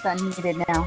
It's unmuted now.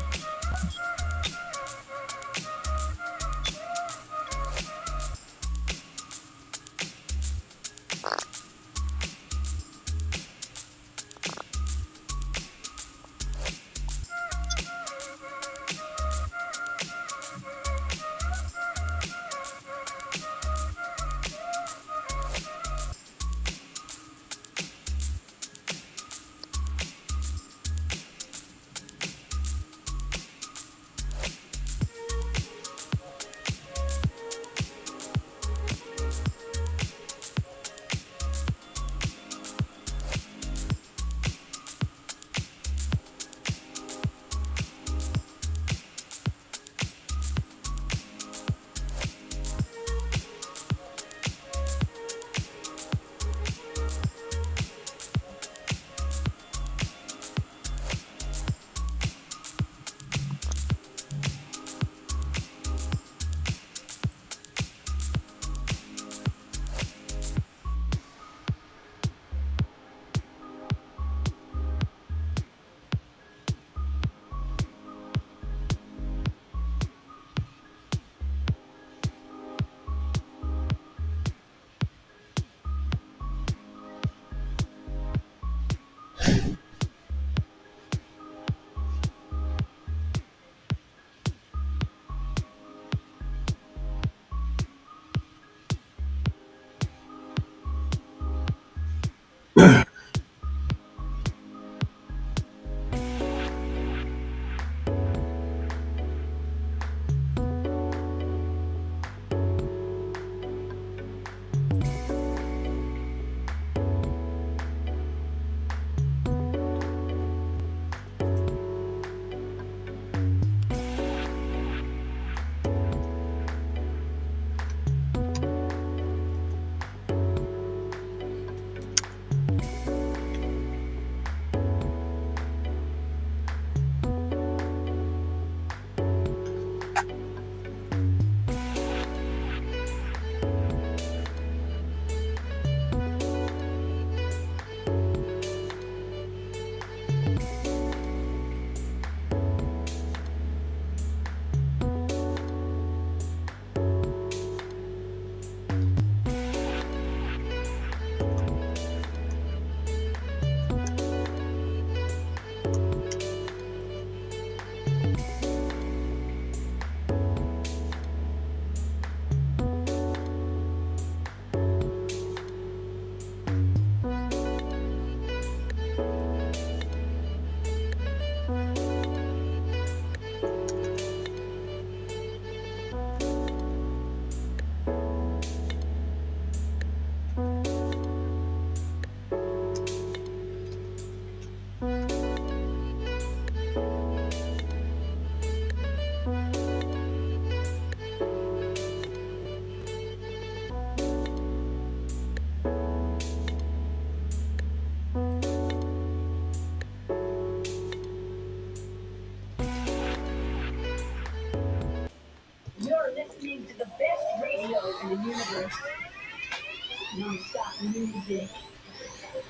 Non-stop music.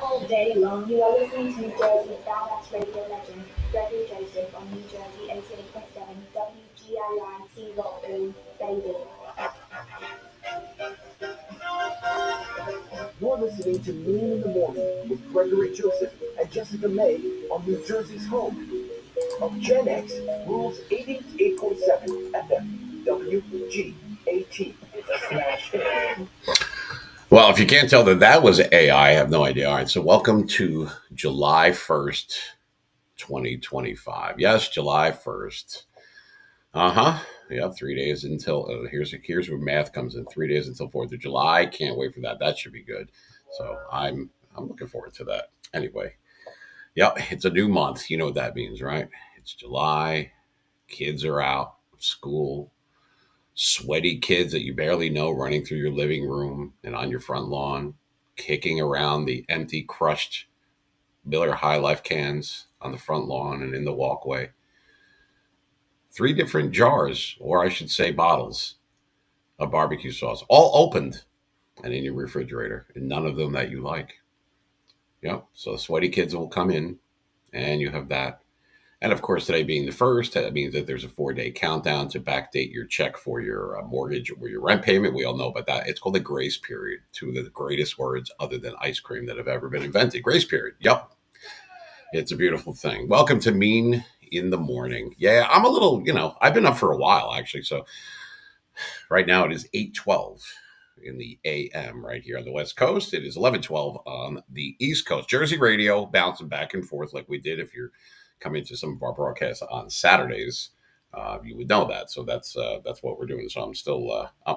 All day long, you are listening to New Jersey's badass radio legend, Gregory Joseph on New Jersey 88.7 WGAT Rock Boom, baby. You're listening to Noon in the Morning with Gregory Joseph and Jessica May on New Jersey's home of Gen X Rules 88.7 FM, WGAT. It's a smash hit. Well, if you can't tell that that was AI, I have no idea. All right, so welcome to July 1st, 2025. Yes, July 1st. Uh-huh. Yeah, 3 days until here's where math comes in. 3 days until 4th of July. Can't wait for that. That should be good. So I'm looking forward to that. Anyway, yep, it's a new month. You know what that means, right? It's July. Kids are out of school. Sweaty kids that you barely know running through your living room and on your front lawn, kicking around the empty, crushed Miller High Life cans on the front lawn and in the walkway. Three different jars, or I should say bottles, of barbecue sauce, all opened and in your refrigerator, and none of them that you like. Yep. So sweaty kids will come in, and you have that. And of course, today being the first, that means that there's a 4 day countdown to backdate your check for your mortgage or your rent payment. We all know about that. It's called the grace period. Two of the greatest words other than ice cream that have ever been invented. Grace period. Yep. It's a beautiful thing. Welcome to Mean in the Morning. Yeah, I'm a little, I've been up for a while actually. So right now it is 8:12 in the AM right here on the West Coast. It is 11:12 on the East Coast. Jersey Radio bouncing back and forth like we did. If you're coming to some of our broadcasts on Saturdays, you would know that. So that's what we're doing. So I'm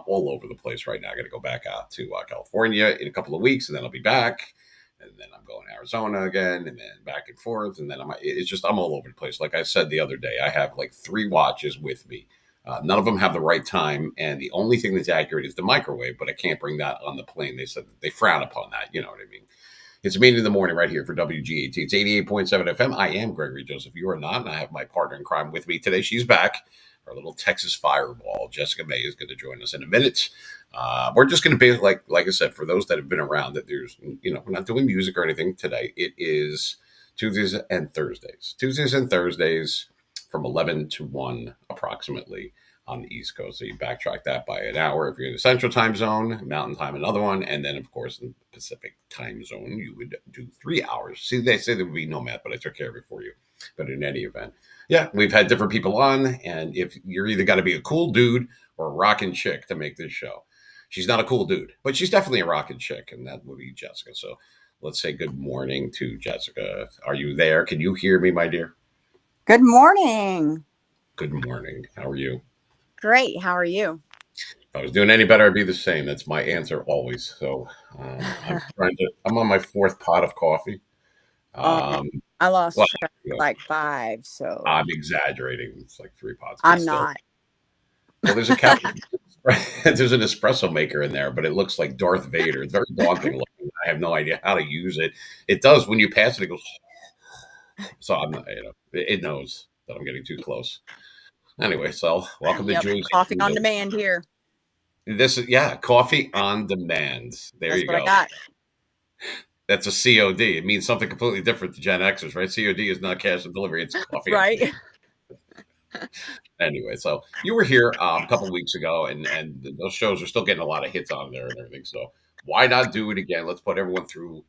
all over the place right now. I got to go back out to California in a couple of weeks, and then I'll be back. And then I'm going to Arizona again, and then back and forth, and then I'm all over the place. Like I said the other day, I have like three watches with me. None of them have the right time, and the only thing that's accurate is the microwave. But I can't bring that on the plane. They said that they frown upon that. You know what I mean? It's Mean in the Morning right here for WGAT. It's 88.7 FM. I am Gregory Joseph. You are not, and I have my partner in crime with me today. She's back. Our little Texas fireball, Jessica May, is going to join us in a minute. We're just going to be like I said, for those that have been around, that there's, we're not doing music or anything today. It is Tuesdays and Thursdays. Tuesdays and Thursdays from 11 to 1 approximately on the East Coast. So you backtrack that by an hour if you're in the Central Time Zone, Mountain Time another one, and then of course in the Pacific Time Zone you would do 3 hours. See, they say there would be no math, but I took care of it for you. But in any event, yeah, we've had different people on, and if you're either got to be a cool dude or a rockin' chick to make this show. She's not a cool dude, but she's definitely a rockin' chick, and that would be Jessica. So let's say good morning to Jessica. Are you there? Can you hear me, my dear? Good morning. Good morning. How are you? Great. How are you? If I was doing any better, I'd be the same. That's my answer always. So I'm on my fourth pot of coffee. Um, Um, I lost well, track like five, so I'm exaggerating. It's like three pots, but I'm still. not. Well, there's a there's an espresso maker in there, but it looks like Darth Vader. It's very daunting looking. I have no idea how to use it. It does when you pass it. It goes. So I'm not. It knows that I'm getting too close. Anyway, so welcome to Yep. Julie's Coffee on Kingdom. demand here. This is coffee on demand. There That's you what I go. got. That's a COD. It means something completely different to Gen Xers, right? COD is not cash on delivery; it's coffee on Right. demand. Anyway, so you were here a couple weeks ago, and those shows are still getting a lot of hits on there and everything. So why not do it again? Let's put everyone through.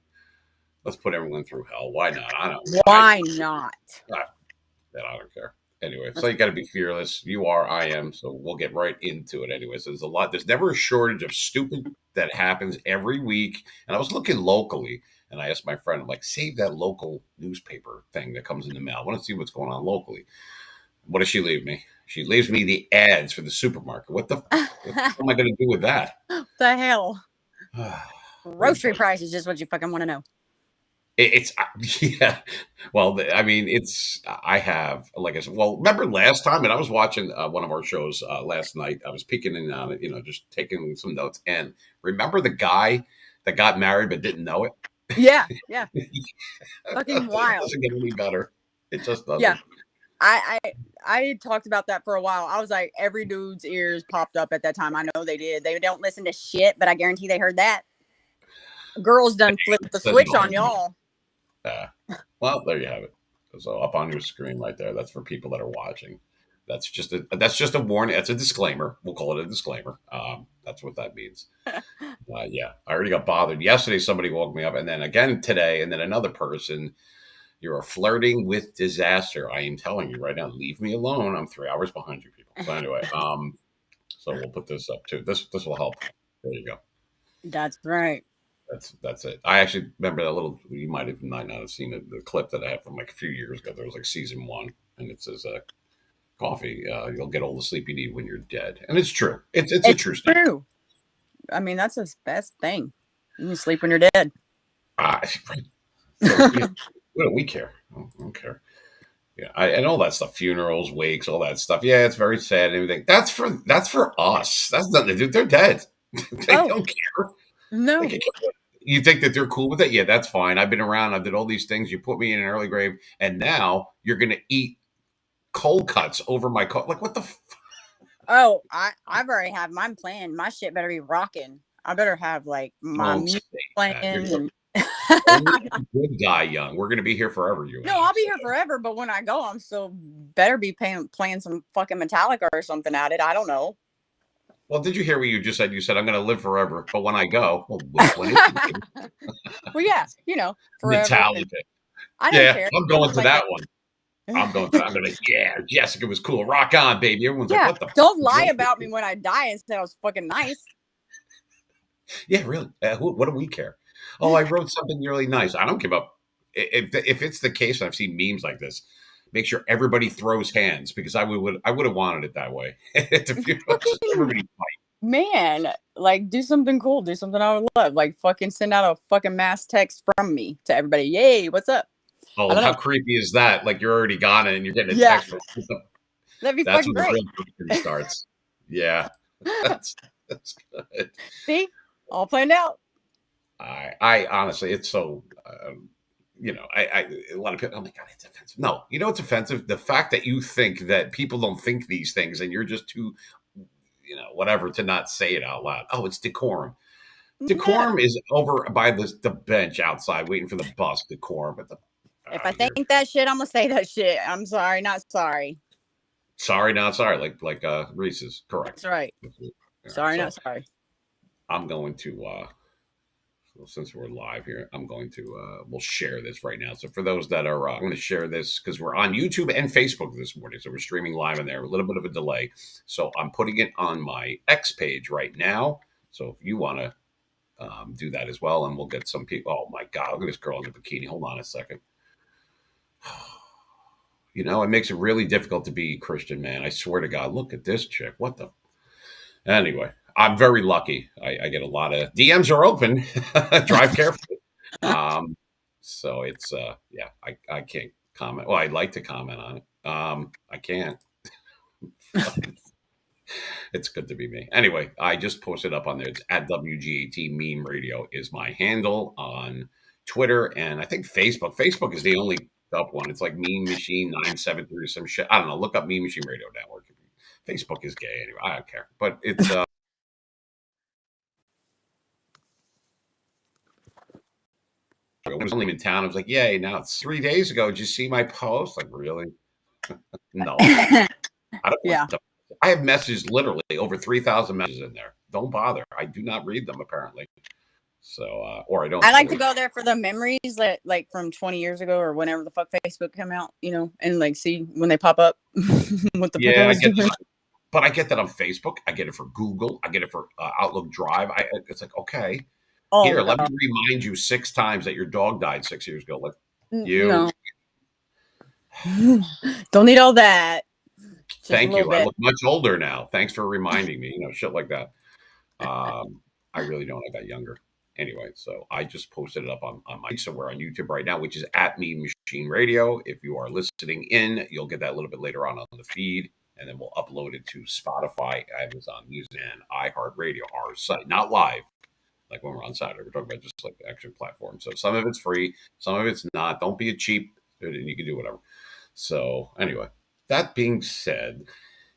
Let's put everyone through hell. Why not? I don't. Why not? I don't care. Anyway, so you got to be fearless. You are. I am. So we'll get right into it. Anyway, so there's a lot. There's never a shortage of stupid that happens every week. And I was looking locally, and I asked my friend, I'm like, save that local newspaper thing that comes in the mail. I want to see what's going on locally. What does she leave me? She leaves me the ads for the supermarket. What am I going to do with that? The hell? What Grocery prices, just what you fucking want to know. It's yeah. Well, I mean, it's I have like I said. Well, remember last time, and I was watching one of our shows last night. I was peeking in on it, just taking some notes. And remember the guy that got married but didn't know it? Yeah. Fucking It wild. doesn't get any better. It just Yeah. doesn't. I talked about that for a while. I was like, every dude's ears popped up at that time. I know they did. They don't listen to shit, but I guarantee they heard that. Girls done flipped the Says it switch all. on y'all. Yeah. Well, there you have it. So up on your screen right there. That's for people that are watching. That's just a warning. That's a disclaimer. We'll call it a disclaimer. That's what that means. Yeah, I already got bothered yesterday. Somebody woke me up, and then again today, and then another person. You're flirting with disaster. I am telling you right now. Leave me alone. I'm 3 hours behind you people. So anyway, so we'll put this up too. This will help. There you go. That's right. That's it. I actually remember that little. You might not have seen it, the clip that I had from like a few years ago. There was like season one, and it says, "Coffee, you'll get all the sleep you need when you're dead," and it's true. It's a It's true statement. true. I mean, that's the best thing. You can sleep when you're dead. Right. So yeah, what do we care? I don't care. Yeah, and all that stuff, funerals, wakes, all that stuff. Yeah, it's very sad and everything. That's for us. That's nothing to do. They're dead. They Oh, don't care. They no. can care. You think that they're cool with it? Yeah, that's fine. I've been around. I did all these things. You put me in an early grave, and now you're going to eat cold cuts over my cold. Like what the? Oh, I've already have mine planned. My shit better be rocking. I better have like my Don't music say playing that. You're and only a good guy young. We're going to be here forever. You and no, I. I'll be So. here forever, but when I go, I'm still better be playing some fucking Metallica or something at it. I don't know. Well, did you hear what you just said? You said I'm going to live forever, but when I go, well, which one is it? Well, yeah, forever, and Metallica. I don't Yeah, care. I'm I going mean, to like that one. I'm gonna, yeah, Jessica was cool. Rock on, baby. Everyone's like, yeah, what the fuck don't is lie wrong with about me you? when I die and say I was fucking nice. Yeah, really. What do we care? Oh, I wrote something really nice. I don't give up. If it's the case, and I've seen memes like this, make sure everybody throws hands because I would have wanted it that way. At the funeral, just Fucking everybody fight. man, like do something cool, do something I would love, like fucking send out a fucking mass text from me to everybody. Yay, what's up? I Oh, don't how know. creepy is that? Like you're already gone and you're getting a Yeah, text from. that'd be That's fucking when the great. real person starts. Yeah, that's good. See, all planned out. I honestly, it's so, a lot of people, oh my God, it's offensive. No, you know, it's offensive. The fact that you think that people don't think these things and you're just too, whatever to not say it out loud. Oh, it's decorum. No, Decorum is over by the bench outside waiting for the bus. Decorum, but if I you're think that shit, I'm gonna say that shit. I'm sorry, not sorry. sorry, not sorry. Like Reese's correct. That's right. All right, Sorry, so not sorry. I'm going to. So since we're live here, I'm going to we'll share this right now. So for those that are, I'm going to share this because we're on YouTube and Facebook this morning, so we're streaming live in there. A little bit of a delay, so I'm putting it on my X page right now. So if you want to do that as well, and we'll get some people. Oh my God, look at this girl in the bikini. Hold on a second. It makes it really difficult to be Christian, man. I swear to God, look at this chick. What the? Anyway, I'm very lucky. I get a lot of DMs are open. Drive carefully. Um, so it's yeah, I can't comment. Well, I'd like to comment on it. I can't. It's good to be me. Anyway, I just posted up on there. It's at WGAT Meme Radio is my handle on Twitter and I think Facebook. Facebook is the only up one. It's like Meme Machine 973 or some shit. I don't know. Look up Meme Machine Radio Network. Facebook is gay anyway. I don't care. But it's I was only in town. I was like, yay, now it's 3 days ago. Did you see my post? Like, really? No. I don't want Yeah, to. I have messages literally over 3,000 messages in there. Don't bother. I do not read them apparently. So, or I don't I like to delete. go there for the memories that like from 20 years ago or whenever the fuck Facebook came out, and like see when they pop up what the fuck I Yeah, I was get doing. that. But I get that on Facebook. I get it for Google. I get it for Outlook Drive. It's like, okay, Oh here, let me no, remind you 6 times that your dog died 6 years ago. Like, you, no, don't need all that. Just a thank little you. I bit. look much older now. Thanks for reminding me. Shit like that. I really don't. I got younger. Anyway, so I just posted it up on my somewhere on YouTube right now, which is at Mean Machine Radio. If you are listening in, you'll get that a little bit later on the feed, and then we'll upload it to Spotify, Amazon Music, and iHeartRadio, our site. Not live, like when we're on Saturday. We're talking about just like the actual platform. So some of it's free, some of it's not. Don't be a cheap, and you can do whatever. So anyway, that being said,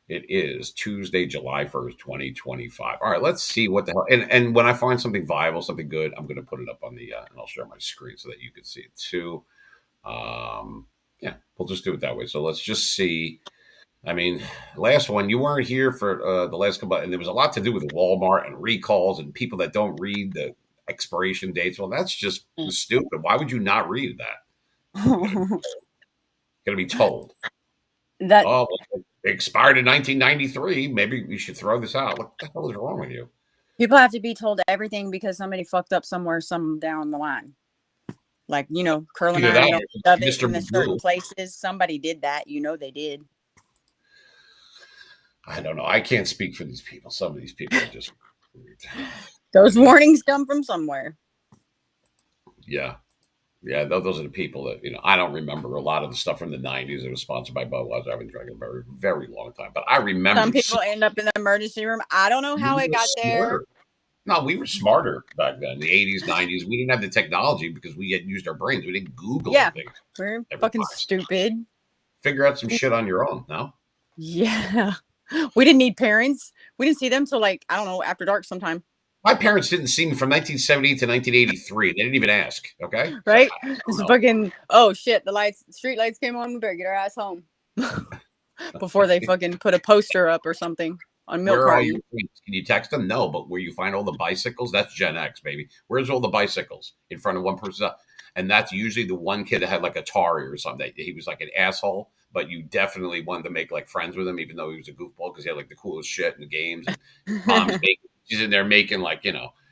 It is Tuesday, July 1st, 2025. All right, let's see what the hell. And when I find something viable, something good, I'm going to put it up on the, and I'll share my screen so that you can see it too. Yeah, we'll just do it that way. So let's just see. I mean, last one, you weren't here for the last couple, and there was a lot to do with Walmart and recalls and people that don't read the expiration dates. Well, that's just stupid. Why would you not read that? You're going to be told. That Oh, well, it expired in 1993. Maybe we should throw this out. What the hell is wrong with you? people have to be told everything because somebody fucked up somewhere, some down the line. Like, curling Either iron that don't or shove it Mr. in the certain Magoo. places. Somebody did that. They did. I don't know. I can't speak for these people. Some of these people are just Those warnings come from somewhere. yeah. Yeah, those are the people that, I don't remember a lot of the stuff from the 90s. It was sponsored by Budweiser. I haven't drank in a very, very long time. But I Some remember people end up in the emergency room. I don't know how we it were got there. smarter. No, we were smarter back then. The 80s, 90s. We didn't have the technology because we had used our brains. We didn't Google Yeah, things. we're Every fucking time. stupid. Figure out some shit on your own, no? Yeah. We didn't need parents. We didn't see them till I don't know, after dark sometime. My parents didn't see me from 1970 to 1983. They didn't even ask. Okay, Right? so It's fucking, oh shit, street lights came on. We better get our ass home. Before they fucking put a poster up or something on milk where are all carton. your kids? Can you text them? No, but where you find all the bicycles, that's Gen X, baby. Where's all the bicycles in front of one person? And that's usually the one kid that had like a Atari or something. He was like an asshole, but you definitely wanted to make like friends with him, even though he was a goofball because he had like the coolest shit in the games. And mom's making, she's in there making like,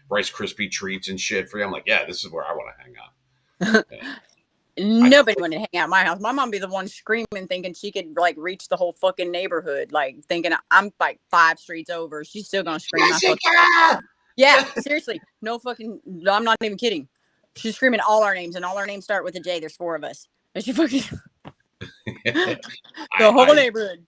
Rice Krispie treats and shit for you. I'm like, yeah, this is where I want to hang out. Yeah. Nobody wanted to hang out at my house. My mom be the one screaming, thinking she could like reach the whole fucking neighborhood, like thinking I'm like 5 streets over. She's still gonna scream. Yeah, seriously, no fucking. I'm not even kidding. She's screaming all our names, and all our names start with a J. There's 4 of us, and she fucking the whole neighborhood.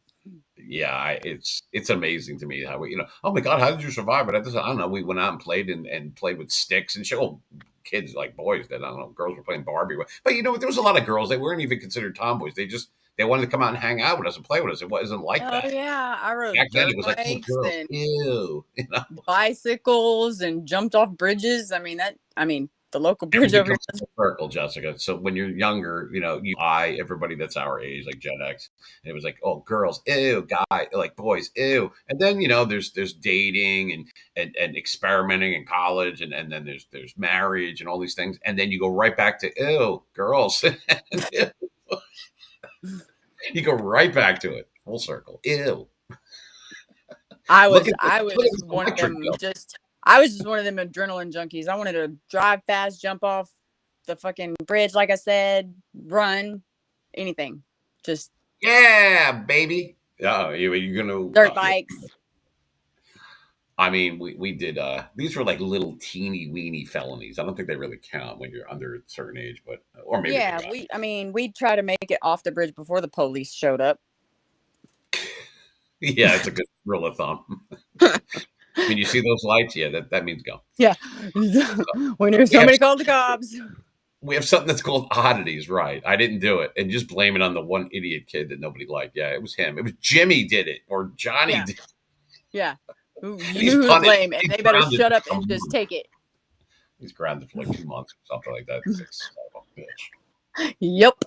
Yeah, it's amazing to me how we, oh my God, how did you survive it? I don't know. We went out and played and played with sticks and shit. Well, kids like boys that I don't know, girls were playing Barbie with. But there was a lot of girls that weren't even considered tomboys. They wanted to come out and hang out with us and play with us. It wasn't like Oh that. yeah, I rode Back then dirt it was like, oh bikes girl, and ew. bicycles and jumped off bridges. The local bridge Everything over here. comes full circle, Jessica. So when you're younger, everybody that's our age, like Gen X, and it was like, oh, girls, ew, guy, like boys, ew. And then there's dating and experimenting in college, and then there's marriage and all these things, and then you go right back to ew, girls. You go right back to it, full circle, ew. I Look was at I look at was this one of electric them bill. I was just one of them adrenaline junkies. I wanted to drive fast, jump off the fucking bridge, like I said, run, anything. Just Yeah, baby. Oh, you're gonna. dirt bikes. I mean, we did. These were like little teeny weeny felonies. I don't think they really count when you're under a certain age, but or maybe they Yeah, got. we'd try to make it off the bridge before the police showed up. Yeah, it's a good rule of thumb. When you see those lights, yeah, that means go. Yeah. When We have somebody called the cops. we have something that's called oddities, right? I didn't do it, and just blame it on the one idiot kid that nobody liked. Yeah, it was him. It was Jimmy did it, or Johnny Yeah. did. Yeah. You He's knew who to punished. blame, and He's they better grounded shut up for a and just month. take it. He's grounded for like 2 months or something like that. He's like, son of a bitch. Yep.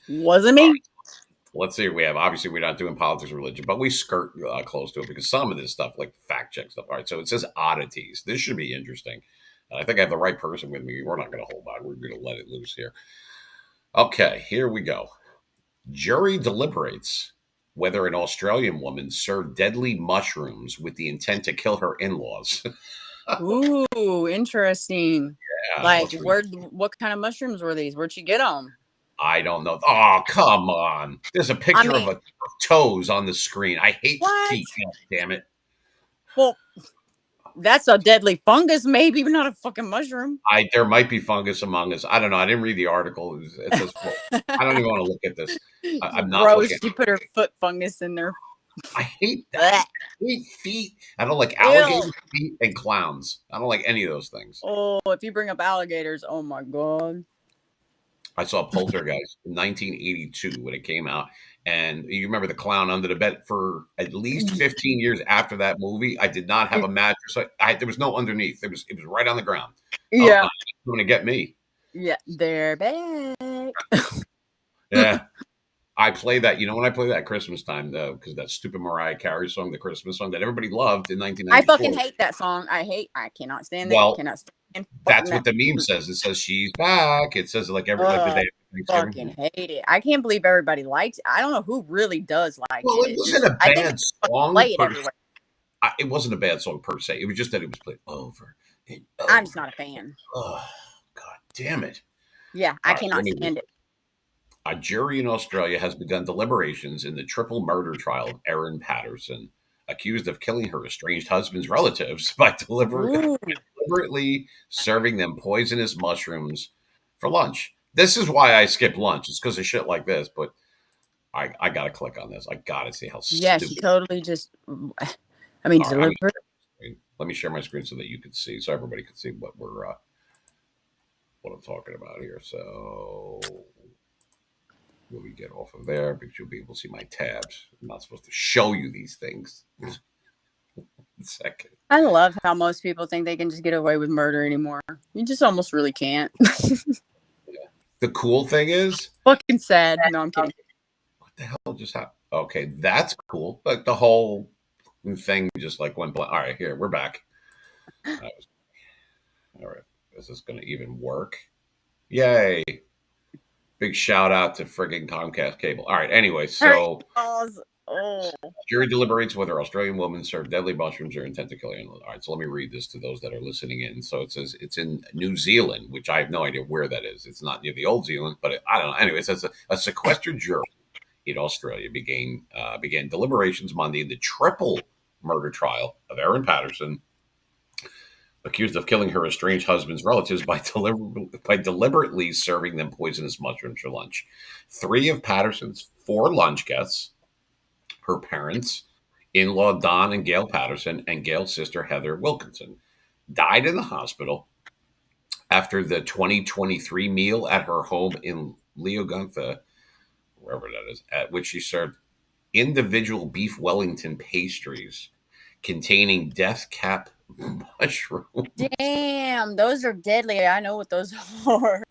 Wasn't me. Right. Let's see. We have obviously we're not doing politics or religion, but we skirt close to it because some of this stuff, like fact check stuff. All right, so it says oddities. This should be interesting. I think I have the right person with me. We're not going to hold on. We're going to let it loose here. Okay, here we go. Jury deliberates whether an Australian woman served deadly mushrooms with the intent to kill her in-laws. Ooh, interesting. Yeah, Like, let's read. what kind of mushrooms were these? Where'd you get them? I don't know. Oh, come on. There's a I picture of mean, toes on the screen. I hate what? feet. God damn it. Well, that's a deadly fungus, maybe, but not a fucking mushroom. There might be fungus among us. I don't know. I didn't read the article. It says, well, I don't even want to look at this. I'm not Gross. looking. She put her foot fungus in there. I hate Blech. that. I hate feet. I don't like Ew. alligator feet and clowns. I don't like any of those things. Oh, if you bring up alligators, oh my god. I saw Poltergeist in 1982 when it came out. And you remember the clown under the bed for at least 15 years after that movie. I did not have a mattress. There was no underneath. It was right on the ground. Oh, Yeah. going to get me. Yeah. They're back. Yeah. I play that, when I play that at Christmas time, though, because that stupid Mariah Carey song, the Christmas song that everybody loved in I 1994. fucking hate that song. I cannot stand it. Well, Cannot stand that's what the meme says. It says she's back. It says like the day of Thanksgiving. Fucking hate it. I can't believe everybody likes it. I don't know who really does like Well, it. it wasn't a I think bad they song. play it everywhere. It wasn't a bad song per se. It was just that it was played over and over. I'm just not a fan. Oh, God damn it. Yeah, I cannot stand it. A jury in Australia has begun deliberations in the triple murder trial of Erin Patterson, accused of killing her estranged husband's relatives by deliberately serving them poisonous mushrooms for lunch. This is why I skip lunch. It's because of shit like this, but I got to click on this. I got to see how stupid. Yeah, she totally just, I mean, deliberate. Let me share my screen so that you can see, so everybody can see what what I'm talking about here. So let me get off of there because you'll be able to see my tabs. I'm not supposed to show you these things. Second. I love how most people think they can just get away with murder anymore. You just almost really can't. Yeah. The cool thing is, fucking sad. No, I'm kidding. What the hell just happened? Okay, that's cool. But the whole thing just like went blank. All right, here we're back. All right, is this going to even work? Yay! Big shout out to friggin' Comcast Cable. All right, anyway, so jury deliberates whether Australian woman served deadly mushrooms or intent to kill animals. All right, so let me read this to those that are listening in. So it says it's in New Zealand, which I have no idea where that is. It's not near the old Zealand, but I don't know. Anyway, it says a sequestered jury in Australia began deliberations Monday in the triple murder trial of Erin Patterson, accused of killing her estranged husband's relatives by deliberately serving them poisonous mushrooms for lunch. 3 of Patterson's 4 lunch guests, her parents, in-law Don and Gail Patterson, and Gail's sister Heather Wilkinson, died in the hospital after the 2023 meal at her home in Leoguntha, wherever that is, at which she served individual beef Wellington pastries containing death cap mushrooms. Damn, those are deadly. I know what those are.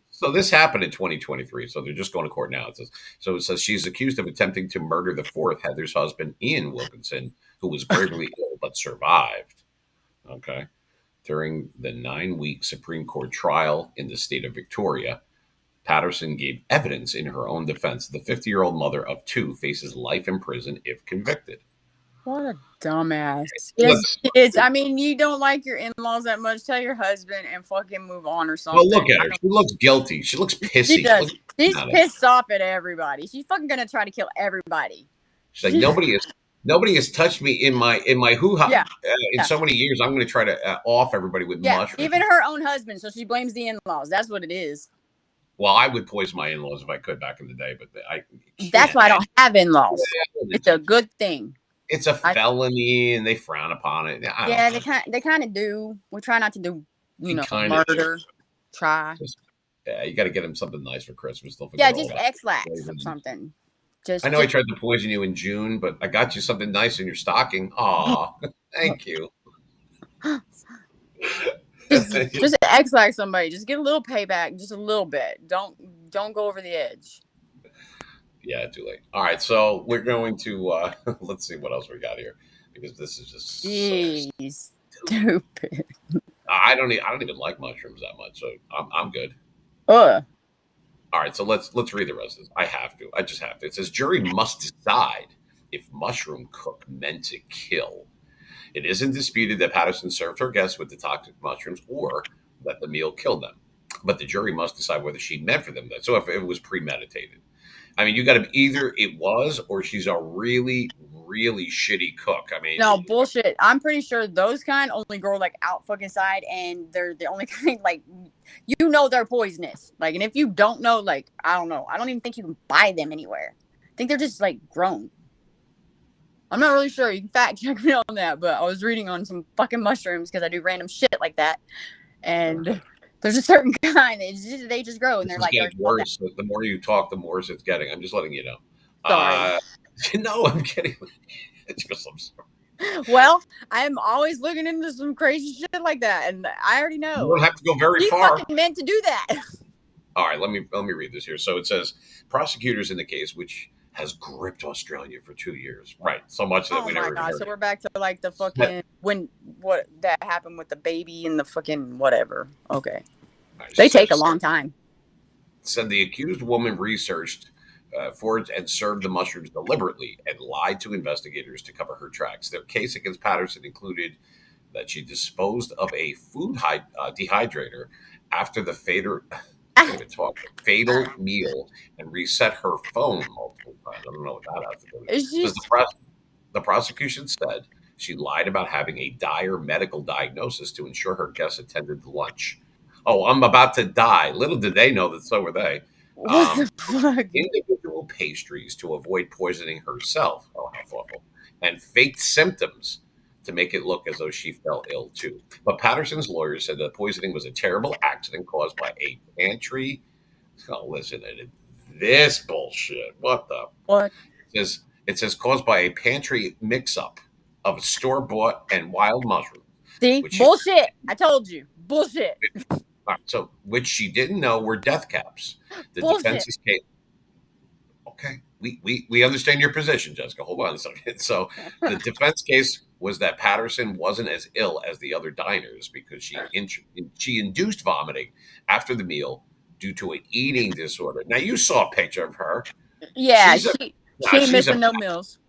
So this happened in 2023. So they're just going to court now. It says she's accused of attempting to murder the 4th, Heather's husband, Ian Wilkinson, who was gravely ill but survived. Okay. During the 9-week Supreme Court trial in the state of Victoria, Patterson gave evidence in her own defense. The 50-year-old mother of 2 faces life in prison if convicted. What a dumbass. Yes, I mean, you don't like your in-laws that much. Tell your husband and fucking move on or something. Well, look at her. She looks guilty. She looks pissy. She does. She's pissed off at everybody. She's fucking gonna try to kill everybody. She's like, nobody has touched me in my hoo-ha in so many years. I'm going to try to off everybody with mushrooms. Even her own husband. So she blames the in-laws. That's what it is. Well, I would poison my in-laws if I could back in the day, but that's why I don't have in-laws. It's a good thing. It's a felony, and they frown upon it. They kind of do. We try not to do, murder. Try. You got to get them something nice for Christmas. Just X-Lax or something. I know I tried to poison you in June, but I got you something nice in your stocking. Aw, thank you. just X-Lax somebody. Just get a little payback, just a little bit. Don't go over the edge. Yeah, too late. All right, so we're going to let's see what else we got here, because this is just so stupid. I don't even like mushrooms that much, so I'm good. All right, so let's read the rest of this. I just have to. It says jury must decide if mushroom cook meant to kill. It isn't disputed that Patterson served her guests with the toxic mushrooms or that the meal killed them, but the jury must decide whether she meant for them. So if it was premeditated. I mean, you got to either it was or she's a really, really shitty cook. I mean, no bullshit. I'm pretty sure those kind only grow like out fucking side, and they're the only kind like they're poisonous. Like, and if you don't know, like I don't know. I don't even think you can buy them anywhere. I think they're just like grown. I'm not really sure. You can fact check me on that, but I was reading on some fucking mushrooms because I do random shit like that, and There's a certain kind. They just grow, and This they're is like getting they're small. worse. The more you talk, the worse it's getting. I'm just letting you know. Sorry. No, I'm kidding. It's just I'm sorry. Well, I'm always looking into some crazy shit like that, and I already You know don't have to go very she far. fucking meant to do that. All right, let me read this here. So it says prosecutors in the case, which has gripped Australia for 2 years, right? So much that Oh we my never even god! heard So of. we're back to like the Said- fucking when what that happened with the baby and the fucking whatever. Okay, all right, they take a long time. Said the accused woman researched, foraged, and served the mushrooms deliberately and lied to investigators to cover her tracks. Their case against Patterson included that she disposed of a dehydrator after the can't even talk, fatal meal and reset her phone multiple times. I don't know what that has to do with it. It's Says just the prosecution said she lied about having a dire medical diagnosis to ensure her guests attended the lunch. Oh, I'm about to die. Little did they know that so were they. what the Took fuck. individual pastries to avoid poisoning herself. Oh, how thoughtful. And faked symptoms to make it look as though she fell ill too. But Patterson's lawyer said the poisoning was a terrible accident caused by a pantry. Oh, listen to this bullshit. What the? What? It says caused by a pantry mix-up of store-bought and wild mushrooms, See, which she bullshit. I told you, bullshit, so which she didn't know were death caps. The bullshit. defense's case. Okay, we understand your position, Jessica. Hold on a second. So the defense case was that Patterson wasn't as ill as the other diners because she induced vomiting after the meal due to an eating disorder. Now you saw a picture of her. Yeah, She's a she ain't she's a missing no meals.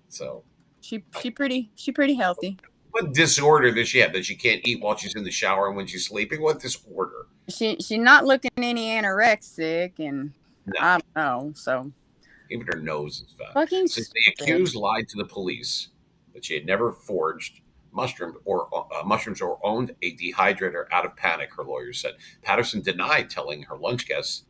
so She pretty healthy. what disorder does she have that she can't eat while she's in the shower and when she's sleeping? What disorder? She not looking any anorexic, and No, I don't know. So even her nose is fat. fucking Since the stupid. accused lied to the police that she had never forged mushrooms or owned a dehydrator out of panic, her lawyer said. Patterson denied telling her lunch guests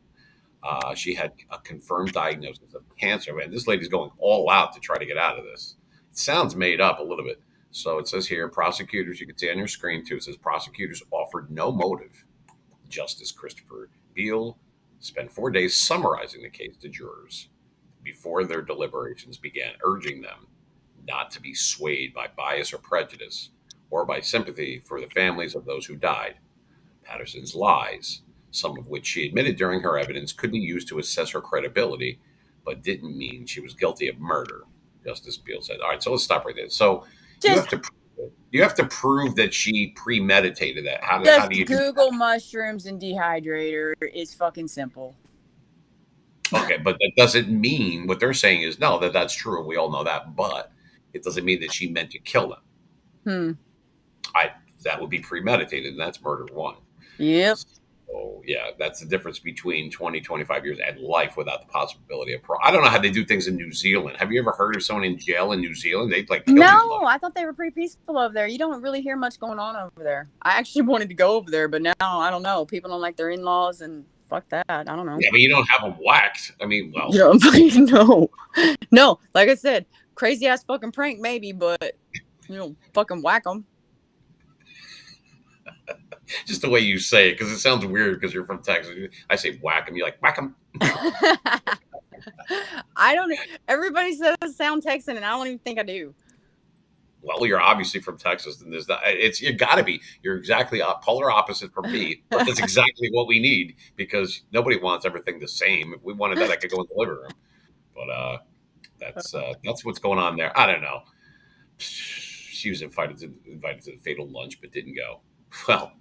she had a confirmed diagnosis of cancer. Man, this lady's going all out to try to get out of this. It sounds made up a little bit. So it says here, prosecutors, you can see on your screen too, it says prosecutors offered no motive. Justice Christopher Beale spent 4 days summarizing the case to jurors before their deliberations began, urging them not to be swayed by bias or prejudice or by sympathy for the families of those who died. Patterson's lies, some of which she admitted during her evidence, could be used to assess her credibility, but didn't mean she was guilty of murder. Justice Beale said. All right, so let's stop right there. So you have Just to you have to prove that she premeditated that. How just do you do that? Google mushrooms and dehydrator. It's fucking simple. Okay, but that doesn't mean what they're saying is no, that's true. We all know that, but it doesn't mean that she meant to kill them. Hmm. I that would be premeditated, and that's murder one. Yep. So yeah, that's the difference between 20, 25 years and life without the possibility of I don't know how they do things in New Zealand. Have you ever heard of someone in jail in New Zealand? They like kill these No, motherfuckers. I thought they were pretty peaceful over there. You don't really hear much going on over there. I actually wanted to go over there, but now I don't know. People don't like their in-laws, and fuck that. I don't know. Yeah, but you don't have them whacked. I mean, well, You know, no. Like I said, crazy ass fucking prank maybe, but fucking whack them. just the way you say it, because it sounds weird because you're from Texas. I say whack them. You like whack them. I don't. Everybody says I sound Texan, and I don't even think I do. Well, you're obviously from Texas, and there's that. It's you got to be. You're exactly polar opposite from me, but that's exactly what we need because nobody wants everything the same. If we wanted that, I could go in the living room. But that's what's going on there. I don't know. She was invited to the fatal lunch, but didn't go. Well,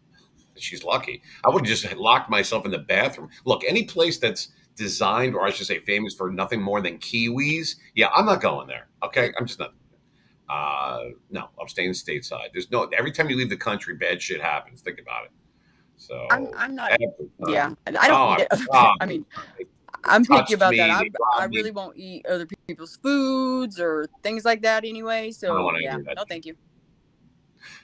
she's lucky. I would have just locked myself in the bathroom. Look, any place that's designed, or I should say, famous for nothing more than kiwis. Yeah, I'm not going there. Okay, I'm just not. No, I'm staying stateside. There's no. Every time you leave the country, bad shit happens. Think about it. So I'm not. every Yeah, time. I don't Oh, eat it. God, I mean, they I'm picky touched about that. me. I They I robbed me. really won't eat other people's foods or things like that anyway. I don't So want to yeah, hear that. no, thank you.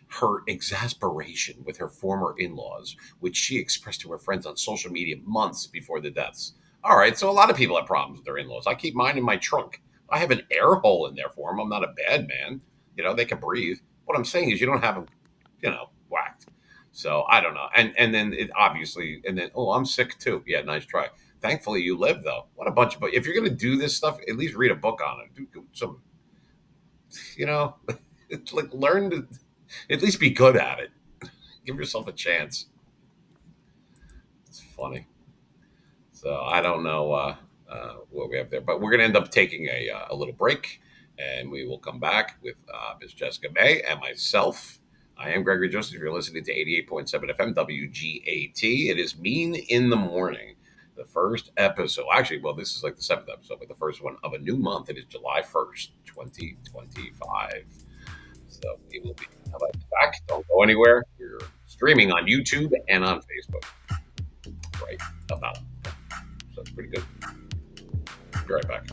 Her exasperation with her former in laws, which she expressed to her friends on social media months before the deaths. All right, so a lot of people have problems with their in laws. I keep mine in my trunk. I have an air hole in there for them. I'm not a bad man. They can breathe. What I'm saying is, you don't have them, whacked. So I don't know. And then it obviously, and then, oh, I'm sick too. Yeah, nice try. Thankfully you live though. What a bunch of, if you're going to do this stuff, at least read a book on it. Do some, you know, it's like learn to at least be good at it. Give yourself a chance. It's funny. So I don't know what we have there, but we're going to end up taking a little break, and we will come back with Ms. Jessica May and myself. I am Gregory Joseph. You're listening to 88.7 FM WGAT. It is Mean in the Morning, the first episode. Actually, well, this is like the seventh episode, but the first one of a new month. It is July 1st, 2025. So we will be back. Don't go anywhere. We're streaming on YouTube and on Facebook right about. So it's pretty good. Be right back.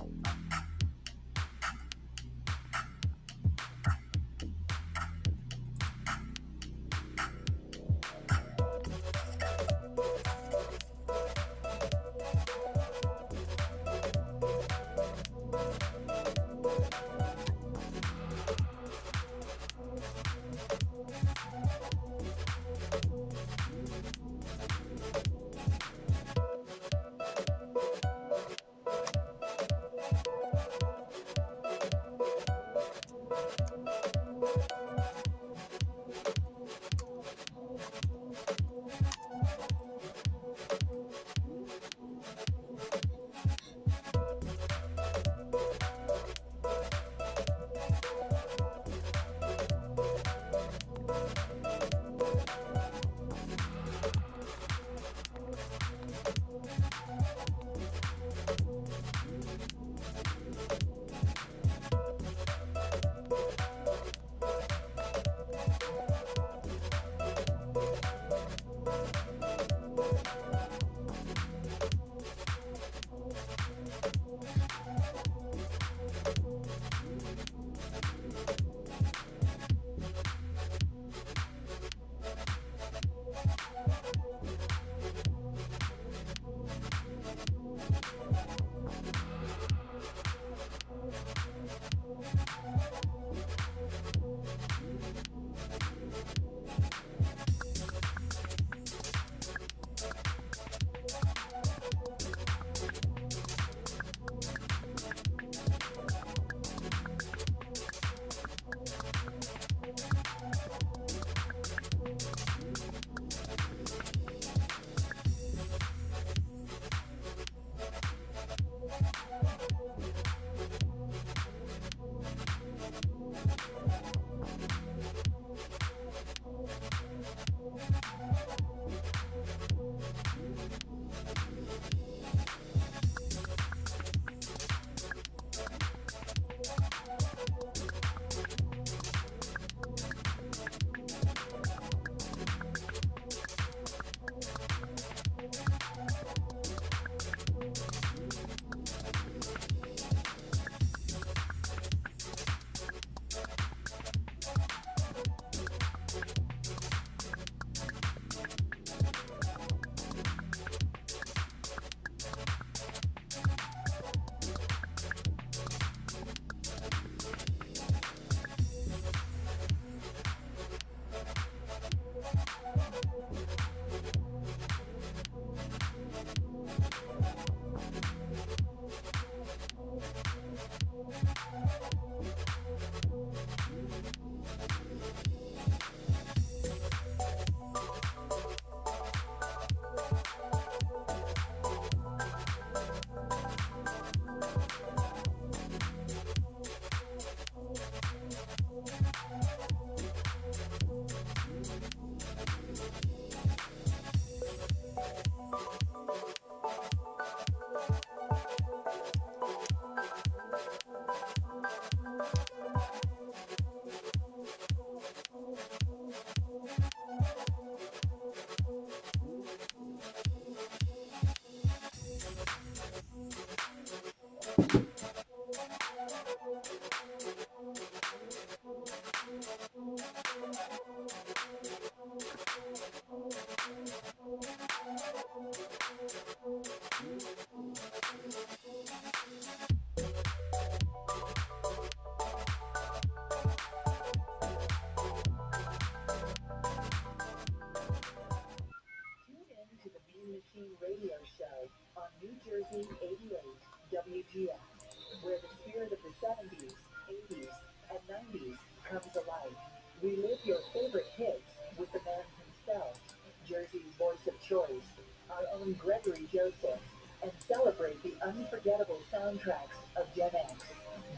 and Gregory Joseph and celebrate the unforgettable soundtracks of Gen X.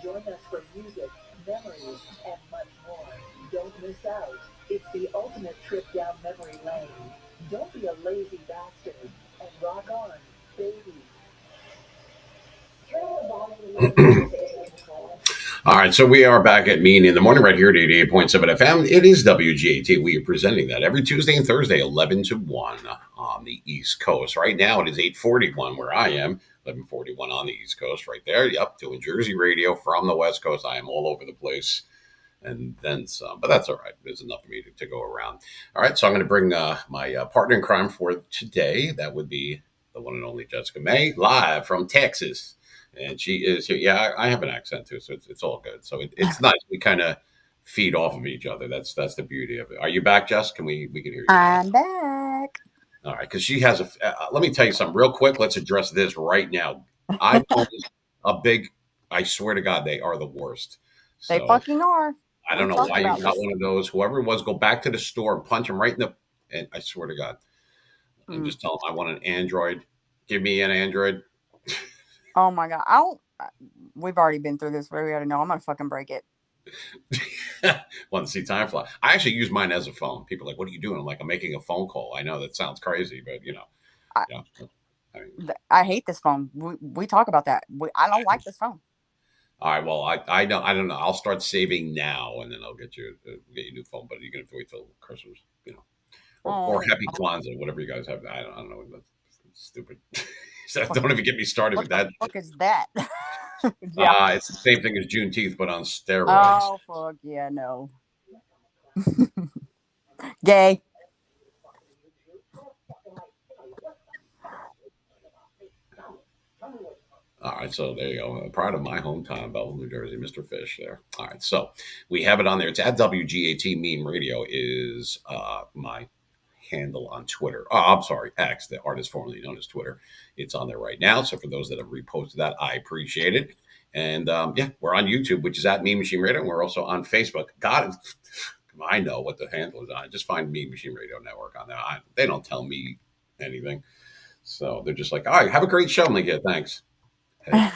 Join us for music, memories, and much more. Don't miss out. It's the ultimate trip down memory lane. Don't be a lazy bastard and rock on, baby. Turn on the volume and music control. All right, so we are back at Mean in the Morning right here at 88.7 FM. It is WGAT. We are presenting that every Tuesday and Thursday, 11 to 1 on the East Coast. Right now, it is 8:41 where I am, 11:41 on the East Coast right there. Yep, doing Jersey radio from the West Coast. I am all over the place and then some, but that's all right. There's enough of me to go around. All right, so I'm going to bring my partner in crime for today. That would be the one and only Jessica May, live from Texas. And she is here. Yeah, I have an accent too, so it's all good. So it's nice. We kind of feed off of each other. That's the beauty of it. Are you back, Jess? We can hear you now. I'm back. All right, because she has a. Let me tell you something real quick. Let's address this right now. iPhones, a big. I swear to God, they are the worst. They So fucking are. I We don't know talked why you about got this. one of those. Whoever it was, go back to the store and punch him right in the. And I swear to God, and just tell him I want an Android. Give me an Android. Oh my god. I don't. We've already been through this. We already know. I'm gonna fucking break it. Want to see time fly? I actually use mine as a phone. People are like, "What are you doing?" I'm like, "I'm making a phone call." I know that sounds crazy, but I, yeah. I mean, I hate this phone. We talk about that. I don't like this phone. all right. Well, I don't know. I'll start saving now, and then I'll get you a new phone. But you're gonna have to wait till Christmas, or Oh, Happy Kwanzaa, whatever you guys have. I don't know. That's stupid. So don't even get me started with what the that. fuck is that? Yeah. It's the same thing as Juneteenth, but on steroids. Oh fuck yeah, no. Gay. All right, so there you go. Proud of my hometown, Belleville, New Jersey, Mr. Fish there. All right, so we have it on there. It's at WGAT Mean Radio is my handle on Twitter. Oh, I'm sorry, X, the artist formerly known as Twitter. It's on there right now. So for those that have reposted that, I appreciate it. And yeah, we're on YouTube, which is at Mean Machine Radio. And we're also on Facebook. God, I know what the handle is on. Just find Mean Machine Radio Network on there. They don't tell me anything. So they're just like, all right, have a great show. I'm like, yeah, thanks. Hey.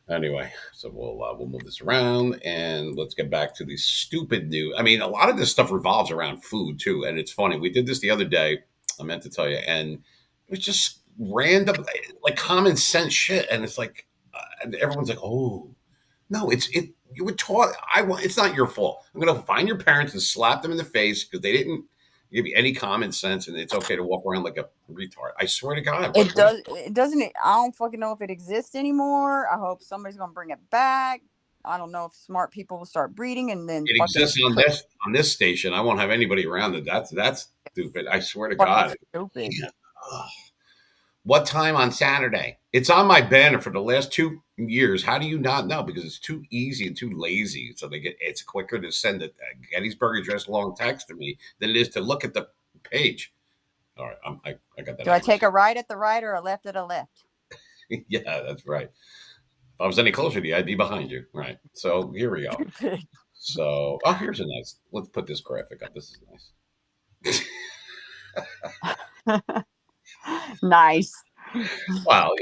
Anyway, so we'll move this around and let's get back to the stupid news. I mean, a lot of this stuff revolves around food too, and it's funny. We did this the other day. I meant to tell you, and it was just random, like common sense shit. And it's like, and everyone's like, "Oh, no, it." You were taught. It's not your fault. I'm gonna find your parents and slap them in the face because they didn't give you any common sense, and it's okay to walk around like a retard. I swear to God, It does. It doesn't. I don't fucking know if it exists anymore. I hope somebody's gonna bring it back. I don't know if smart people will start breeding and then it fucking exists on this station. I won't have anybody around it. That's stupid. I swear to fucking God. stupid. Ugh. What time on Saturday? It's on my banner for the last 2 years. How do you not know? Because it's too easy and too lazy. So it's quicker to send a Gettysburg Address long text to me than it is to look at the page. All right, I got that. Do I take a right at the right or a left at a left? Yeah, that's right. If I was any closer to you, I'd be behind you. Right. So here we go. So, here's a nice. Let's put this graphic up. This is nice. Nice. Well,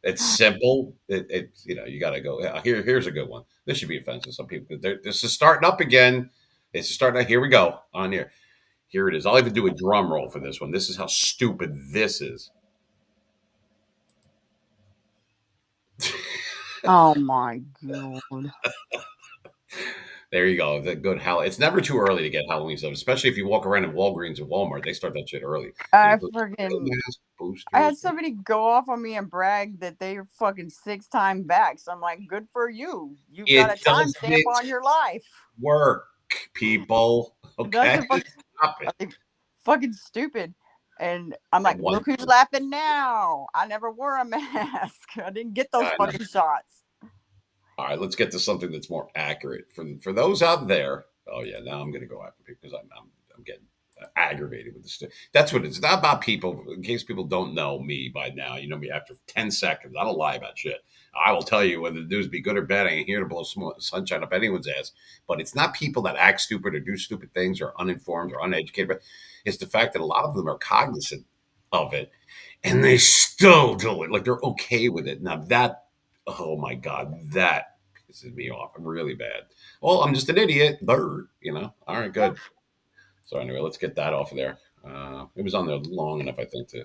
it's simple. You got to go. Here's a good one. This should be offensive to some people. This is starting up again. This is starting. Here we go on here. Here it is. I'll even do a drum roll for this one. This is how stupid this is. Oh my god. There you go. The good Halloween. It's never too early to get Halloween stuff, especially if you walk around in Walgreens and Walmart. They start that shit early. I Mask freaking. I had boosters. somebody go off on me and brag that they're fucking 6 time back. So I'm like, good for you. You've got a It timestamp doesn't on your life. work, people. It Okay, doesn't fucking, stop it. like, fucking stupid. And I'm like, One, look who's laughing now. I never wore a mask. I didn't get those I know. fucking shots. All right, let's get to something that's more accurate for those out there. Oh yeah, now I'm going to go after people because I'm getting aggravated with this. That's what it's not about people. In case people don't know me by now, you know me after 10 seconds. I don't lie about shit. I will tell you whether the news be good or bad. I ain't here to blow sunshine up anyone's ass. But it's not people that act stupid or do stupid things or uninformed or uneducated. But it's the fact that a lot of them are cognizant of it, and they still do it. Like they're okay with it. Now that, oh my God, that pisses me off. I'm really bad. Well, I'm just an idiot. Brr, All right, Yeah. good. So anyway, let's get that off of there. It was on there long enough, I think, to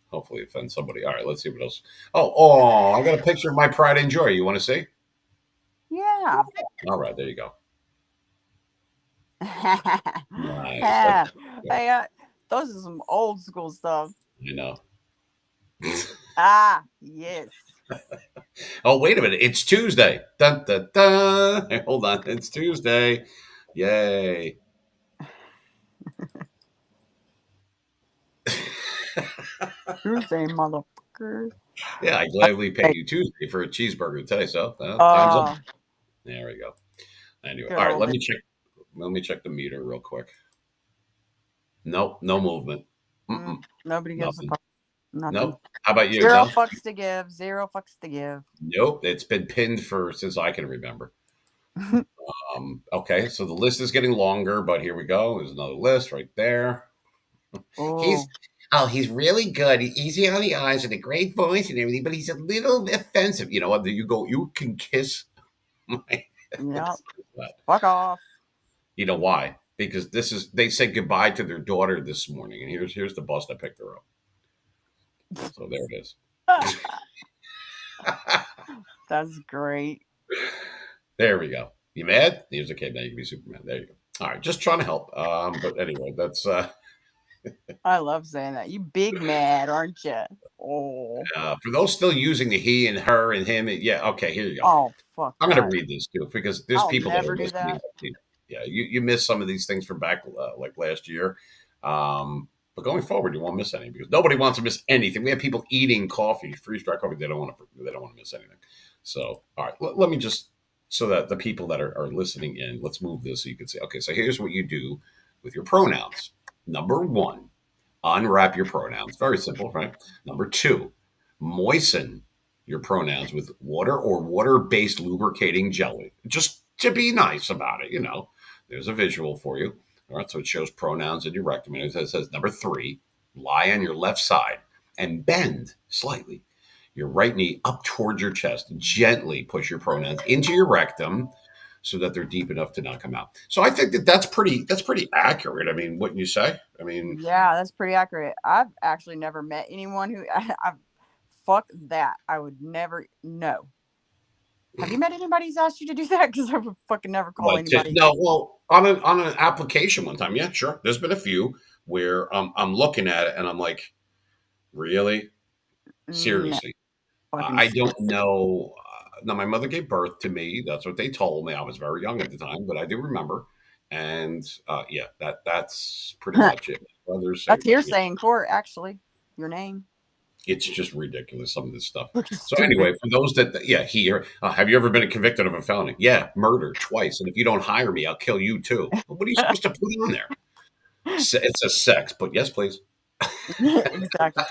hopefully offend somebody. All right, let's see what else. Oh, I got a picture of my pride and joy. You want to see? Yeah. All right, there you go. Nice. Yeah. Hey, those are some old school stuff. You know. Ah, yes. Oh, wait a minute. It's Tuesday. Dun, dun, dun. Hey, hold on. It's Tuesday. Yay. Tuesday, motherfucker. Yeah, I gladly paid Hey, you Tuesday for a cheeseburger today. So time's up. oh, There we go. Anyway, good all right. old Let days. me check. Let me check the meter real quick. Nope, no movement. Mm-mm, Nobody gives a nothing. fuck. Nothing. Nope. How about you? Zero No. fucks to give. Zero fucks to give. Nope. It's been pinned for since I can remember. Okay, so the list is getting longer, but here we go. There's another list right there. Oh, He's really good. He's easy on the eyes and a great voice and everything, but he's a little offensive. You know what? You can kiss my yep. Fuck off. You know why? Because they said goodbye to their daughter this morning, and here's the bus that picked her up. So there it is. That's great. There we go. You mad? Here's a kid. Now you can be Superman. There you go. All right, just trying to help. But anyway, that's I love saying that. You big mad, aren't you? Oh, for those still using the he and her and him. Yeah, okay, here you go. oh, fuck I'm going that. to read this too because there's I'll people that never are do listening. that. Yeah, you missed some of these things from back like last year. But going forward, you won't miss any because nobody wants to miss anything. We have people eating coffee, freeze dried coffee. They don't want to miss anything. So, all right, let me just so that the people that are listening in, let's move this so you can see. Okay, so here's what you do with your pronouns. Number one, unwrap your pronouns. Very simple, right? Number two, moisten your pronouns with water or water-based lubricating jelly. Just to be nice about it, There's a visual for you. All right, so it shows pronouns in your rectum. And it says number three, lie on your left side and bend slightly your right knee up towards your chest. Gently push your pronouns into your rectum so that they're deep enough to not come out. So I think that's pretty accurate. I mean, wouldn't you say? I mean, Yeah, that's pretty accurate. I've actually never met anyone who I've fuck that. I would never know. Have you met anybody who's asked you to do that? Because I would fucking never call but anybody. no, well, on an application one time, yeah, sure. There's been a few where I'm looking at it and I'm like, really, No, seriously, fucking I don't know. Now, my mother gave birth to me. That's what they told me. I was very young at the time, but I do remember. And yeah, that's pretty much it. Others say, That's hearsay in court, actually. Your name. it's just ridiculous, some of this stuff. Fucking So stupid. anyway, for those here, have you ever been convicted of a felony? Yeah, murder twice. And if you don't hire me, I'll kill you too. Well, what are you supposed to put on there? It says sex, but yes, please. Exactly.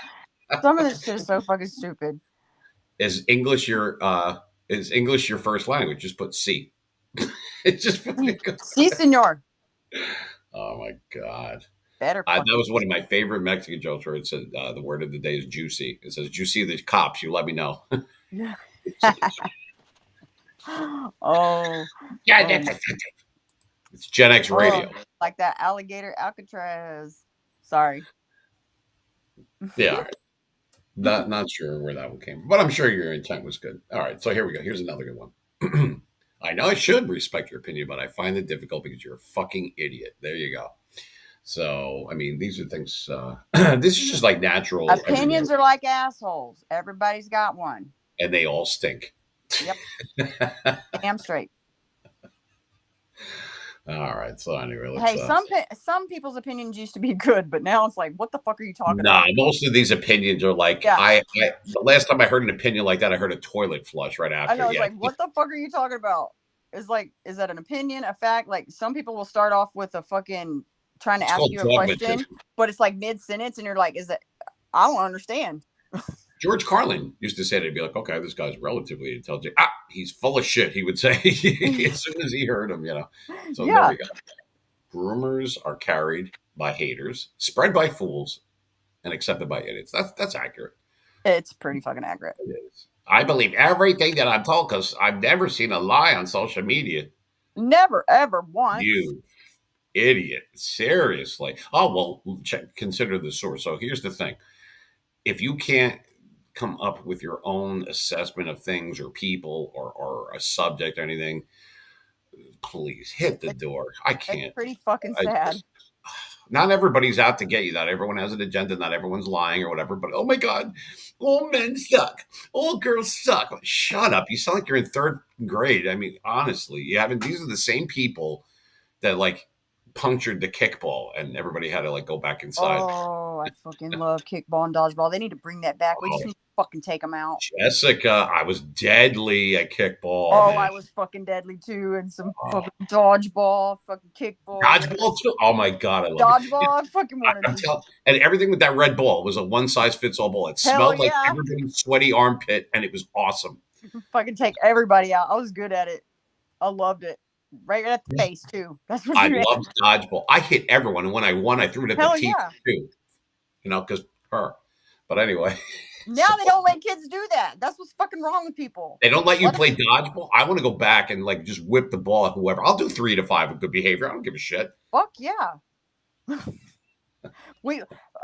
Some of this shit is so fucking stupid. Is English your first language? Just put C. It's just Si, senor. oh my god. Better That fucking. was one of my favorite Mexican jokes where it said the word of the day is juicy. It says, "You see the cops? You let me know." Oh. Yeah, Oh. it's Gen X radio. Oh, like that alligator Alcatraz. Sorry. Yeah, all right. Not sure where that one came from, but I'm sure your intent was good. All right, so here we go. Here's another good one. I know I should respect your opinion, but I find it difficult because you're a fucking idiot. There you go. So, I mean, these are things. This is just like natural. Opinions are like assholes. Everybody's got one. And they all stink. Yep. Damn straight. All right. So anyway, Hey, some people's opinions used to be good, but now it's like, what the fuck are you talking nah, about? most of these opinions are like, Yeah. the last time I heard an opinion like that, I heard a toilet flush right after. I know. It's like, what the fuck are you talking about? It's like, is that an opinion, a fact? Like, some people will start off with a fucking trying to It's ask called you a question, but it's like mid sentence, and you're like, is that? I don't understand. George Carlin used to say, they'd be like, okay, this guy's relatively intelligent. Ah, he's full of shit, he would say as soon as he heard him, So Yeah. there we go. Rumors are carried by haters, spread by fools, and accepted by idiots. That's accurate. It's pretty fucking accurate. It is. I believe everything that I'm told because I've never seen a lie on social media. Never, ever once. You idiot. Seriously. Oh, well, consider the source. So here's the thing. If you can't come up with your own assessment of things or people or a subject or anything, please hit the door. I It's can't. pretty fucking I, sad. not everybody's out to get you. Not everyone has an agenda. Not everyone's lying or whatever. But oh my God, all men suck. All girls suck. Shut up. You sound like you're in third grade. I mean, honestly, you haven't. These are the same people that like punctured the kickball and everybody had to like go back inside. Oh, I fucking love kickball and dodgeball. They need to bring that back. We just need to fucking take them out. Jessica, I was deadly at kickball. Oh, man. I was fucking deadly too, and some fucking dodgeball, fucking kickball, Dodgeball too. Oh my God, I love dodgeball. I fucking wanted I'm to. telling, and everything with that red ball was a one size fits all ball. It Hell smelled like yeah. everybody's sweaty armpit, and it was awesome. Fucking take everybody out. I was good at it. I loved it. Right at the face too. That's what I you loved dodgeball. I hit everyone, and when I won, I threw it at Hell the team yeah. too. You know, because her. But anyway, Now they don't let kids do that. That's what's fucking wrong with people. they don't let you play dodgeball. I want to go back and like just whip the ball at whoever. I'll do 3 to 5 with good behavior. I don't give a shit. Fuck yeah.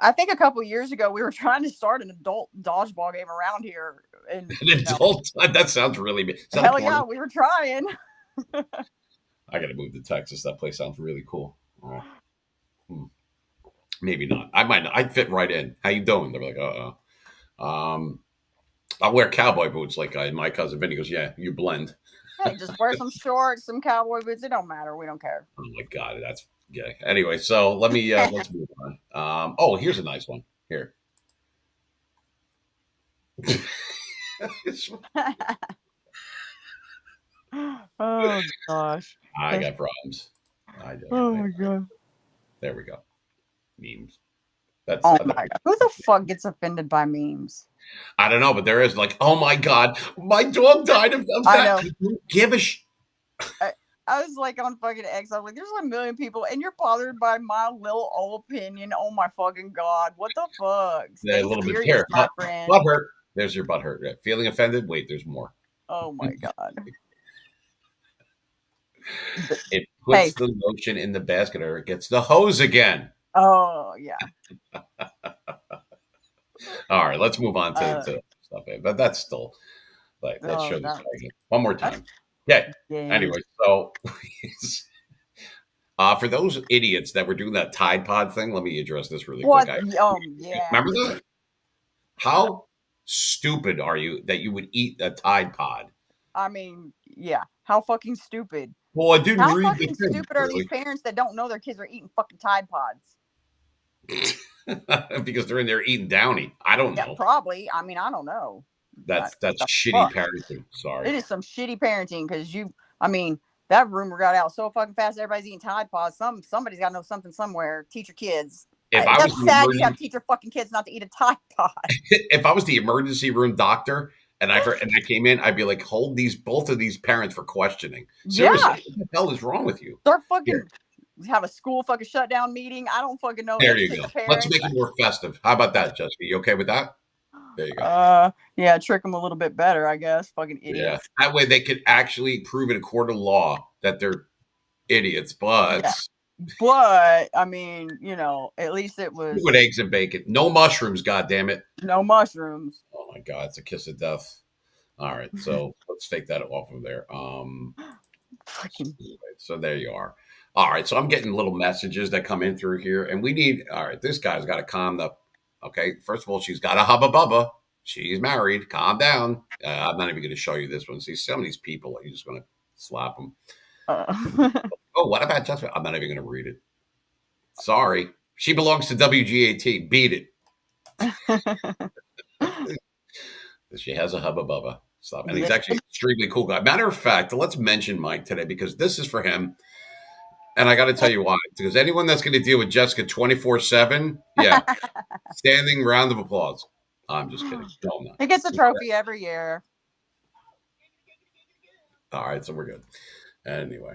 I think a couple years ago we were trying to start an adult dodgeball game around here. And An adult? That sounds really big. Hell yeah, we were trying. I got to move to Texas. That place sounds really cool. All right. Maybe not. I might not. I'd fit right in. How you doing? They're like, I'll wear cowboy boots like my cousin Vinny goes, yeah, you blend. Hey, just wear some shorts, some cowboy boots. It don't matter. We don't care. Oh my God, that's gay. Anyway, so let's move on. Oh, here's a nice one. Here. Oh gosh. I got problems. I do. Oh my God. There we go. Memes. That's oh my God. Who the fuck gets offended by memes? I don't know, but there is like, oh my God, my dog died of that. I know. I don't give a I was like on fucking X. I was like, there's like a million people, and you're bothered by my little old opinion. Oh my fucking God. What the fuck? Stay a little bit serious, here. my friend. Butt hurt. There's your butt hurt. Feeling offended? Wait, there's more. Oh my God. It puts the lotion in the basket or it gets the hose again. Oh, yeah. All right, let's move on to stuff. But that's still, like, let's show this one more time. Yeah. Anyway, so for those idiots that were doing that Tide Pod thing, let me address this really quick. Yeah. Remember that? How stupid are you that you would eat a Tide Pod? I mean, yeah. How fucking stupid. Well, I didn't read. How fucking stupid are these parents that don't know their kids are eating fucking Tide Pods? Because they're in there eating Downy. I don't know. Probably. I mean, I don't know. That's shitty parenting. Sorry. It is some shitty parenting because that rumor got out so fucking fast. Everybody's eating Tide Pods. Somebody's got to know something somewhere. Teach your kids. That's sad. You have to teach your fucking kids not to eat a Tide Pod. If I was the emergency room doctor and I came in, I'd be like, hold both of these parents for questioning. Seriously, what the hell is wrong with you? They're fucking have a school fucking shutdown meeting. I don't fucking know. There you go. Let's make it more festive. How about that, Jessica? You okay with that? There you go. Yeah, trick them a little bit better, I guess. Fucking idiots. Yeah. That way they could actually prove in a court of law that they're idiots. But I mean, at least it was with eggs and bacon. No mushrooms, goddammit. No mushrooms. Oh my God, it's a kiss of death. All right, so let's take that off of there. So there you are. All right, so I'm getting little messages that come in through here, and this guy's got to calm the. Okay, first of all, she's got a hubba bubba. She's married. Calm down. I'm not even going to show you this one. See, some of these people, you're just going to slap them. Oh, what about Jessica? I'm not even going to read it. Sorry. She belongs to WGAT. Beat it. She has a hubba bubba. Stop. And he's actually an extremely cool guy. Matter of fact, let's mention Mike today because this is for him. And I got to tell you why. Because anyone that's going to deal with Jessica 24/7, standing round of applause. I'm just kidding. No, I'm not. He gets a trophy every year. All right, so we're good. Anyway,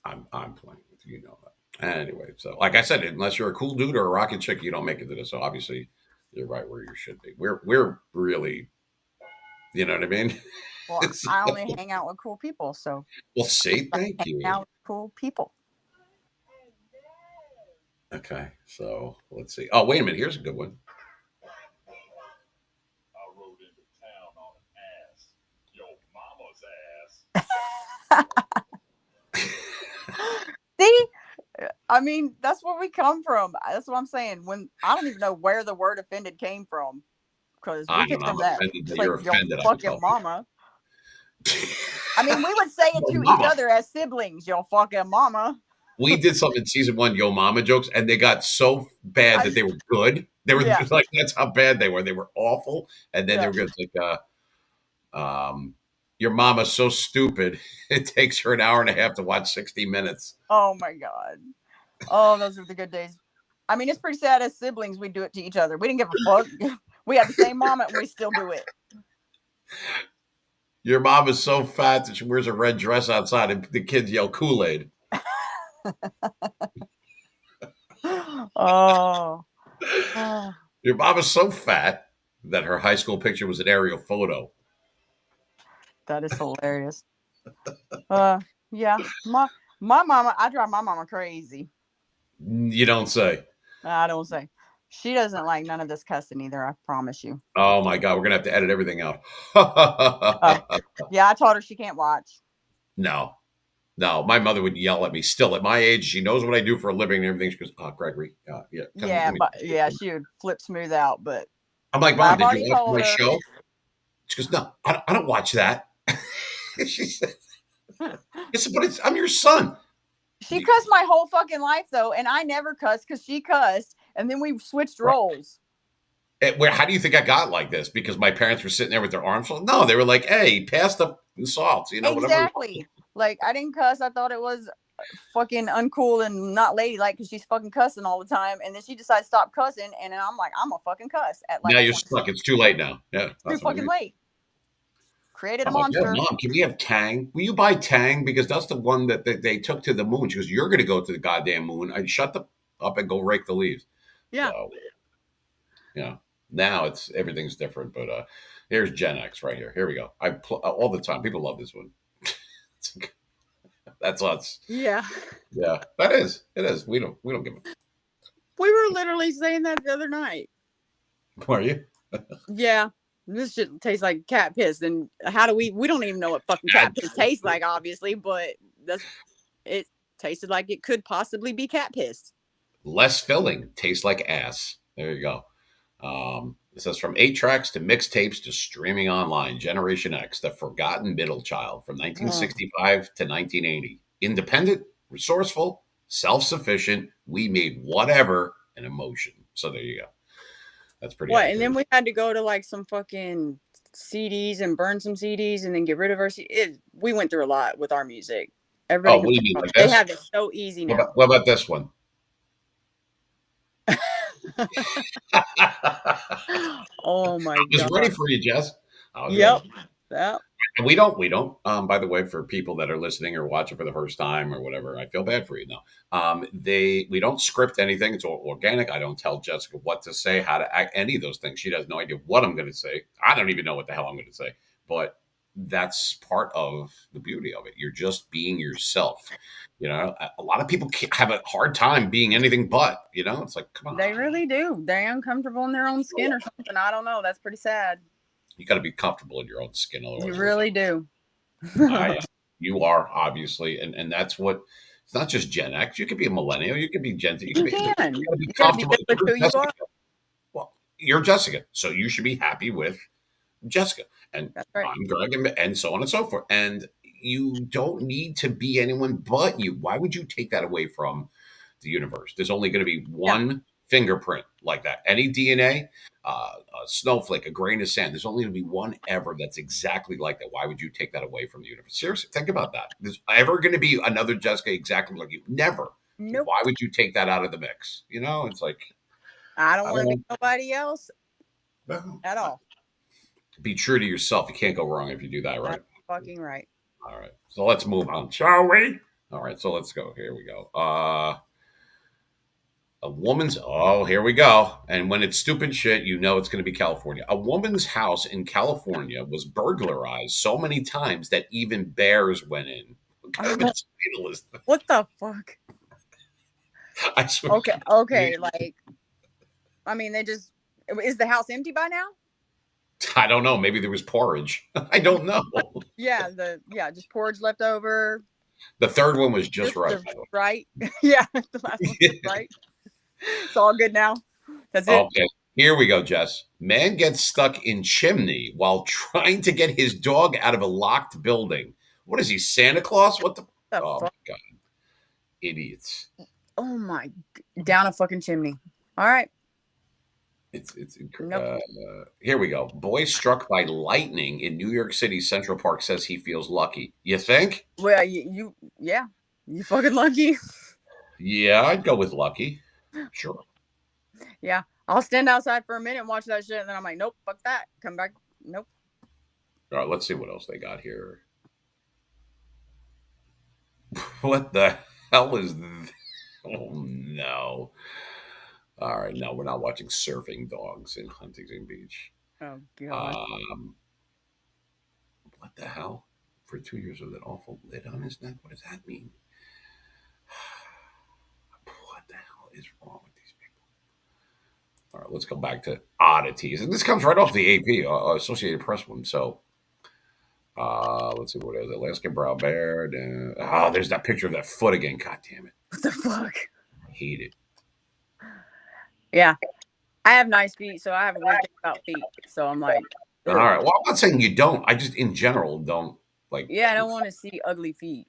I'm playing with you, know that. Anyway, so like I said, unless you're a cool dude or a rocket chick, you don't make it to this. So obviously, you're right where you should be. We're really, you know what I mean? Well, I only hang out with cool people, so Well, see, I thank hang you. out with cool people. Okay, so let's see. Oh, wait a minute. Here's a good one. I rode into town on an ass. Yo mama's ass. See, I mean, that's where we come from. That's what I'm saying. When I don't even know where the word offended came from, because I we don't could know. have I'm that. offended It's that like you're your offended. I can fucking tell. mama. I mean, we would say it Yo, to each mama. other as siblings. Your fucking mama. We did something in season one, Yo Mama jokes, and they got so bad that they were good. They were Yeah. like, that's how bad they were. They were awful. And then they Yeah. were good. It's like, your mama's so stupid. It takes her an hour and a half to watch 60 minutes. Oh my god. Oh, those are the good days. I mean, it's pretty sad as siblings. We do it to each other. We didn't give a fuck. We had the same mama, and we still do it. Your mom is so fat that she wears a red dress outside, and the kids yell Kool-Aid. Oh. Oh. Your mom is so fat that her high school picture was an aerial photo. That is hilarious. Yeah. My mama, I drive my mama crazy. You don't say. I don't say. She doesn't like none of this cussing either, I promise you. Oh my God, we're gonna have to edit everything out. Yeah, I told her she can't watch. No, no, my mother would yell at me. Still, at my age, she knows what I do for a living and everything. She goes, "Oh, Gregory, yeah, come, Yeah, let me." but yeah, she would flip smooth out, but I'm like, Mom, I've did you already watch told my her. show? She goes, No, I don't watch that. She said, I said, but I'm your son. She cussed my whole fucking life though, and I never cussed because she cussed, and then we switched Right. roles. How do you think I got like this? Because my parents were sitting there with their arms full. No, they were like, "Hey, pass the salt," whatever. Exactly. Like I didn't cuss. I thought it was fucking uncool and not ladylike because she's fucking cussing all the time, and then she decides to stop cussing, and then I'm like, I'm a fucking cuss at like Now you're 26. stuck. It's too late now. Yeah, Too that's what it fucking is. late. Created a I'm like, yeah, monster. Mom, can we have Tang? Will you buy Tang? Because that's the one that they took to the moon. She goes, You're going to go to the goddamn moon. I shut up and go rake the leaves. Yeah. So, now everything's different. But here's Gen X right here. Here we go. All the time. People love this one. That's us. Yeah. Yeah, that is. It is. We don't give a. We were literally saying that the other night. Are you? Yeah. This shit tastes like cat piss. And how do we don't even know what fucking cat piss tastes like, obviously, but it tasted like it could possibly be cat piss. Less filling, tastes like ass. There you go. It says from 8 tracks to mixtapes to streaming online, Generation X, the forgotten middle child from 1965 to 1980. Independent, resourceful, self-sufficient. We made whatever an emotion. So there you go. That's pretty. What? And then we had to go to like some fucking CDs and burn some CDs and then get rid of our CDs. We went through a lot with our music. Everybody, what do you mean, like they this? have it so easy now. What about this one? Oh my I was god! ready for you, Jess. Yep. Yep. We don't. By the way, for people that are listening or watching for the first time or whatever, I feel bad for you. No, we don't script anything. It's all organic. I don't tell Jessica what to say, how to act, any of those things. She has no idea what I'm going to say. I don't even know what the hell I'm going to say. But that's part of the beauty of it. You're just being yourself. A lot of people have a hard time being anything but. It's like, come on. They really do. They're uncomfortable in their own skin or something. I don't know. That's pretty sad. You got to be comfortable in your own skin. You really do. You are, obviously, and that's what. It's not just Gen X. You could be a millennial. You could be Gen Z. You can be comfortable with who you are. Well, you're Jessica, so you should be happy with Jessica, and right. I'm Greg, and so on and so forth. And you don't need to be anyone but you. Why would you take that away from the universe? There's only going to be one fingerprint like that. Any DNA, a snowflake, a grain of sand. There's only going to be one ever that's exactly like that. Why would you take that away from the universe? Seriously, think about that. There's ever going to be another Jessica exactly like you? Never. Nope. Why would you take that out of the mix? It's like I don't want to be nobody else at all. Be true to yourself. You can't go wrong if you do that, right? That's fucking right. All right. So let's move on, shall we? All right. So let's go. Here we go. A woman's, oh, here we go. And when it's stupid shit, you know it's going to be California. A woman's house in California was burglarized so many times that even bears went in. What kind of a title is that? What the fuck? I swear. Okay, okay, like, I mean, they just, is the house empty by now? I don't know. Maybe there was porridge. I don't know. Yeah, just porridge left over. The third one was just right. Right? Yeah, the last one was right. It's all good now. That's it. Okay. Here we go, Jess. Man gets stuck in chimney while trying to get his dog out of a locked building. What is he, Santa Claus? What the? Oh, fuck? my God. Idiots. Oh, my. Down a fucking chimney. All right. It's nope. Here we go. Boy struck by lightning in New York City Central Park says he feels lucky. You think? Well, you fucking lucky. Yeah, I'd go with lucky. Sure. Yeah, I'll stand outside for a minute and watch that shit, and then I'm like, nope, fuck that. Come back. Nope. All right, let's see what else they got here. What the hell is this? Oh, no. All right, no, we're not watching surfing dogs in Huntington Beach. Oh, God. What the hell? For 2 years with an awful lid on his neck? What does that mean? What the hell is wrong with these people? All right, let's go back to oddities. And this comes right off the AP, Associated Press one. So let's see what it is. Alaskan brown bear. Oh, there's that picture of that foot again. God damn it. What the fuck? I hate it. Yeah. I have nice feet, so I have a weird thing about feet. So I'm like, ugh. All right. Well, I'm not saying you don't. I just, in general, don't like. Yeah, I don't want to see ugly feet.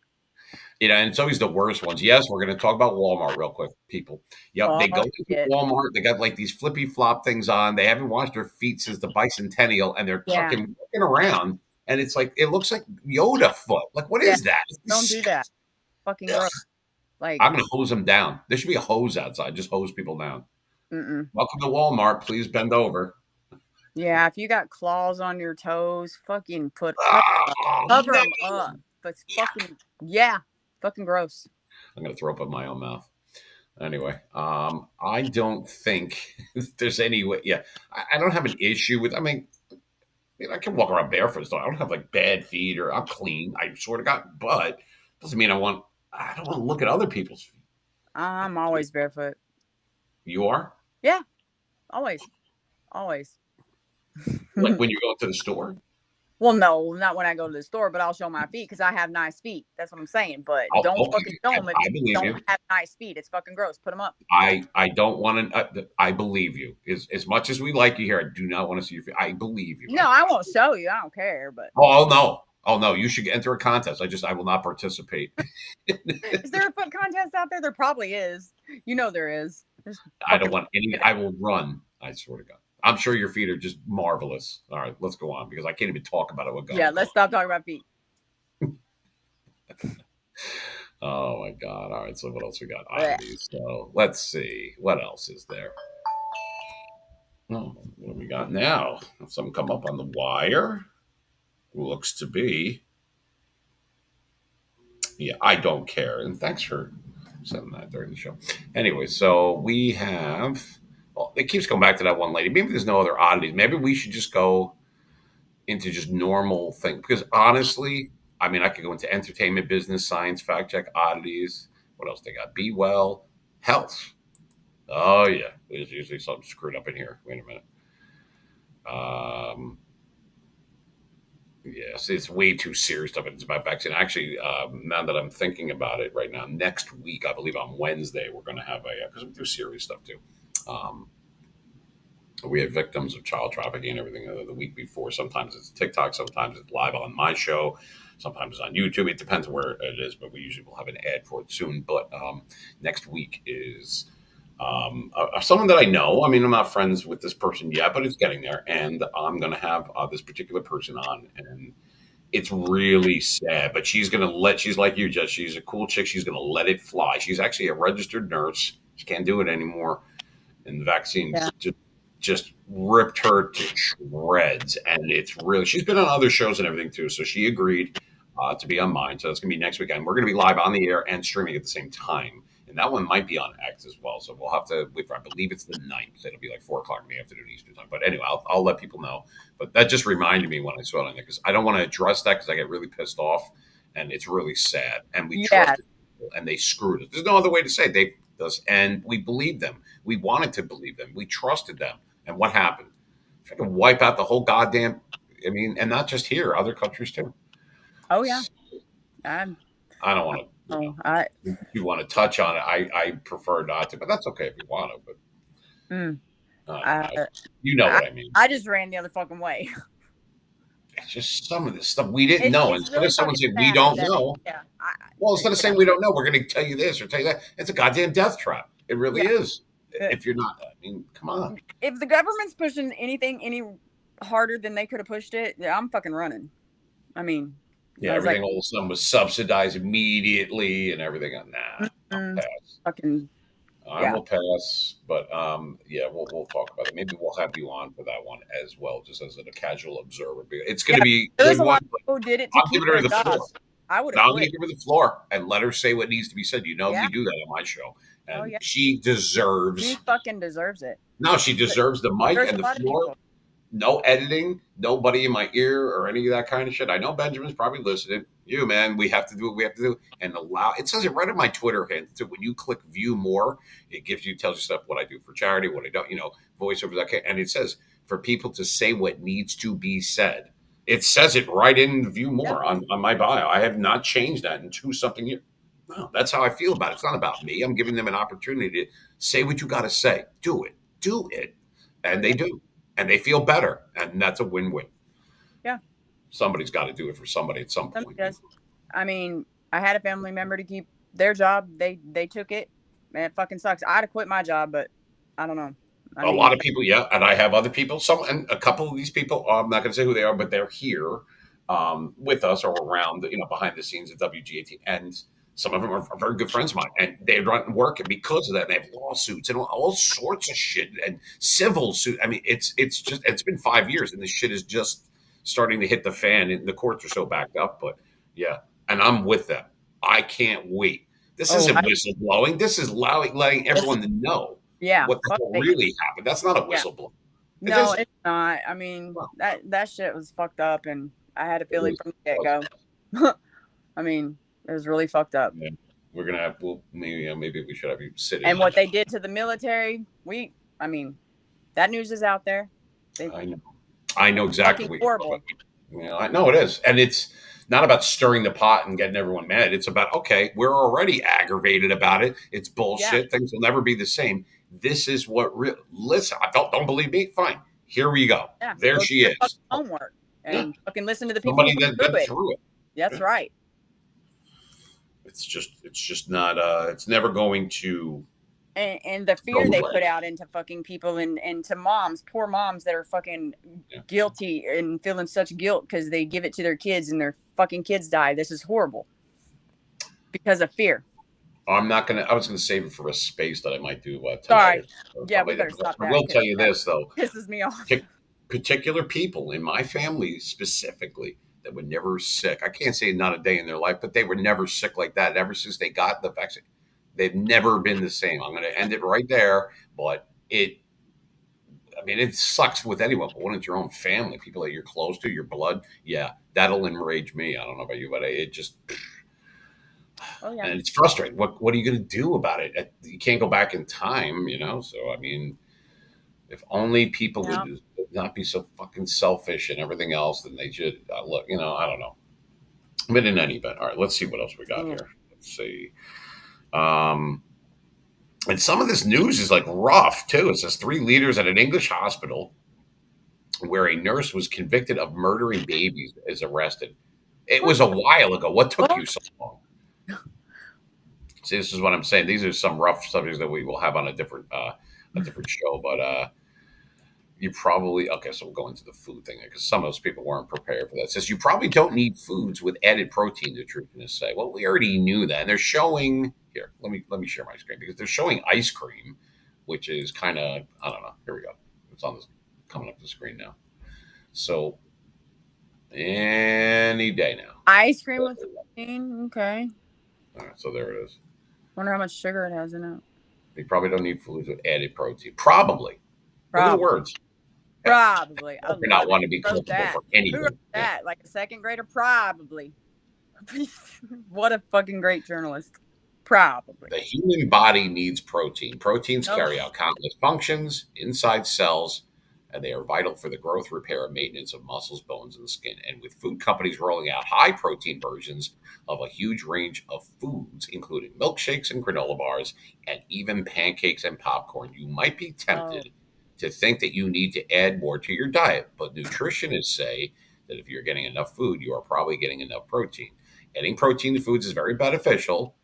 You know, and it's always the worst ones. Yes, we're going to talk about Walmart real quick, people. Yep, they go to Walmart. They got like these flippy flop things on. They haven't washed their feet since the bicentennial, and they're fucking walking around. And it's like, it looks like Yoda foot. Like, what is that? Don't do that. Fucking gross. Like, I'm going to hose them down. There should be a hose outside. Just hose people down. Welcome to Walmart. Please bend over. Yeah, if you got claws on your toes, fucking cover them up. But fucking, fucking gross. I'm going to throw up in my own mouth. Anyway, I don't think there's any way. Yeah, I don't have an issue with, I mean, I can walk around barefoot. So I don't have like bad feet or I'm clean. I sort of got, but doesn't mean I don't want to look at other people's feet. I'm always barefoot. You are? Yeah, always. Always. Like when you go to the store? Well, no, not when I go to the store, but I'll show my feet because I have nice feet. That's what I'm saying. But don't fucking show them if you don't have nice feet. It's fucking gross. Put them up. I don't want to. I believe you. As much as we like you here, I do not want to see your feet. I believe you. No, I won't show you. I don't care. But oh no, you should enter a contest. I will not participate. Is there a foot contest out there? There probably is. You know there is. I don't want any. I will run. I swear to God. I'm sure your feet are just marvelous. All right, let's go on because I can't even talk about it. Yeah, let's stop talking about feet. Oh my God. All right, so what else we got? So let's see. What else is there? Oh, what do we got now? Something come up on the wire. Looks to be. Yeah, I don't care. And thanks for sending that during the show. Anyway, so we have. Well, it keeps going back to that one lady. Maybe there's no other oddities. Maybe we should just go into just normal things. Because honestly, I mean, I could go into entertainment, business, science, fact check, oddities. What else they got? Be well, health. Oh, yeah. There's usually something screwed up in here. Wait a minute. Yes, it's way too serious stuff. It's about vaccine. Actually, now that I'm thinking about it right now, next week, I believe on Wednesday, we're going to have because we do serious stuff too. We have victims of child trafficking and everything the week before. Sometimes it's TikTok, sometimes it's live on my show, sometimes it's on YouTube. It depends where it is, but we usually will have an ad for it soon. But next week is someone that I know. I mean, I'm not friends with this person yet, but it's getting there. And I'm going to have this particular person on. And it's really sad, but she's like you, Jess. She's a cool chick. She's going to let it fly. She's actually a registered nurse. She can't do it anymore. And the vaccine just ripped her to shreds. And it's really, she's been on other shows and everything too. So she agreed to be on mine. So it's going to be next weekend. We're going to be live on the air and streaming at the same time. And and that one might be on X as well. So we'll have to wait for. I believe it's the 9th. It'll be like 4 o'clock in the afternoon Eastern time. But anyway, I'll let people know. But that just reminded me when I saw it on there because I don't want to address that because I get really pissed off, and it's really sad. And we Yeah. trusted people, and they screwed us. There's no other way to say it. They us, and we believed them. We wanted to believe them. We trusted them. And what happened? Freaking wipe out the whole goddamn. I mean, and not just here, other countries too. Oh yeah. I I don't want to. If you want to touch on it, I prefer not to, but that's okay if you want to. But you know what I mean. I just ran the other fucking way. It's just some of this stuff we didn't know. Instead really of someone saying we don't know, yeah. well, instead of saying we don't know, we're going to tell you this or tell you that. It's a goddamn death trap. It really is. If you're not, I mean, come on. If the government's pushing anything any harder than they could have pushed it, I'm fucking running. I mean, yeah, everything all of a sudden was subsidized immediately and everything. Nah, I'll pass. Fucking. I will pass, but yeah, we'll talk about it. Maybe we'll have you on for that one as well, just as a casual observer. It's going to be a good one. Who did it to keep her the floor. I would have. I'm going to give her the floor and let her say what needs to be said. You know, you do that on my show, and she deserves. She fucking deserves it. No, she deserves the mic and the floor. No editing, nobody in my ear or any of that kind of shit. I know Benjamin's probably listening. You, man, we have to do what we have to do and allow. It says it right on my Twitter hand. So when you click view more, it tells you stuff what I do for charity, what I don't, voiceover, that and it says for people to say what needs to be said. It says it right in view more on my bio. I have not changed that in 2-something years. No, that's how I feel about it. It's not about me. I'm giving them an opportunity to say what you got to say. Do it. And they do. And they feel better, and that's a win-win. Yeah, somebody's got to do it for somebody at some point. I mean, I had a family member to keep their job. They took it, and it fucking sucks. I'd have quit my job, but I don't know. A lot of people, yeah, and I have other people. And a couple of these people, I'm not going to say who they are, but they're here with us or around, behind the scenes at WGAT, and some of them are very good friends of mine, and they run work, and because of that, they have lawsuits and all sorts of shit and civil suit. I mean, it's been 5 years, and this shit is just starting to hit the fan, and the courts are so backed up. But yeah, and I'm with them. I can't wait. This isn't whistleblowing. This is letting everyone know what the hell really happened. That's not a whistleblower. No, it's not. I mean, that shit was fucked up, and I had a feeling from the get-go. I mean, it was really fucked up. Yeah. We're gonna have. Maybe we should have you sit. And what they did to the military, I mean, that news is out there. I know exactly what you're horrible. I know it is, and it's not about stirring the pot and getting everyone mad. It's about we're already aggravated about it. It's bullshit. Yeah. Things will never be the same. This is what. Listen, don't believe me? Fine. Here we go. Yeah, there she is. Homework and fucking listen to the people who went through it. That's right. It's just not. It's never going to. And the fear they put out into fucking people and to moms, poor moms that are fucking guilty and feeling such guilt because they give it to their kids and their fucking kids die. This is horrible because of fear. I'm not gonna. I was gonna save it for a space that I might do. Sorry. Yeah, we better stop that. I will tell you this though. Pisses me off. Particular people in my family specifically that were never sick. I can't say not a day in their life, but they were never sick like that ever since they got the vaccine. They've never been the same. I'm going to end it right there. But it sucks with anyone. But when it's your own family, people that you're close to, your blood, yeah, that'll enrage me. I don't know about you, but it just. And it's frustrating. What are you going to do about it? You can't go back in time, So I mean, if only people would not be so fucking selfish and everything else, then they should look. I don't know. But in any event, all right. Let's see what else we got here. Let's see. And some of this news is rough too. It says 3 leaders at an English hospital where a nurse was convicted of murdering babies is arrested. It was a while ago. What took you so long? See, this is what I'm saying. These are some rough subjects that we will have on a different show. But you probably so we'll go into the food thing because some of those people weren't prepared for that. It says you probably don't need foods with added protein. Nutritionists say. Well, we already knew that. And they're showing here. Let me share my screen because they're showing ice cream, which is kind of I don't know. Here we go. It's on this coming up the screen now. So any day now. Ice cream with protein. Okay. All right. So there it is. Wonder how much sugar it has in it. They probably don't need foods with added protein. Probably. Look at the Probably. words. Yeah. Probably. I Hope you're not love it. want to be Who wrote comfortable that? for Who wrote anyone. Yeah. that? Like a second grader? Probably. What a fucking great journalist. Probably. The human body needs protein. Proteins Oh, carry out countless functions inside cells, and they are vital for the growth, repair, and maintenance of muscles, bones, and skin. And with food companies rolling out high protein versions of a huge range of foods, including milkshakes and granola bars, and even pancakes and popcorn, you might be tempted to think that you need to add more to your diet. But nutritionists say that if you're getting enough food, you are probably getting enough protein. Adding protein to foods is very beneficial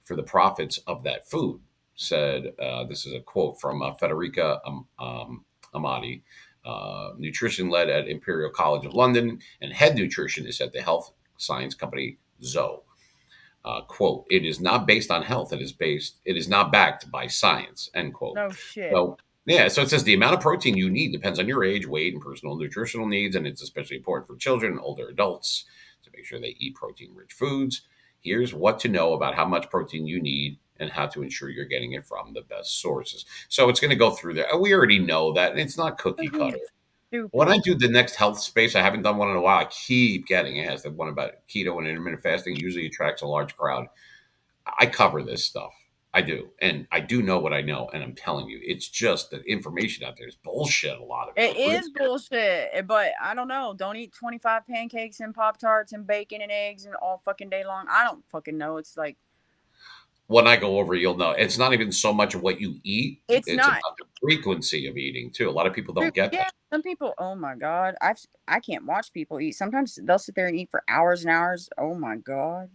for the profits of that food, said, this is a quote from Federica Amati, nutrition led at Imperial College of London and head nutritionist at the health science company Zoe. Quote, it is not based on health. It is not backed by science, end quote. no shit. So, yeah, so it says the amount of protein you need depends on your age, weight, and personal nutritional needs, and it's especially important for children and older adults to make sure they eat protein-rich foods. Here's what to know about how much protein you need and how to ensure you're getting it from the best sources. So it's going to go through there. We already know that, and it's not cookie cutter. Stupid. When I do the next health space, I haven't done one in a while. I keep getting asked. The one about keto and intermittent fasting usually attracts a large crowd. I cover this stuff. I do. And I do know what I know. And I'm telling you, it's just the information out there is bullshit. A lot of it is bullshit. But I don't know. Don't eat 25 pancakes and Pop-Tarts and bacon and eggs and all fucking day long. I don't fucking know. It's like, when I go over, you'll know it's not even so much of what you eat. It's not. About the frequency of eating too. A lot of people don't get that. Some people, oh my God. I can't watch people eat. Sometimes they'll sit there and eat for hours and hours. Oh my God.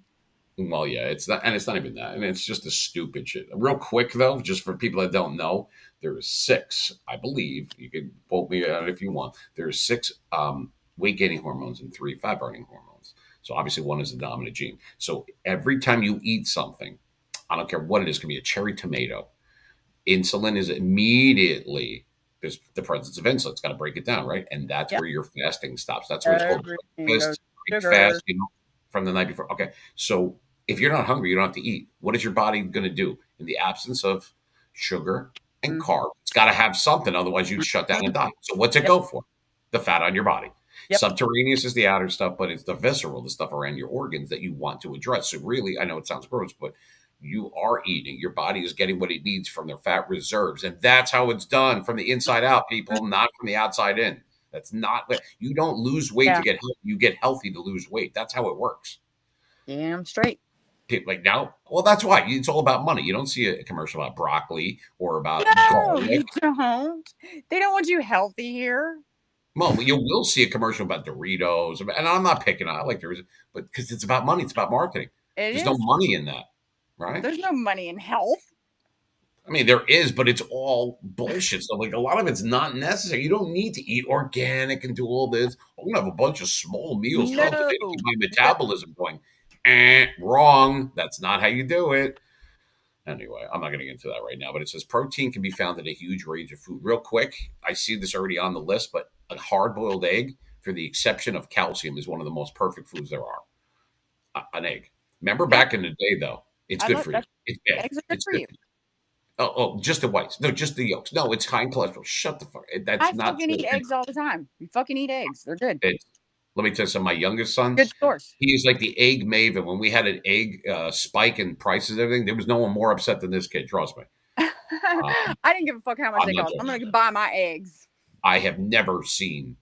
Well, yeah, it's not even that. And it's just a stupid shit. Real quick though, just for people that don't know, there is 6, I believe. You can quote me on it if you want. There are 6 weight gaining hormones and 3 fat burning hormones. So obviously one is the dominant gene. So every time you eat something, I don't care what it is, it can be a cherry tomato. Insulin is immediately, there's the presence of insulin. It's got to break it down, right? And that's where your fasting stops. That's where it's called fast, from the night before. Okay. So if you're not hungry, you don't have to eat. What is your body going to do in the absence of sugar and carb? It's got to have something. Otherwise, you'd shut down and die. So what's it go for? The fat on your body. Subterraneous is the outer stuff, but it's the visceral, the stuff around your organs that you want to address. So really, I know it sounds gross, but you are eating. Your body is getting what it needs from their fat reserves. And that's how it's done from the inside out, people, not from the outside in. That's not, you don't lose weight to get healthy. You get healthy to lose weight. That's how it works. Damn straight. Like now, well, that's why it's all about money. You don't see a commercial about broccoli or about garlic. You don't. They don't want you healthy here. Well, you will see a commercial about Doritos, and I'm not picking on. I like Doritos, but because it's about money, it's about marketing. There's no money in that, right? There's no money in health. I mean, there is, but it's all bullshit. So, like, a lot of it's not necessary. You don't need to eat organic and do all this. I'm gonna have a bunch of small meals throughout the day to keep my metabolism going. Wrong. That's not how you do it. Anyway, I'm not going to get into that right now, but it says protein can be found in a huge range of food. Real quick, I see this already on the list, but a hard-boiled egg, for the exception of calcium, is one of the most perfect foods there are. An egg. Remember back in the day, though, it's good for you. It's bad. Eggs are good for you. Oh, just the whites. No, just the yolks. No, it's high in cholesterol. Shut the fuck. That's I not. fucking eat eggs all the time. You fucking eat eggs. They're good. Let me tell you something. My youngest son, good source. He's like the egg maven. When we had an egg spike in prices and everything, there was no one more upset than this kid. Trust me. I didn't give a fuck how much they cost. I'm going to buy my eggs. I have never seen.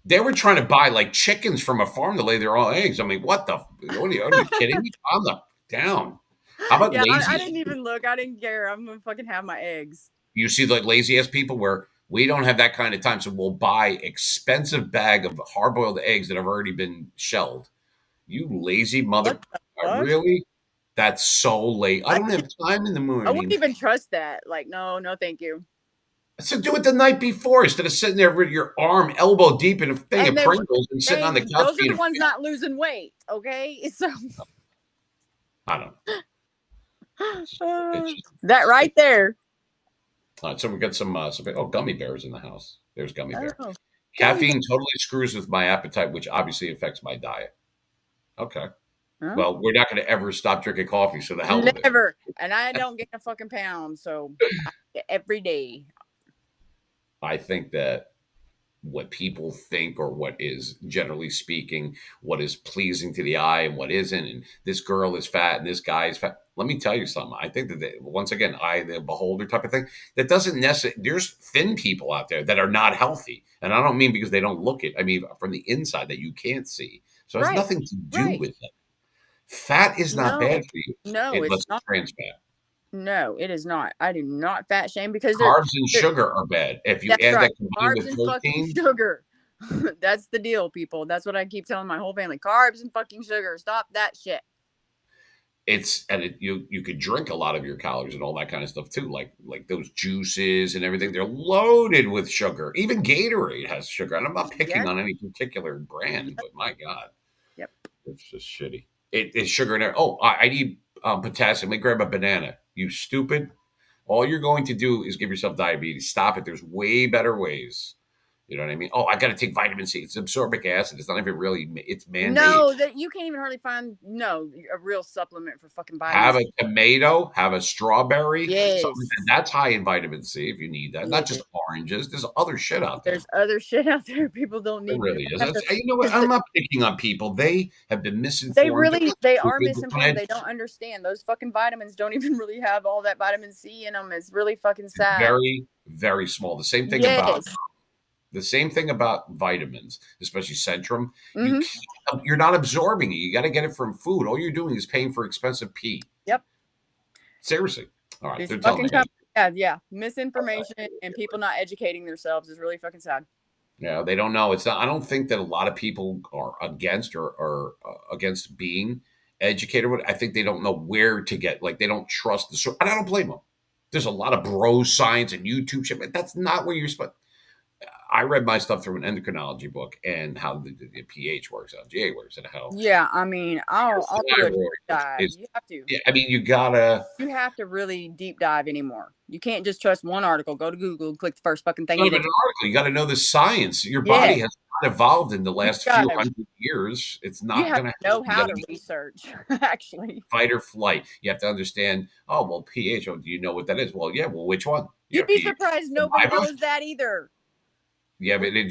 They were trying to buy like chickens from a farm to lay their own eggs. I mean, what the? Are you kidding me? I'm down. How about lazy? I didn't even look. I didn't care. I'm going to fucking have my eggs. You see like lazy ass people where we don't have that kind of time, so we'll buy expensive bag of hard-boiled eggs that have already been shelled. You lazy mother! Really? That's so late. I don't have time in the morning. I wouldn't even trust that. Like, no, thank you. So do it the night before instead of sitting there with your arm elbow deep in a thing of Pringles and sitting on the couch. Those are the ones not losing weight, okay? So I don't know. That right there. All right, so we got some gummy bears in the house. There's gummy bear. Caffeine totally screws with my appetite, which obviously affects my diet. Okay. Huh? Well, we're not going to ever stop drinking coffee, so the hell with it. Never. And I don't get a fucking pound, so every day. I think that what people think, or what is, generally speaking, what is pleasing to the eye and what isn't, and this girl is fat and this guy is fat. Let me tell you something. I think that once again, eye the beholder type of thing. That doesn't necessarily. There's thin people out there that are not healthy, and I don't mean because they don't look it. I mean from the inside that you can't see. So it has Right. nothing to do Right. with it. Fat is not No. bad for you No, unless it's it's not. trans fat. No, it is not. I do not fat shame because Carbs and they're sugar are bad. If you that's add right. that combined Carbs with and fucking protein, sugar. That's the deal, people. That's what I keep telling my whole family. Carbs and fucking sugar. Stop that shit. you could drink a lot of your calories and all that kind of stuff too, like those juices and everything. They're loaded with sugar. Even Gatorade has sugar, and I'm not picking Yes. on any particular brand, but my God, Yep. it's just shitty. It's sugar in there. Oh, I need potassium. Let me grab a banana. You stupid! All you're going to do is give yourself diabetes. Stop it. There's way better ways. You know what I mean? Oh, I got to take vitamin C. It's absorbic acid. It's not even really. It's man made. No, that you can't even hardly find a real supplement for fucking Have vitamins. a tomato, have a strawberry. Yes. That's high in vitamin C if you need that. Not Yes. just oranges. There's other shit out there. There's other shit out there people don't It need. really is. You know what? I'm not picking on people. They have been misinformed. They They're are not misinformed. stupid. They don't understand. Those fucking vitamins don't even really have all that vitamin C in them. It's really fucking sad. Very, very small. Yes. The same thing about vitamins, especially Centrum. Mhm. You're not absorbing it. You got to get it from food. All you're doing is paying for expensive pee. Yep. Seriously. All right. These They're telling fucking me. yeah. Misinformation and people not educating themselves is really fucking sad. Yeah, they don't know. It's not. I don't think that a lot of people are against or against being educated. I think they don't know where to get. Like they don't trust the source. And I don't blame them. There's a lot of bro science and YouTube shit, but that's not where you're supposed. I read my stuff through an endocrinology book and how the pH works, how GA works, and how. Yeah, I mean, I'll do a deep dive. You have to. Yeah, I mean, you have to really deep dive anymore. You can't just trust one article. Go to Google, click the first fucking thing. An article. You got to know the science. Your body has not evolved in the last few hundred years. It's not going to know how to research. Actually, fight or flight. You have to understand. Oh well, pH. Oh, do you know what that is? Well, yeah. Well, which one? You'd be surprised. Nobody knows that either. Yeah, but are you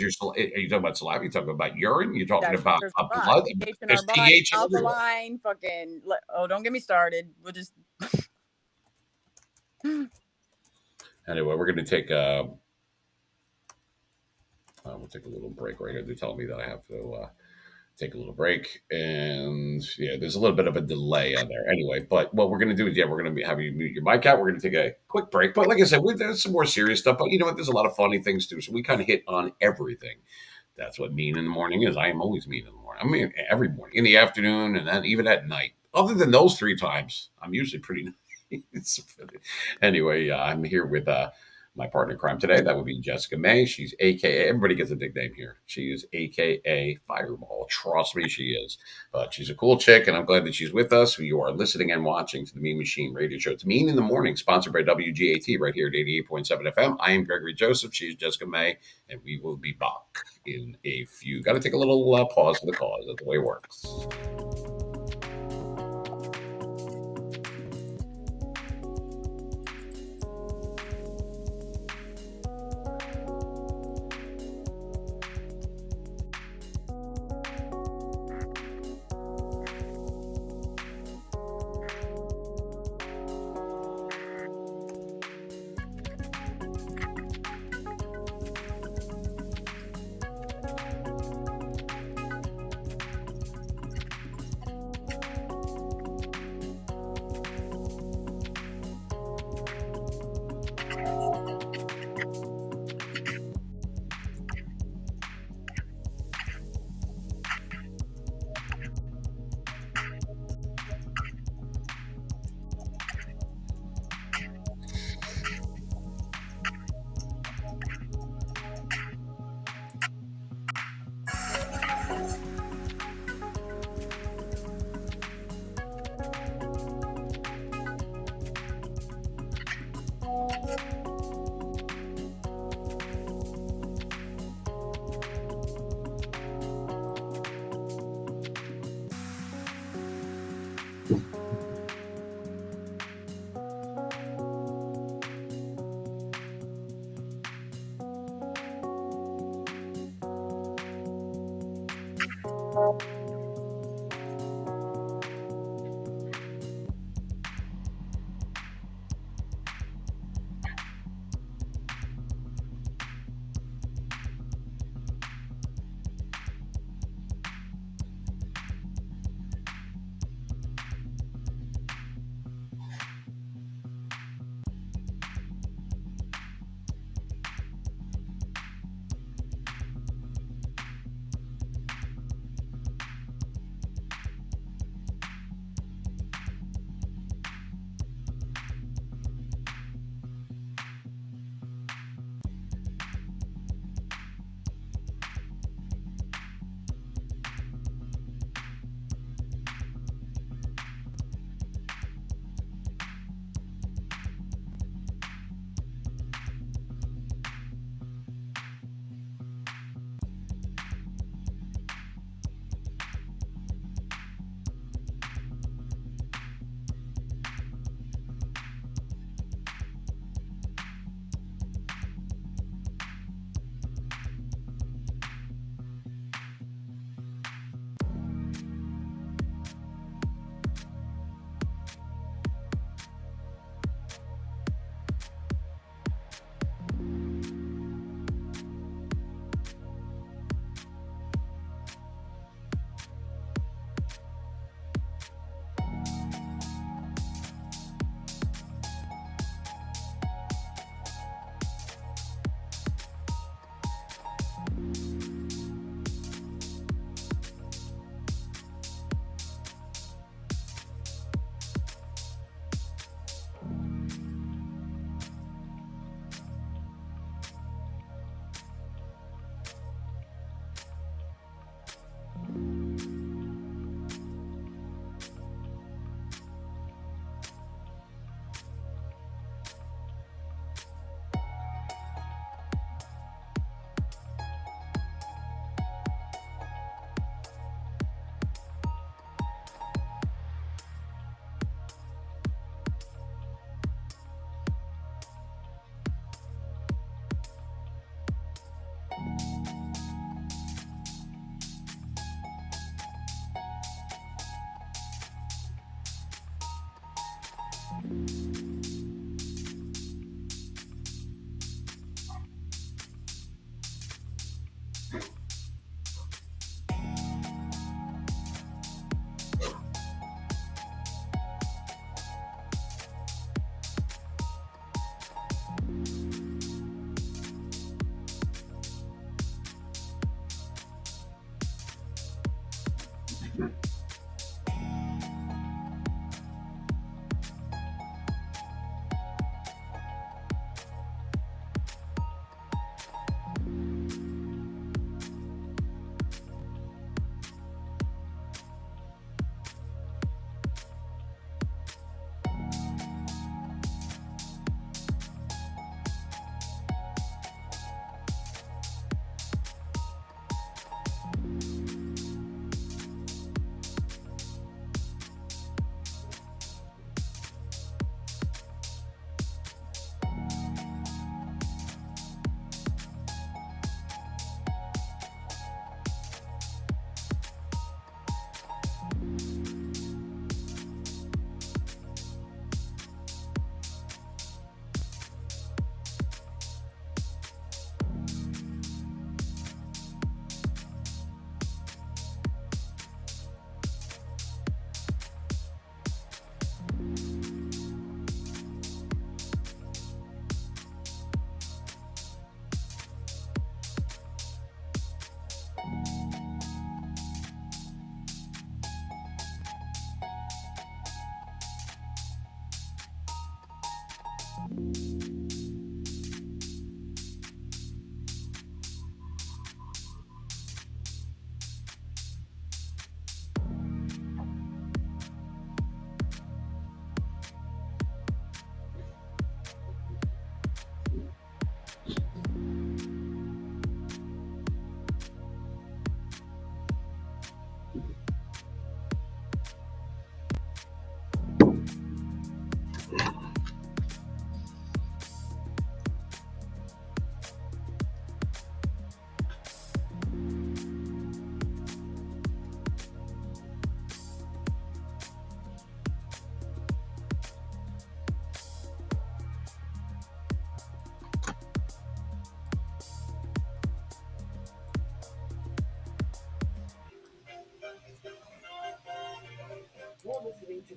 talking about saliva? You're talking about urine? You're talking about blood? There's pH alkaline, fucking. Oh, don't get me started. We'll just. Anyway, we're going to take we'll take a little break right here. They're telling me that I have to take a little break, and yeah, there's a little bit of a delay on there. Anyway, but what we're going to do is, we're going to have you mute your mic out. We're going to take a quick break, but like I said, there's some more serious stuff. But you know what? There's a lot of funny things too, so we kind of hit on everything. That's what mean in the morning is. I am always mean in the morning. I mean, every morning, in the afternoon, and then even at night. Other than those 3 times, I'm usually pretty nice. Anyway, I'm here with my partner in crime today. That would be Jessica May. She's AKA, everybody gets a nickname here. She is AKA Fireball. Trust me, she is. But she's a cool chick, and I'm glad that she's with us. You are listening and watching to the Mean Machine radio show. It's Mean in the Morning, sponsored by WGAT right here at 88.7 FM. I am Gregory Joseph. She's Jessica May, and we will be back in a few. Got to take a little pause for the cause. That's the way it works.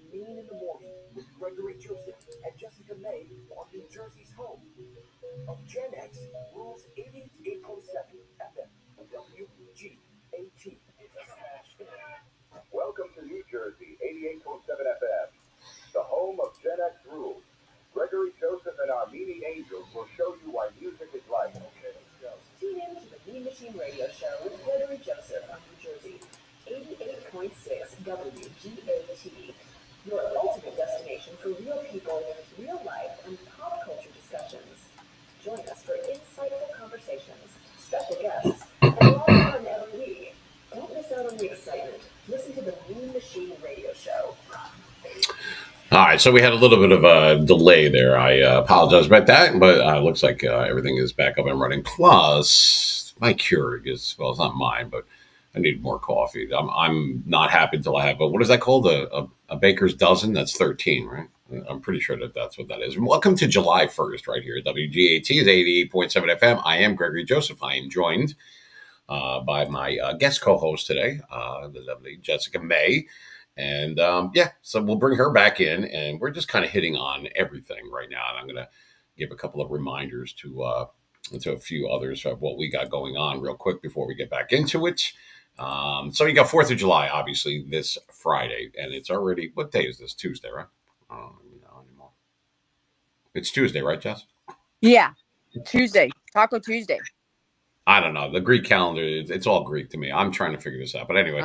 Maine in the Morning with Gregory Joseph and Jessica May on New Jersey's home of Gen X rules 88.7 FM WGAT. Welcome to New Jersey 88.7 FM, the home of Gen X rules. Gregory Joseph and our Meanie Angels will show you why music is life. Okay, let's go. Tune in to the Mean Machine Radio Show with Gregory Joseph on New Jersey 88.6 WGAT. Your ultimate destination for real people, real life, and pop culture discussions. Join us for insightful conversations, special guests, and a lot of fun every week. Don't miss out on the excitement. Listen to the Mean Machine Radio Show. All right, so we had a little bit of a delay there. I apologize about that, but looks like everything is back up and running. Plus, my Keurig is, well, it's not mine, but I need more coffee. I'm not happy until I have what is that called? A baker's dozen? That's 13, right? I'm pretty sure that's what that is. Welcome to July 1st, right here at WGAT is 88.7 FM. I am Gregory Joseph. I am joined by my guest co-host today, the lovely Jessica May. And so we'll bring her back in, and we're just kind of hitting on everything right now. And I'm going to give a couple of reminders to a few others of what we got going on real quick before we get back into it. So you got 4th of July, obviously, this Friday, and it's already, what day is this? Tuesday, right? I don't know anymore. It's Tuesday, right, Jess? Yeah, Tuesday, Taco Tuesday. I don't know. The Greek calendar, it's all Greek to me. I'm trying to figure this out. But anyway,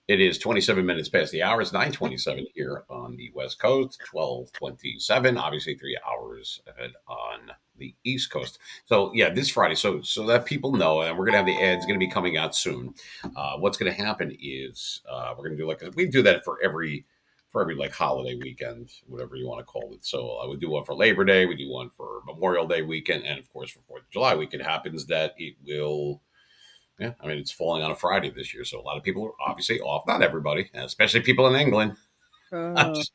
it is 27 minutes past the hour. It's 9:27 here on the West Coast, 12:27, obviously 3 hours ahead on the East Coast. So, yeah, this Friday, so that people know, and we're going to have the ads going to be coming out soon. What's going to happen is we're going to do we do that for every like holiday weekend, whatever you want to call it. So I would do one for Labor Day. We do one for Memorial Day weekend. And, of course, for 4th of July weekend. It happens that it will... Yeah, I mean, it's falling on a Friday this year, so a lot of people are obviously off. Not everybody, especially people in England. I'm just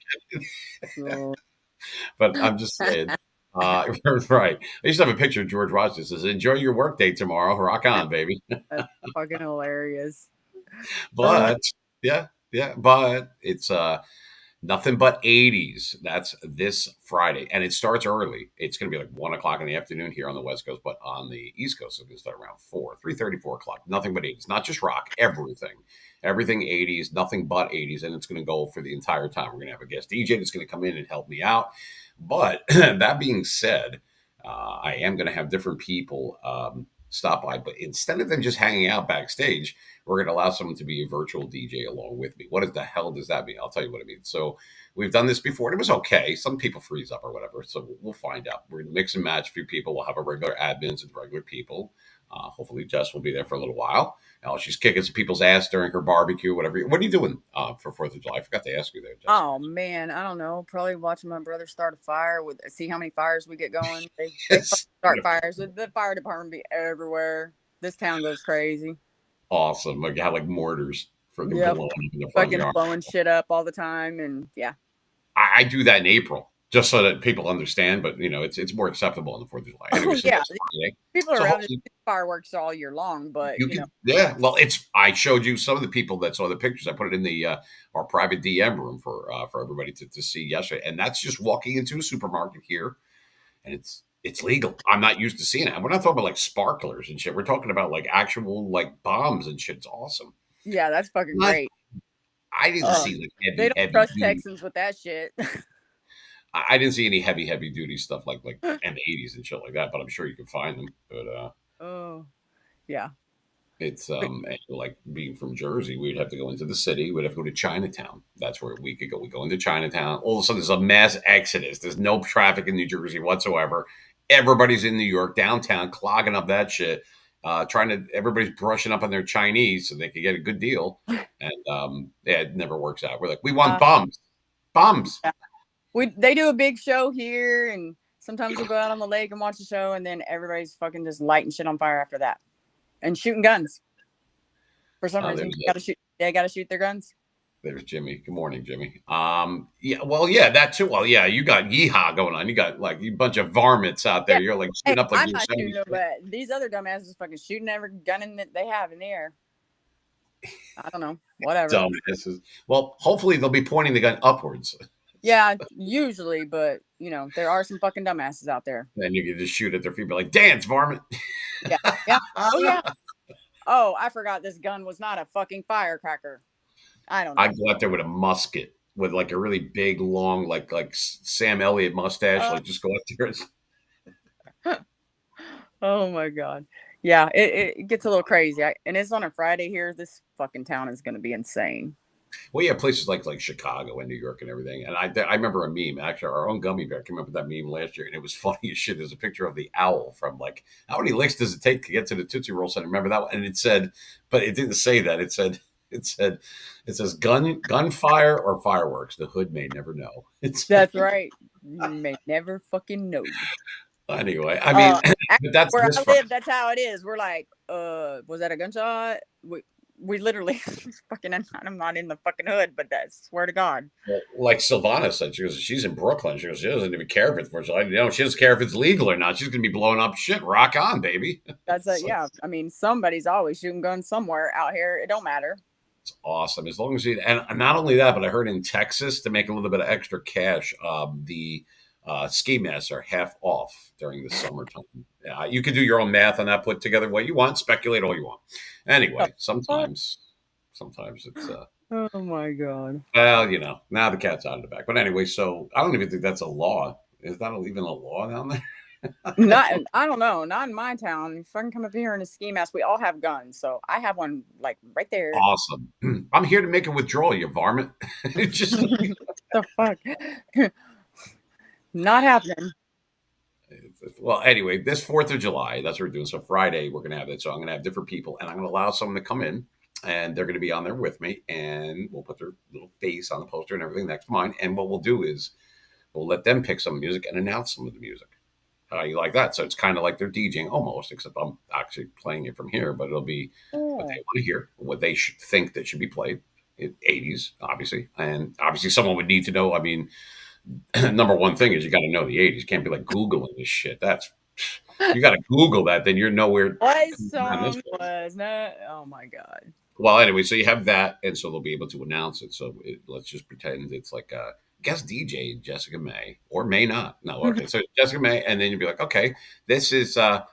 kidding. But I'm just saying. Right. I used to have a picture of George Washington. It says, "Enjoy your work day tomorrow. Rock on, baby." That's fucking hilarious. But, but it's nothing but 80s. That's this Friday. And it starts early. It's going to be like 1 o'clock in the afternoon here on the West Coast, but on the East Coast, it's going to start around 3:30, 4 o'clock. Nothing but 80s. Not just rock, everything. Everything 80s, nothing but 80s. And it's going to go for the entire time. We're going to have a guest DJ that's going to come in and help me out. But that being said, I am going to have different people stop by. But instead of them just hanging out backstage, we're going to allow someone to be a virtual DJ along with me. What the hell does that mean? I'll tell you what it means. So we've done this before, and it was okay. Some people freeze up or whatever, so we'll find out. We're going to mix and match a few people. We'll have a regular admins and regular people. Hopefully Jess will be there for a little while. She's kicking some people's ass during her barbecue, whatever. What are you doing for 4th of July? I forgot to ask you there, Jess. Oh, man, I don't know. Probably watching my brother start a fire, see how many fires we get going. They start fires. The fire department be everywhere. This town goes crazy. Awesome. Like you have like mortars for the blowing in the front fucking yard. blowing shit up all the time, and yeah. I do that in April just so that people understand, but it's more acceptable on the 4th of July. Anyway, so people are around fireworks all year long, but yeah. Well, I showed you some of the people that saw the pictures. I put it in the our private DM room for everybody to see yesterday, and that's just walking into a supermarket here, and it's legal. I'm not used to seeing it. We're not talking about like sparklers and shit. We're talking about like actual like bombs and shit. It's awesome. Yeah, that's fucking great. I didn't see like heavy. They don't trust Texans with that shit. I didn't see any heavy duty stuff like M80s and shit like that, but I'm sure you can find them. But yeah. It's like being from Jersey, we'd have to go into the city. We'd have to go to Chinatown. That's where we could go. We go into Chinatown. All of a sudden, there's a mass exodus. There's no traffic in New Jersey whatsoever. Everybody's in New York downtown, clogging up that shit. Everybody's brushing up on their Chinese so they could get a good deal. And it never works out. We're like, we want bombs. Yeah. They do a big show here, and sometimes we'll go out on the lake and watch the show, and then everybody's fucking just lighting shit on fire after that. And shooting guns. For some reason, they gotta shoot their guns. There's Jimmy. Good morning, Jimmy. That too. Well, yeah, you got yeehaw going on. You got like a bunch of varmints out there. You're like shooting up like I'm not shooting them, but these other dumbasses fucking shooting every gun that they have in the air. I don't know. Whatever. Dumbasses. Well, hopefully they'll be pointing the gun upwards. Yeah, usually, but there are some fucking dumbasses out there. Then you can just shoot at their feet, be like, "Dance, varmint." Yeah. Yeah. Oh yeah. Oh, I forgot this gun was not a fucking firecracker. I don't I know. go out there with a musket with like a really big, long, like Sam Elliott mustache. Uh, Like, just go out there. oh my god. Yeah, it gets a little crazy. And it's on a Friday here. This fucking town is going to be insane. Well, yeah, places like Chicago and New York and everything. And I remember a meme. Actually, our own gummy bear came up with that meme last year, and it was funny as shit. There's a picture of the owl from like, how many licks does it take to get to the Tootsie Roll Center? Remember that one? And it said, but it didn't say that. It says gunfire or fireworks. The hood may never know. That's right. You may never fucking know. Anyway. I mean, but that's where this I Friday. live, that's how it is. We're like, was that a gunshot? We literally fucking. I'm not in the fucking hood, but that's swear to God. Like Silvana said, she goes, she's in Brooklyn. She goes, she doesn't even care if it's for she doesn't care if it's legal or not. She's gonna be blowing up shit. Rock on, baby. That's yeah. I mean, somebody's always shooting guns somewhere out here. It don't matter. It's awesome as long as you. And not only that, but I heard in Texas to make a little bit of extra cash, the ski masks are half off during the summertime. You can do your own math on that. Put together what you want. Speculate all you want. Anyway, sometimes it's. Oh my God. Well, now the cat's out of the bag. But anyway, so I don't even think that's a law. Is that even a law down there? Not, I don't know. Not in my town. If I can come up here in a ski mask, we all have guns. So I have one like right there. Awesome. I'm here to make a withdrawal, you varmint. Just the fuck. Not happening. Well, anyway, this 4th of July, that's what we're doing. So Friday, we're going to have it. So I'm going to have different people, and I'm going to allow someone to come in, and they're going to be on there with me, and we'll put their little face on the poster and everything next to mine. And what we'll do is we'll let them pick some music and announce some of the music. How you like that? So it's kind of like they're DJing almost, except I'm actually playing it from here, but it'll be what they want to hear, what they should think that should be played. 80s, obviously. And obviously someone would need to know, I mean, number one thing is you got to know the 80s. You can't be like Googling this shit. You got to Google that, then you're nowhere. What song was that? Oh my God. Well, anyway, so you have that, and so they'll be able to announce it. So let's just pretend it's like a guest DJ Jessica May, or may not. No, okay. So Jessica May, and then you'll be like, okay, this is Bow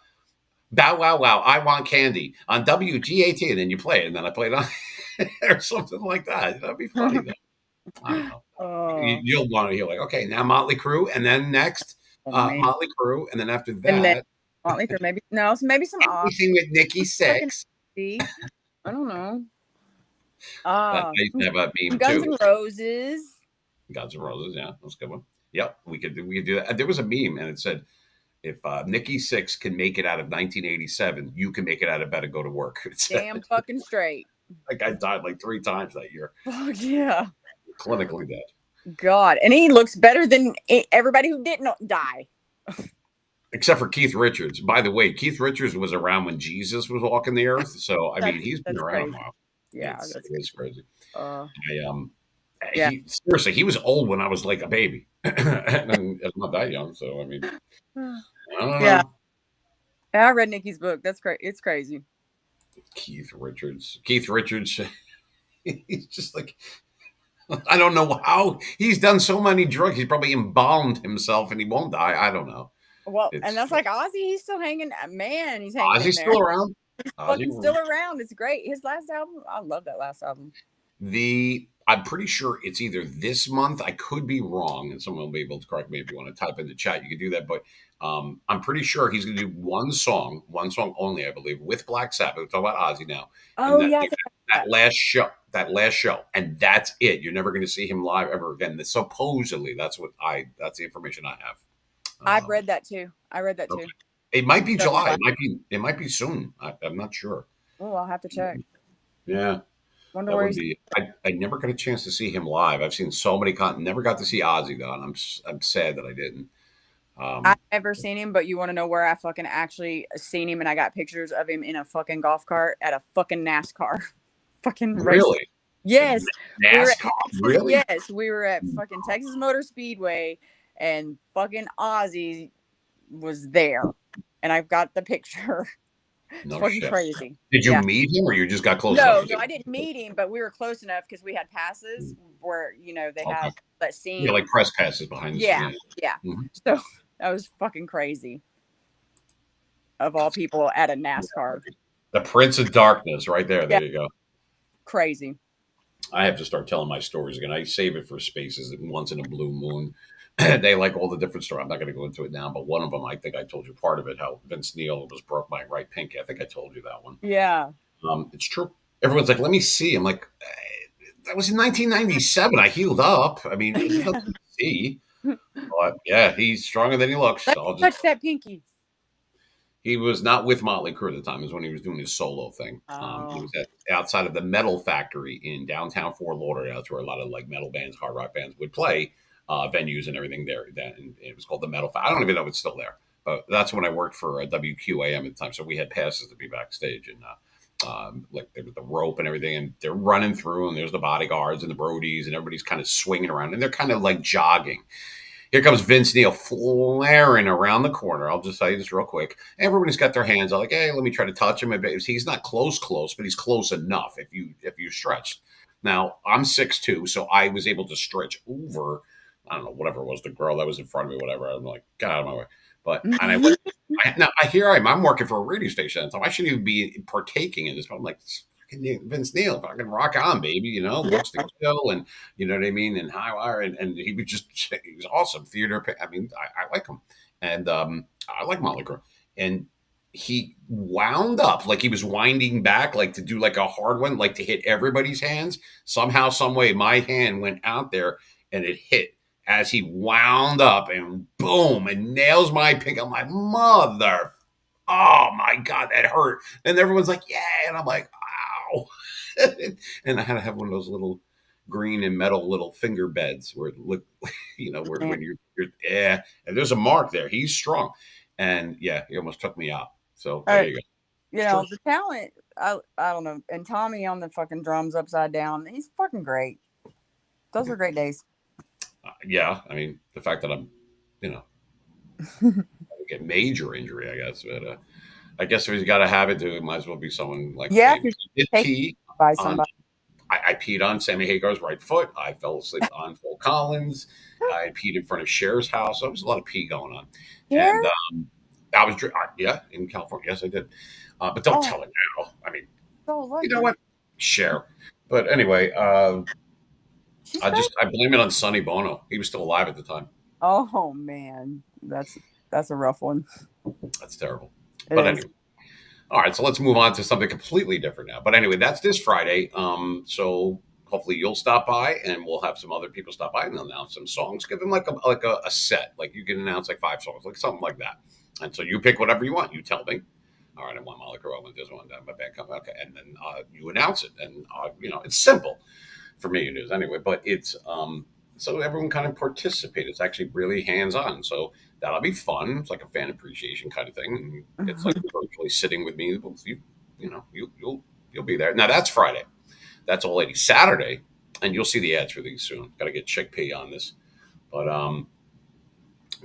Wow Wow, I Want Candy on WGAT, and then you play it, and then I play it on or something like that. That'd be funny though. I don't know. You'll want to hear like, okay, now Motley Crue, and then next Motley Crue, and then after that, and then Motley Crue, maybe some anything with Nikki Sixx. I don't know. I used to have a meme Guns too. N' Roses. Guns N' Roses, yeah, that's a good one. Yep, we could do that. There was a meme, and it said, if Nikki Sixx can make it out of 1987, you can make it out of bed and go to work. Damn fucking straight. Like I died like 3 times that year. Fuck yeah. Clinically dead. God, and he looks better than everybody who didn't die. Except for Keith Richards. By the way, Keith Richards was around when Jesus was walking the earth. So, I mean, he's been around a while. Yeah, it's crazy. Yeah. Seriously, he was old when I was like a baby. And I'm not that young, so I mean, I don't know. Yeah, I read Nikki's book. That's great. It's crazy. Keith Richards, he's just like, I don't know how he's done so many drugs. He's probably embalmed himself and he won't die. I don't know. Well, and that's like Ozzy. He's still hanging. Man, he's hanging. Ozzy's still around. He's fucking still around. It's great. His last album, I love that last album. I'm pretty sure it's either this month. I could be wrong, and someone will be able to correct me if you want to type in the chat. You can do that, but I'm pretty sure he's going to do one song only, I believe, with Black Sabbath. We're talking about Ozzy now. Oh yeah, that last show, and that's it. You're never going to see him live ever again. Supposedly, that's the information I have. I've read that too. Okay. It might be July. It might be soon. I'm not sure. Oh, I'll have to check. Yeah. Wonder where I never got a chance to see him live. I've seen so many never got to see Ozzy though, and I'm sad that I didn't. I've never seen him, but you want to know where I fucking actually seen him, and I got pictures of him in a fucking golf cart at a fucking NASCAR. Fucking race. Really? Yes. NASCAR? Really? Yes, we were at fucking Texas Motor Speedway, and fucking Ozzy was there, and I've got the picture. It's No fucking shit. crazy. Did you Yeah. meet him, or you just got close enough No, to no, get? I didn't meet him, but we were close enough because we had passes where they Okay. have that Yeah, scene. like press passes behind the Yeah, scene. yeah. Mhm. So that was fucking crazy. Of all That's people at a yeah, NASCAR, the Prince of Darkness, right there. yeah, There you go. crazy. I have to start telling my stories again. I save it for spaces once in a blue moon. They like all the different stories. I'm not going to go into it now, but one of them, I think I told you part of it, how Vince Neil was broke my right pinky. I think I told you that one. Yeah. It's true. Everyone's like, let me see. I'm like, that was in 1997. I healed up. I mean, there's Yeah. nothing to see. But yeah, he's stronger than he looks. Let So me I'll just. touch that pinky. He was not with Motley Crue at the time. It was when he was doing his solo thing. He Oh. was outside of the Metal Factory in downtown Fort Lauderdale. That's where a lot of like metal bands, hard rock bands would play, venues and everything there. Then it was called the Metal Factory. I don't even know if it's still there, but that's when I worked for WQAM at the time. So we had passes to be backstage, and like there was the rope and everything, and they're running through, and there's the bodyguards and the roadies, and everybody's kind of swinging around, and they're kind of like jogging. Here comes Vince Neil flaring around the corner. I'll just tell you this real quick. Everybody's got their hands out, like, hey, let me try to touch him. He's not close, but he's close enough if you stretch. Now I'm 6'2", so I was able to stretch over. I don't know, whatever it was, the girl that was in front of me, whatever. I'm like, get out of my way. But and I went. Now here I am. I'm working for a radio station, so I shouldn't even be partaking in this. But I'm like, Vince Neil, fucking rock on, baby. Yeah. Looks to kill, and you know what I mean, and high wire, and he was just he was awesome theater. I mean, I like him, and I like Motley Crue, and he wound up like he was winding back, like to do like a hard one, like to hit everybody's hands. Somehow, some way, my hand went out there and it hit as he wound up, and boom, and nails my pink. I'm like, mother. Oh my god, that hurt! And everyone's like, "Yeah," and I'm like, "Ow!" And I had to have one of those little green and metal little finger beds where it look, where Man. when you're yeah, and there's a mark there. He's strong, and yeah, he almost took me out. So there you go. It's true. The talent, I don't know. And Tommy on the fucking drums upside down, he's fucking great. Those were great days. Yeah, I mean the fact that I'm, you know, get major injury, I guess, but I guess if he's got a habit to it, might as well be someone like Yeah, famous. Did take pee by on somebody. I peed on Sammy Hagar's right foot. I fell asleep on Phil Collins. I peed in front of Cher's house. There was a lot of pee going on. Yeah. And I was, yeah, in California. Yes, I did. But don't Oh, tell it now. I mean, so you lucky. know what? Cher. But anyway, She's great. I blame it on Sonny Bono. He was still alive at the time. Oh man, that's a rough one. That's terrible. It But is. anyway. All right, so let's move on to something completely different now. But anyway, that's this Friday. So hopefully you'll stop by, and we'll have some other people stop by and announce some songs. Give them like a set, like you can announce like 5 songs, like something like that. And so you pick whatever you want. You tell me. All right, I want Molly Crow. I want this one. My band come. Okay, and then you announce it, and it's simple for me. It is anyway, but it's so everyone kind of participate. It's actually really hands on. So that'll be fun. It's like a fan appreciation kind of thing. It's like virtually sitting with me. You'll be there. Now that's Friday. That's all ladies. Saturday, and you'll see the ads for these soon. Got to get Chickpea on this, but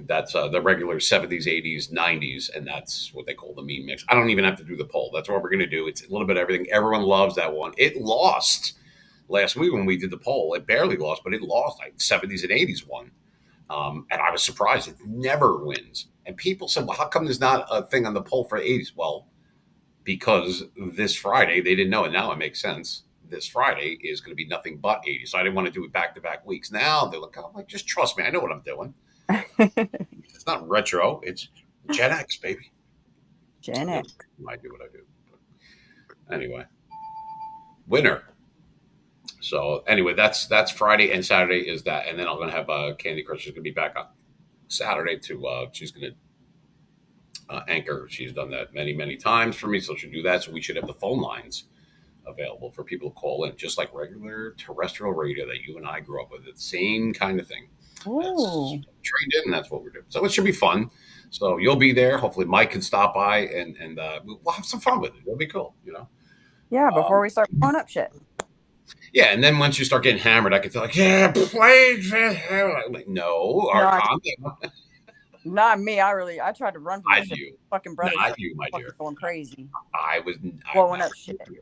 that's the regular 70s, 80s, 90s, and that's what they call the meme mix. I don't even have to do the poll. That's what we're going to do. It's a little bit of everything. Everyone loves that one. It lost last week when we did the poll. It barely lost, but it lost. Like 70s and 80s won. And I was surprised. It never wins. And people said, well, how come there's not a thing on the poll for 80s? Well, because this Friday, they didn't know it. Now it makes sense. This Friday is going to be nothing but 80s. So I didn't want to do it back-to-back weeks. Now they're like, I'm like, just trust me. I know what I'm doing. It's not retro. It's Gen X, baby. Gen X. I do what I do. But anyway, winner. So anyway, that's Friday, and Saturday is that, and then I'm gonna have Candy Crush is gonna be back on Saturday to she's gonna anchor. She's done that many times for me, so she'll do that. So we should have the phone lines available for people to call in, just like regular terrestrial radio that you and I grew up with. It's the same kind of thing. That's Ooh. trained in, and that's what we're doing. So it should be fun. So you'll be there. Hopefully, Mike can stop by, and we'll have some fun with it. It'll be cool, Yeah, before we start blowing up shit. Yeah, and then once you start getting hammered, I can tell like, yeah, play. I'm like, no, our No, calm down. Not me. I tried to run from that Not shit. you. Fucking brother Not started you, my fucking dear. going crazy, I was blowing not up shit. you.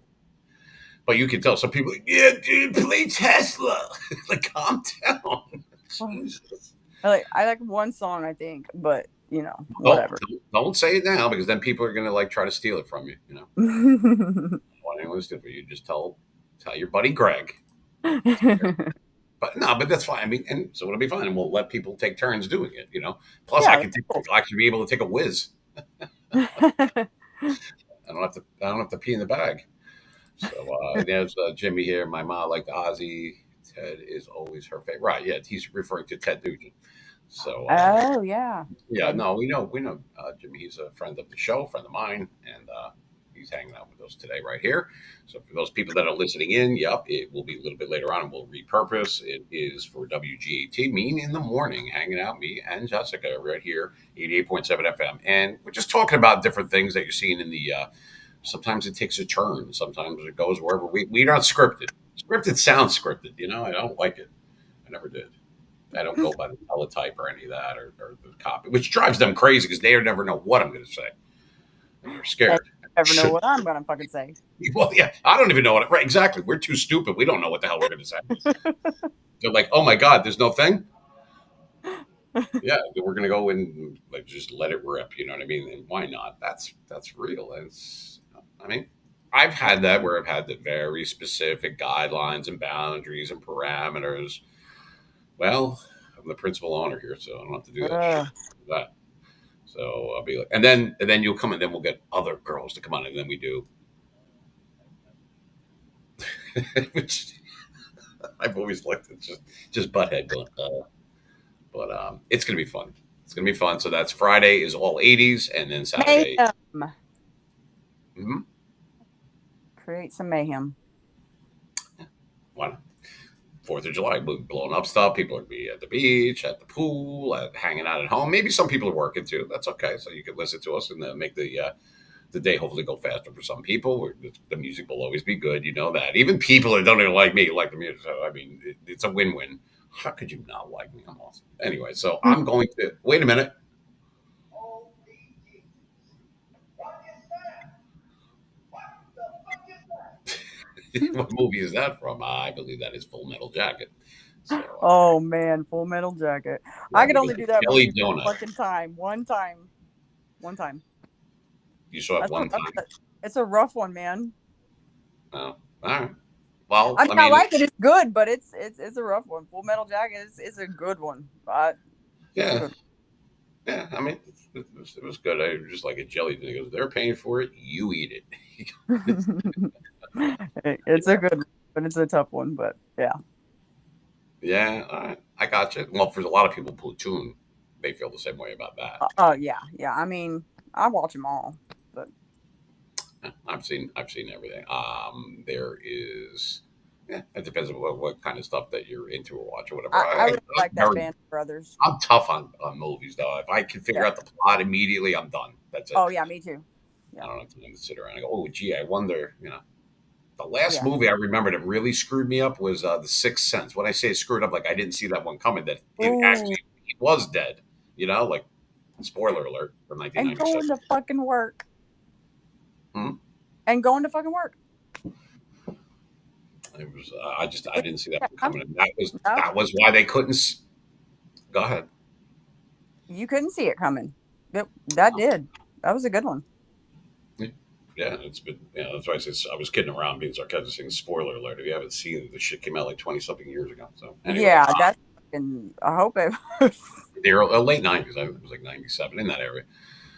But you can tell some people, yeah, dude, play Tesla. Like, calm down. Jesus. I like one song, I think, but Don't, whatever. don't say it now because then people are gonna like try to steal it from you. You know, what anyone to steal for you? Just tell your buddy Greg. But no, but that's fine. I mean, and so it'll be fine, and we'll let people take turns doing it. You know, plus Yeah, that's cool. I'll actually be able to take a whiz. I don't have to pee in the bag. So there's Jimmy here. My mom liked Ozzy. Ted is always her favorite. Right? Yeah, he's referring to Ted Nugent. So Oh yeah, yeah, no, we know Jimmy. He's a friend of the show, friend of mine, and he's hanging out with us today right here. So for those people that are listening in, yep, it will be a little bit later on, and we'll repurpose. It is for WGAT, Mean in the Morning, hanging out, me and Jessica right here, 88.7 FM, and we're just talking about different things that you're seeing in the. Sometimes it takes a turn. Sometimes it goes wherever we're not scripted. Scripted sounds scripted. You know, I don't like it. I never did. I don't go by the teletype or any of that or the copy, which drives them crazy because they never know what I'm going to say. And they're I scared. never know what I'm gonna fucking say. Well, yeah, I don't even know what. Right, exactly. We're too stupid. We don't know what the hell we're going to say. They're like, oh my god, there's no thing. Yeah, we're going to go and like just let it rip. You know what I mean? And why not? That's real. I mean, I've had that where I've had the very specific guidelines and boundaries and parameters. Well, I'm the principal owner here, so I don't have to do that shit. Ugh. That. So I'll be like, and then you'll come and then we'll get other girls to come on, and then we do. Which I've always liked it, just butthead going. But it's gonna be fun. It's gonna be fun. So that's Friday is all 80s, and then Saturday. Mayhem. Hmm. Create some mayhem. Why not? 4th of July, we'll be blowing up stuff. People are be at the beach, at the pool, hanging out at home. Maybe some people are working too. That's okay. So you can listen to us and make the day hopefully go faster for some people. The music will always be good. You know that. Even people that don't even like me like the music. So, I mean, it's a win-win. How could you not like me? I'm awesome. Anyway, so I'm going to wait a minute. What movie is that from? I believe that is Full Metal Jacket. So Oh man, Full Metal Jacket. yeah, I could because only the do that jelly movie one donut. fucking time. One time. One time. You saw it That's a one rough, time. it's a rough one, man. Oh, all right. Well, I mean, I I mean, like it. It's good, but it's a rough one. Full Metal Jacket is a good one. It's a yeah, good. yeah. I mean, it was good. I just like a jelly thing. He goes, they're paying for it. You eat it. It's a good, one, but it's a tough one. But yeah. Yeah, all right. I got you. Well, for a lot of people, Platoon, they feel the same way about that. Oh yeah, yeah. I mean, I watch them all, but Yeah, I've seen everything. There is, yeah, it depends on what kind of stuff that you're into or watch or whatever. I really I'm like that very, band of brothers. I'm tough on movies though. If I can figure Yeah. out the plot immediately, I'm done. That's it. Oh yeah, me too. I Yeah. don't have time to sit around and go, oh, gee, I wonder. The last Yeah. movie I remember that really screwed me up was The Sixth Sense. When I say screwed up, like I didn't see that one coming. That it Ooh, actually he was dead. Like spoiler alert from and 1997. going to fucking work. Hmm? And going to fucking work. It was I didn't see that Yeah, one coming. And no, that was why they couldn't. Go ahead. you couldn't see it coming. That did. That was a good one. Yeah, it's been. That's why I was kidding around, being sarcastic, saying spoiler alert. If you haven't seen it, the shit came out like 20 something years ago. So anyway, Yeah, that's fucking. I hope it. the late 90s. I think it was like 97 in that area.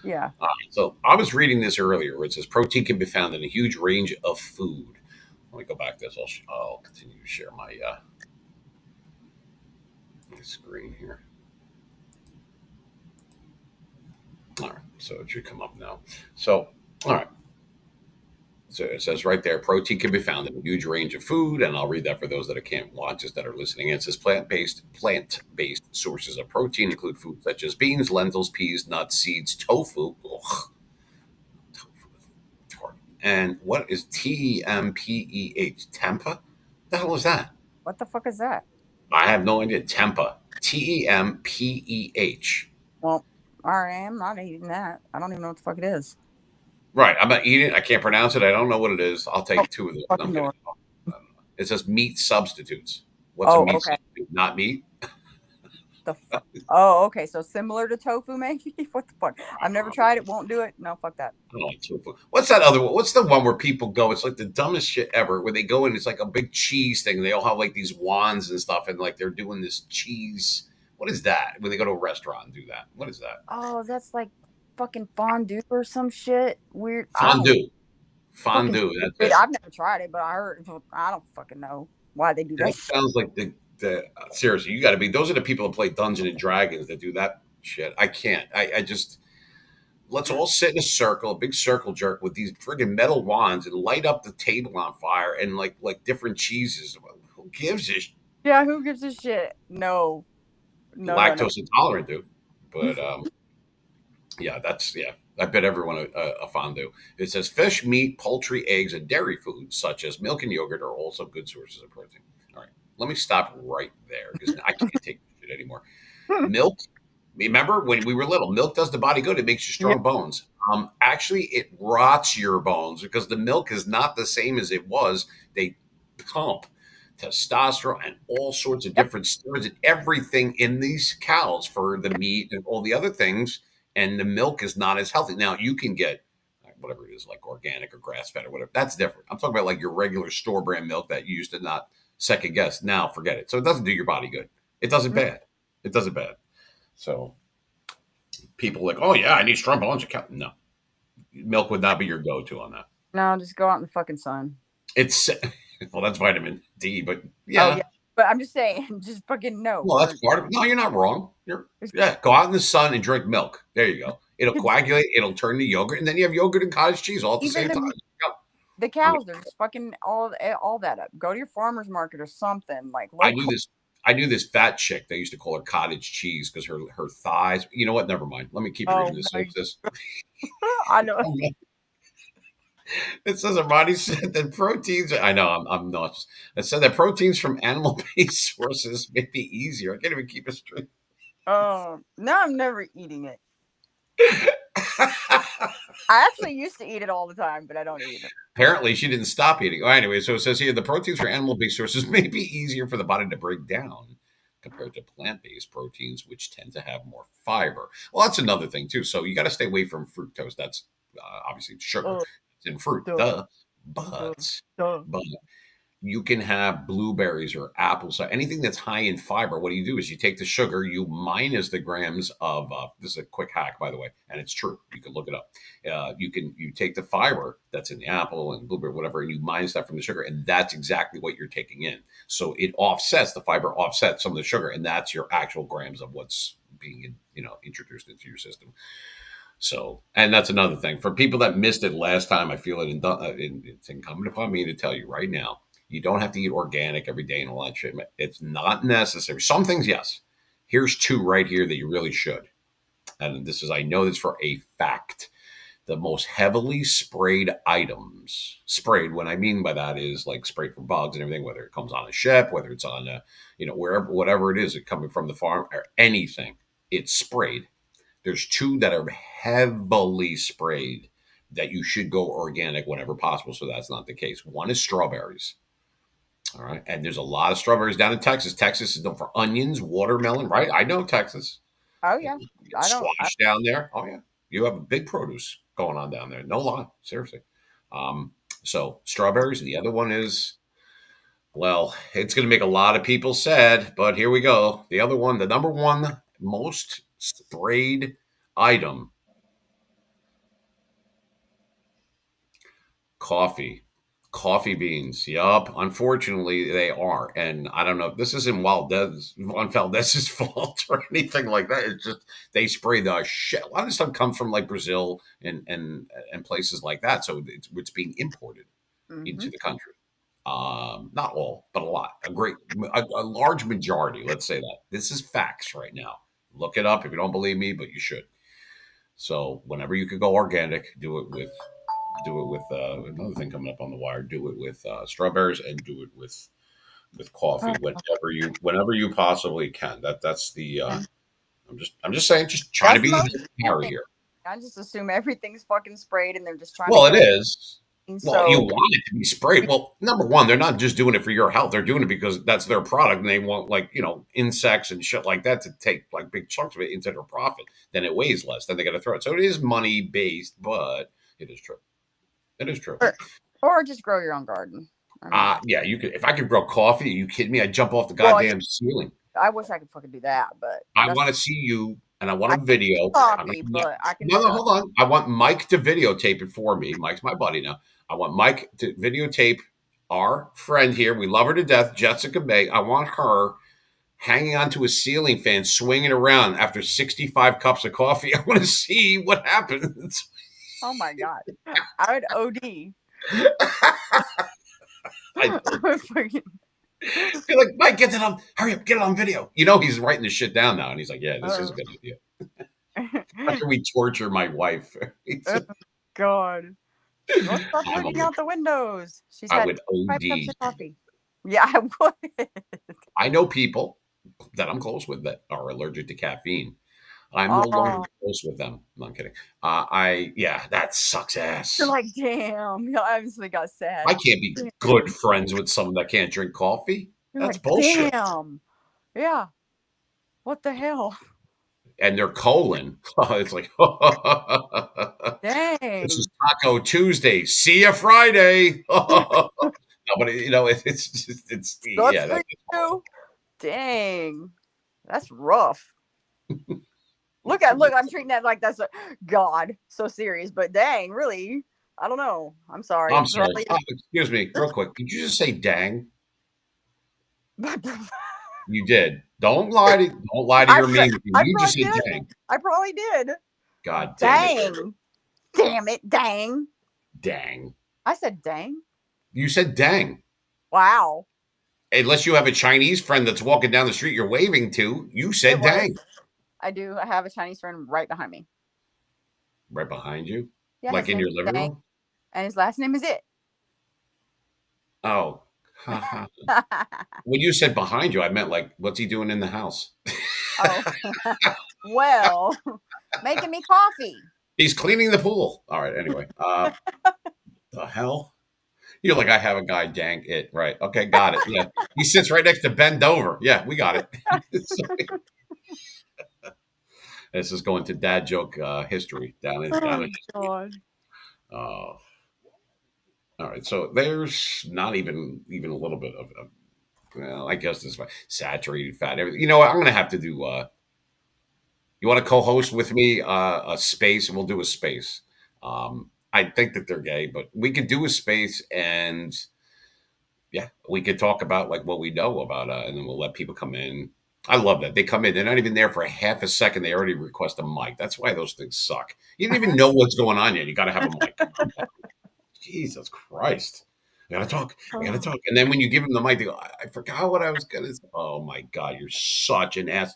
Yeah. So I was reading this earlier where it says protein can be found in a huge range of food. Let me go back to this. I'll continue to share my screen here. All right, so it should come up now. So, all right. So it says right there, protein can be found in a huge range of food, and I'll read that for those that can't watch us that are listening. It says plant-based sources of protein include foods such as beans, lentils, peas, nuts, seeds, tofu. Ugh, tofu. And what is TEMPEH? Tempa? The hell is that? What the fuck is that? I have no idea. Tempa. TEMPEH. Well, I am not eating that. I don't even know what the fuck it is. Right. I'm not eating it. I can't pronounce it. I don't know what it is. I'll Oh, take two of those. No, I'm fucking kidding. Lord. I don't know. It says meat substitutes. What's a Oh, meat okay. substitute? Not meat. The fuck. Oh, okay. So similar to tofu, maybe. What the fuck? I've never tried it. Won't do it. No, fuck that. I don't like tofu. What's that other one? What's the one where people go? It's like the dumbest shit ever. Where they go in, it's like a big cheese thing. They all have like these wands and stuff, and like they're doing this cheese. What is that? When they go to a restaurant and do that, what is that? Oh, that's like fucking fondue or some shit. Weird. I don't Fondue. fucking Fondue. That's stupid. it. I've never tried it, but I heard. I don't fucking know why they do that That shit. sounds like the seriously. You got to be. Those are the people that play Dungeons and Dragons that do that shit. I can't. I just let's all sit in a circle, a big circle jerk with these friggin' metal wands and light up the table on fire and like different cheeses. Who gives a Yeah, who gives a shit? No, no, no, no. lactose intolerant dude? But yeah, that's yeah. I bet everyone a fondue. It says fish, meat, poultry, eggs, and dairy foods such as milk and yogurt are also good sources of protein. All right, let me stop right there because I can't take this shit anymore. Milk. Remember when we were little, milk does the body good. It makes you Yeah, strong bones. Actually, it rots your bones because the milk is not the same as it was. They pump testosterone and all sorts of yep. different steroids and everything in these cows for the meat and all the other things. And the milk is not as healthy. Now you can get whatever it is, like organic or grass fed or whatever. That's different. I'm talking about like your regular store brand milk that you used to not second guess. Now forget it. So it doesn't do your body good. It does it bad. It does it bad. So people like, oh yeah, I need strong bones. No, milk would not be your go-to on that. No, just go out in the fucking sun. It's well, that's vitamin D, but Oh yeah, yeah, but I'm just saying, just fucking no. well, that's part of it. No, you're not wrong. You're yeah, go out in the sun and drink milk. There you go. It'll It's coagulate. It'll turn to yogurt, and then you have yogurt and cottage cheese all at the even same time. the I'm, cows. They're just fucking all that up. Go to your farmer's market or something like I low knew carb. this. I knew this fat chick. They used to call her cottage cheese because her thighs. You know what? Never mind. Let me keep Oh reading this. my, It says I know. it says our body said that proteins. I know I'm nuts. It said that proteins from animal-based sources may be easier. I can't even keep it straight. Now I'm never eating it. I actually used to eat it all the time, but I don't eat it. Apparently, she didn't stop eating. Oh, anyway, so it says here the proteins from animal-based sources may be easier for the body to break down compared to plant-based proteins, which tend to have more fiber. Well, that's another thing too. So you got to stay away from fructose. That's obviously sugar. Uh, It's in fruit. duh, Duh. duh, But duh. but you can have blueberries or apples, so anything that's high in fiber. What you do is you take the sugar, you minus the grams of. This is a quick hack, by the way, and it's true. You can look it up. You take the fiber that's in the apple and blueberry, whatever, and you minus that from the sugar, and that's exactly what you're taking in. So it offsets the fiber, offsets some of the sugar, and that's your actual grams of what's being introduced into your system. So, and that's another thing for people that missed it last time. I feel it's incumbent upon me to tell you right now. You don't have to eat organic every day and all that shit. It's not necessary. Some things, yes. Here's two right here that you really should. And this is, I know this for a fact. The most heavily sprayed items, sprayed, what I mean by that is like sprayed for bugs and everything, whether it comes on a ship, whether it's on wherever, whatever it is, it coming from the farm or anything, it's sprayed. There's two that are heavily sprayed that you should go organic whenever possible. So that's not the case. One is strawberries. All right. And there's a lot of strawberries down in Texas. Texas is known for onions, watermelon, right? I know Texas. Oh You yeah, get I don't. squash down there. Oh, yeah. You have a big produce going on down there. No lie. Seriously. So strawberries. The other one is, well, it's going to make a lot of people sad, but here we go. The other one, the number one most sprayed item, coffee. Coffee beans. Yup. Unfortunately, they are. And I don't know. This isn't Juan Valdez's fault or anything like that. It's just they spray the shit. A lot of stuff comes from like Brazil and places like that. So it's being imported Mm-hmm. into the country. Not all, but a lot. A large majority. Let's say that. This is facts right now. Look it up if you don't believe me, but you should. So whenever you could go organic, do it with another thing coming up on the wire. Do it with strawberries and do it with coffee whenever you possibly can. That's the. Yeah. Let I'm just saying, just trying to That's be most Harry thing. here. I just assume everything's fucking sprayed and they're just trying Well, to it kill is. me. Well, you So want it to be sprayed. Well, number one, they're not just doing it for your health. They're doing it because that's their product, and they want like insects and shit like that to take like big chunks of it into their profit. Then it weighs less. Then they got to throw it. So it is money based, but it is true. It is true. or just grow your own garden. I mean, Yeah, you could. If I could grow coffee, are you kidding me? I'd jump off the well, yeah, goddamn ceiling. I wish I could fucking do that, but I that's want to see you, and I want I a video. I'm coffee, not, but I can no, do no, coffee. hold on. I want Mike to videotape it for me. Mike's my buddy now. I want Mike to videotape our friend here. We love her to death, Jessica May. I want her hanging onto a ceiling fan, swinging around after 65 cups of coffee. I want to see what happens. Oh my god, I would OD. I Fucking- feel like, Mike, get that on. Hurry up, get it on video. He's writing this shit down now, and he's like, "Yeah, this is a good idea." After we torture my wife, oh god. Don't stop looking out the windows. She's I had would 5 cups OD. of coffee. Yeah, I would. I know people that I'm close with that are allergic to caffeine. I'm no longer Oh, close with them. No, I'm kidding. Yeah, that sucks ass. you're like, damn. You obviously got sad. I can't be good friends with someone that can't drink coffee. You're That's like, bullshit. damn. Yeah. What the hell? And their colon, it's like, this Dang. is Taco Tuesday. See you Friday. No, but it's just, Sucks yeah. for you. Dang. That's rough. Look, I'm treating that like that's a God, so serious, but dang, really? I don't know. I'm sorry. I'm sorry. Excuse me, real quick. Did you just say dang? You did. Don't lie to your meme. I You just probably said did. dang. I probably did. God damn it. Dang. Damn it. Dang. Dang. I said dang. You said dang. Wow. Unless you have a Chinese friend that's walking down the street you're waving to, you It said was. dang. I do. I have a Chinese friend right behind me. Right behind you? Yeah, Like his in name your is living Dang, room? and his last name is It. Oh. When you said behind you, I meant like, what's he doing in the house? Oh. Well, making me coffee. He's cleaning the pool. All right, anyway. The hell? You're like, I have a guy, dang it. Right. Okay, got it. Yeah. He sits right next to Bend Over. Yeah, we got it. This is going to dad joke history down in. Oh God. Uh, all right, so there's not even a little bit of well, I guess this saturated fat. Everything. You know what? I'm going to have to do. You want to co-host with me a space, and we'll do a space. I think that they're gay, but we could do a space, and yeah, we could talk about like what we know about, and then we'll let people come in. I love that they come in; they're not even there for a half a second. They already request a mic. That's why those things suck. You don't even know what's going on yet. You got to have a mic. Jesus Christ! I gotta talk. I gotta talk. And then when you give them the mic, they go, "I forgot what I was gonna say." Oh my God, you're such an ass.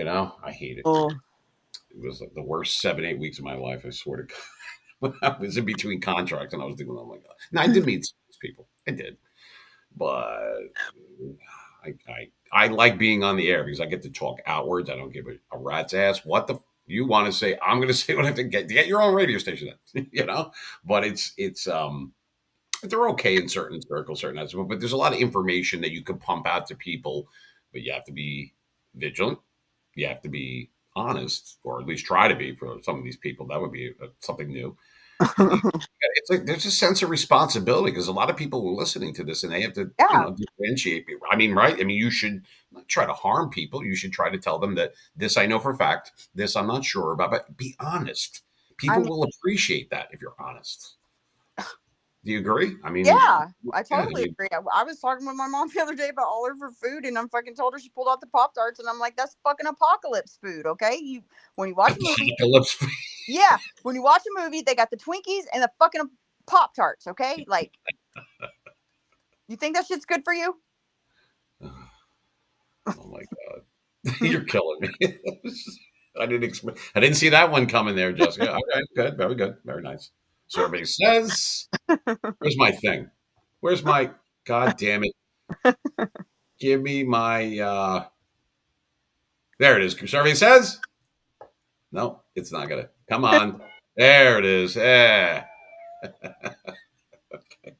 I hate it. Oh. It was like the worst 7, 8 weeks of my life. I swear to God. When I was in between contracts and I was doing, oh my God. Now I did meet these people. I did, but I like being on the air because I get to talk outwards. I don't give a rat's ass what the you want to say. I'm going to say what I have to get your own radio station. But it's they're okay in certain circles, certain aspects, but there's a lot of information that you can pump out to people, but you have to be vigilant. You have to be honest, or at least try to be for some of these people. That would be something new. It's like there's a sense of responsibility because a lot of people are listening to this and they have to, Yeah. differentiate. I mean, right? I mean, you should not try to harm people. You should try to tell them that this I know for a fact, this I'm not sure about, but be honest. People will appreciate that if you're honest. Do you agree? I mean, yeah, I totally mean, agree. I was talking with my mom the other day about all of her food, and I'm fucking told her she pulled out the Pop-Tarts, and I'm like, that's fucking apocalypse food, okay? When you watch a movie, yeah, when you watch a movie, they got the Twinkies and the fucking Pop-Tarts, okay? Like, you think that shit's good for you? Oh my God, you're killing me. I didn't see that one coming there, Jessica. Okay, good, very good, very nice. Survey says, "Where's my thing? Where's my God damn it? Give me my There it is. Survey says no. It's not gonna. Come on. There it is. Yeah. Okay.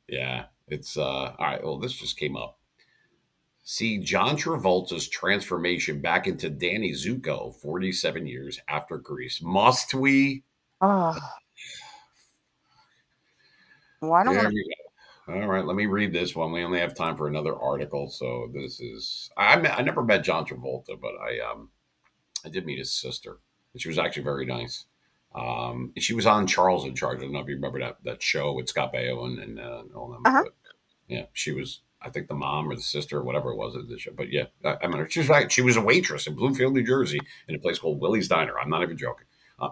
Yeah. It's all right. Well, this just came up. See John Travolta's transformation back into Danny Zuko 47 years after Grease. Must we? Oh, well, I don't There want to. we go. All right, let me read this one. We only have time for another article, so this is I never met John Travolta, but I did meet his sister, and she was actually very nice. And she was on Charles in Charge. I don't know if you remember that show with Scott Baio and all them, Uh-huh. but yeah, she was. I think the mom or the sister or whatever it was at the show. But yeah, I mean, she was right. She was a waitress in Bloomfield, New Jersey, in a place called Willie's Diner. I'm not even joking,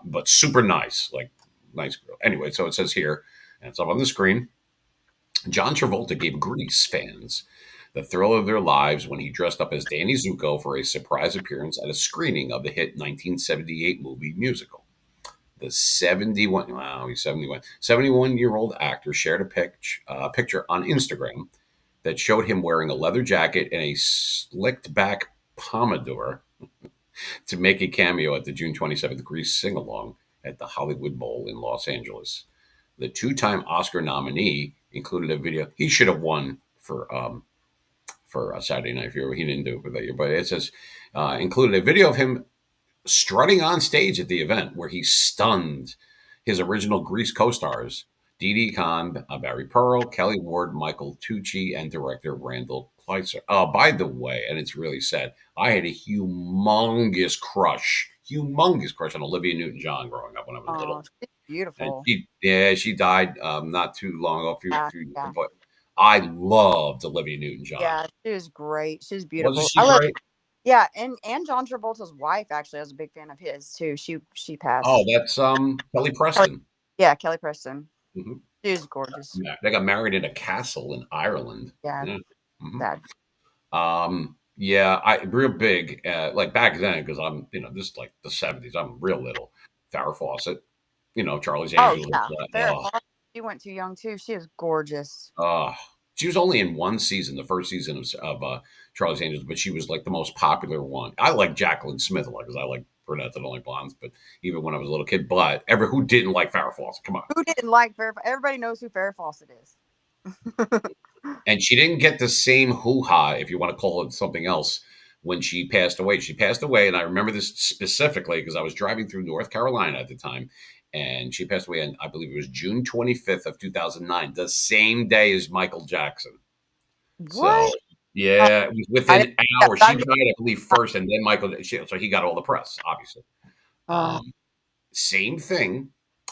but super nice, like nice girl. Anyway, so it says here, and it's up on the screen. John Travolta gave Grease fans the thrill of their lives when he dressed up as Danny Zuko for a surprise appearance at a screening of the hit 1978 movie musical. The 71, wow, he's 71, 71-year-old actor shared a picture on Instagram that showed him wearing a leather jacket and a slicked back pompadour to make a cameo at the June 27th Grease sing along at the Hollywood Bowl in Los Angeles. The two-time Oscar nominee included a video. He should have won for Saturday Night Fever. He didn't do it for that year, but it says included a video of him strutting on stage at the event where he stunned his original Grease co-stars Dee Dee Khan, Barry Pearl, Kelly Ward, Michael Tucci, and director Randall Kleitzer. By the way, and it's really sad, I had a humongous crush on Olivia Newton-John growing up when I was Oh, little. she's And beautiful. she died not too long ago, Yeah, few yeah, but I loved Olivia Newton-John. yeah. She was great. She's Wasn't beautiful. she I love. great? Yeah, and John Travolta's wife actually, I was a big fan of his too. She Oh, passed. that's Kelly Kelly, Preston. yeah, Kelly Preston. Mhm. She was gorgeous. Yeah, they got married in a castle in Ireland. Yeah, Yeah. Mhm. sad. Yeah, I real big like back then because I'm this is like the 70s. I'm real little. Farrah Fawcett, Charlie's Oh Angels. yeah, Farrah Fawcett. She went too young too. She is gorgeous. Uh, she was only in one season, the first season of Charlie's Angels, but she was like the most popular one. I like Jacqueline Smith a lot because I like brunettes and I like blondes. But even when I was a little kid, but who didn't like Farrah Fawcett? Come on. Who didn't like Farrah? Everybody knows who Farrah Fawcett is. And she didn't get the same hoo ha, if you want to call it something else, when she passed away. She passed away, and I remember this specifically because I was driving through North Carolina at the time, and she passed away, and I believe it was June 25th of 2009, the same day as Michael Jackson. So, What? yeah, it was I within didn't. hours. She I died, I believe, first, and then so he got all the press, obviously. uh, Um, Same thing.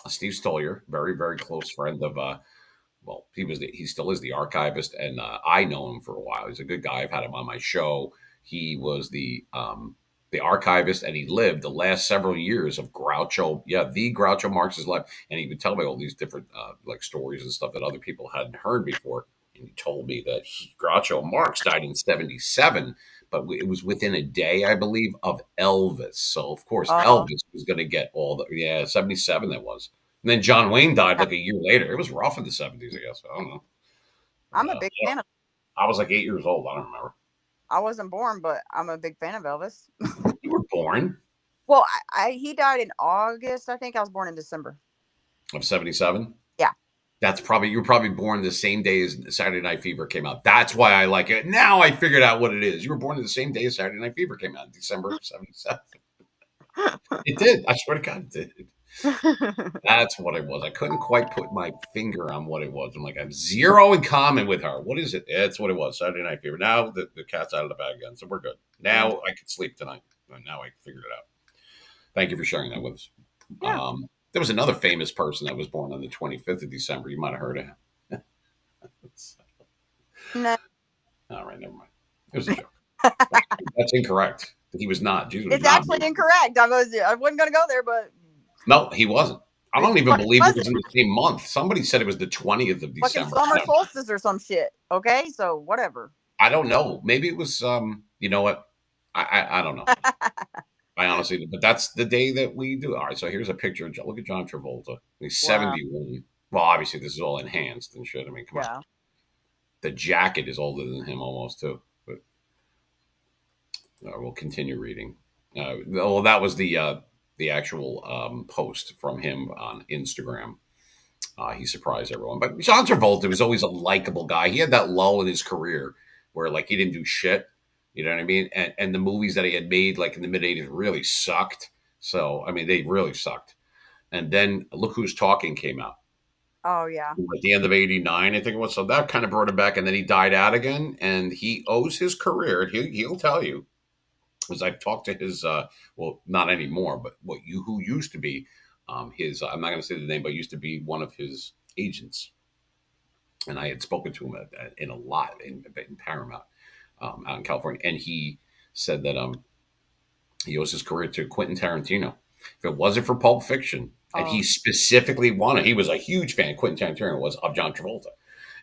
Steve Stollier, very, very close friend of well, he still is the archivist, and I know him for a while. He's a good guy. I've had him on my show. He was the archivist, and he lived the last several years of Groucho. Yeah, the Groucho Marx's life, and he would tell me all these different like stories and stuff that other people hadn't heard before. And he told me that Groucho Marx died in '77, but it was within a day, I believe, of Elvis. So of course, oh, Elvis was going to get all the 77 that was. And then John Wayne died like a year later. It was rough in the 70s, I guess. I don't know. I'm a big fan of. I was like 8 years old. I don't remember. I wasn't born, but I'm a big fan of Elvis. You were born Well, he died in August. I think I was born in December. of 77. Yeah. You were probably born the same day as Saturday Night Fever came out. That's why I like it. Now I figured out what it is. You were born the same day as Saturday Night Fever came out, December of 77. It did. I swear to God, it did. That's what it was. I couldn't quite put my finger on what it was. I'm like, I have zero in common with her. What is it? That's what it was. Saturday Night Fever. Now the cat's out of the bag again, so we're good. Now I can sleep tonight. Now I figured it out. Thank you for sharing that with us. Yeah. There was another famous person that was born on the 25th of December. You might have heard of him. No, All right, never mind. It was a joke. That's incorrect. He was not. Jesus was it's not actually born. incorrect. I wasn't going to go there, but No, he wasn't. I don't even But believe was it was in the same month. Somebody said it was the 20th of fucking December. summer No. solstice or some shit. Okay, so whatever. I don't know. Maybe it was. You know what? I don't know. I honestly, but that's the day that we do. All right. So here's a picture. Look at John Travolta. He's Wow. 71. Well, obviously this is all enhanced and shit. I mean, come on. Yeah. The jacket is older than him almost too. But We'll continue reading. Well, that was the actual post from him on Instagram. He surprised everyone. But John Travolta was always a likable guy. He had that lull in his career where like he didn't do shit. You know what I mean? And the movies that he had made like in the mid 80s really sucked. So I mean they really sucked. And then Look Who's Talking came out Oh yeah. at the end of '89, I think it was. So that kind of brought him back, and then he died out again. And he owes his career. And he'll tell you, as I've talked to his, well, not anymore, but what you who used to be his. I'm not going to say the name, but used to be one of his agents, and I had spoken to him in a lot in Paramount out in California, and he said that he owes his career to Quentin Tarantino. If it wasn't for Pulp Fiction, and Oh, he specifically wanted, he was a huge fan. Quentin Tarantino was of John Travolta, oh,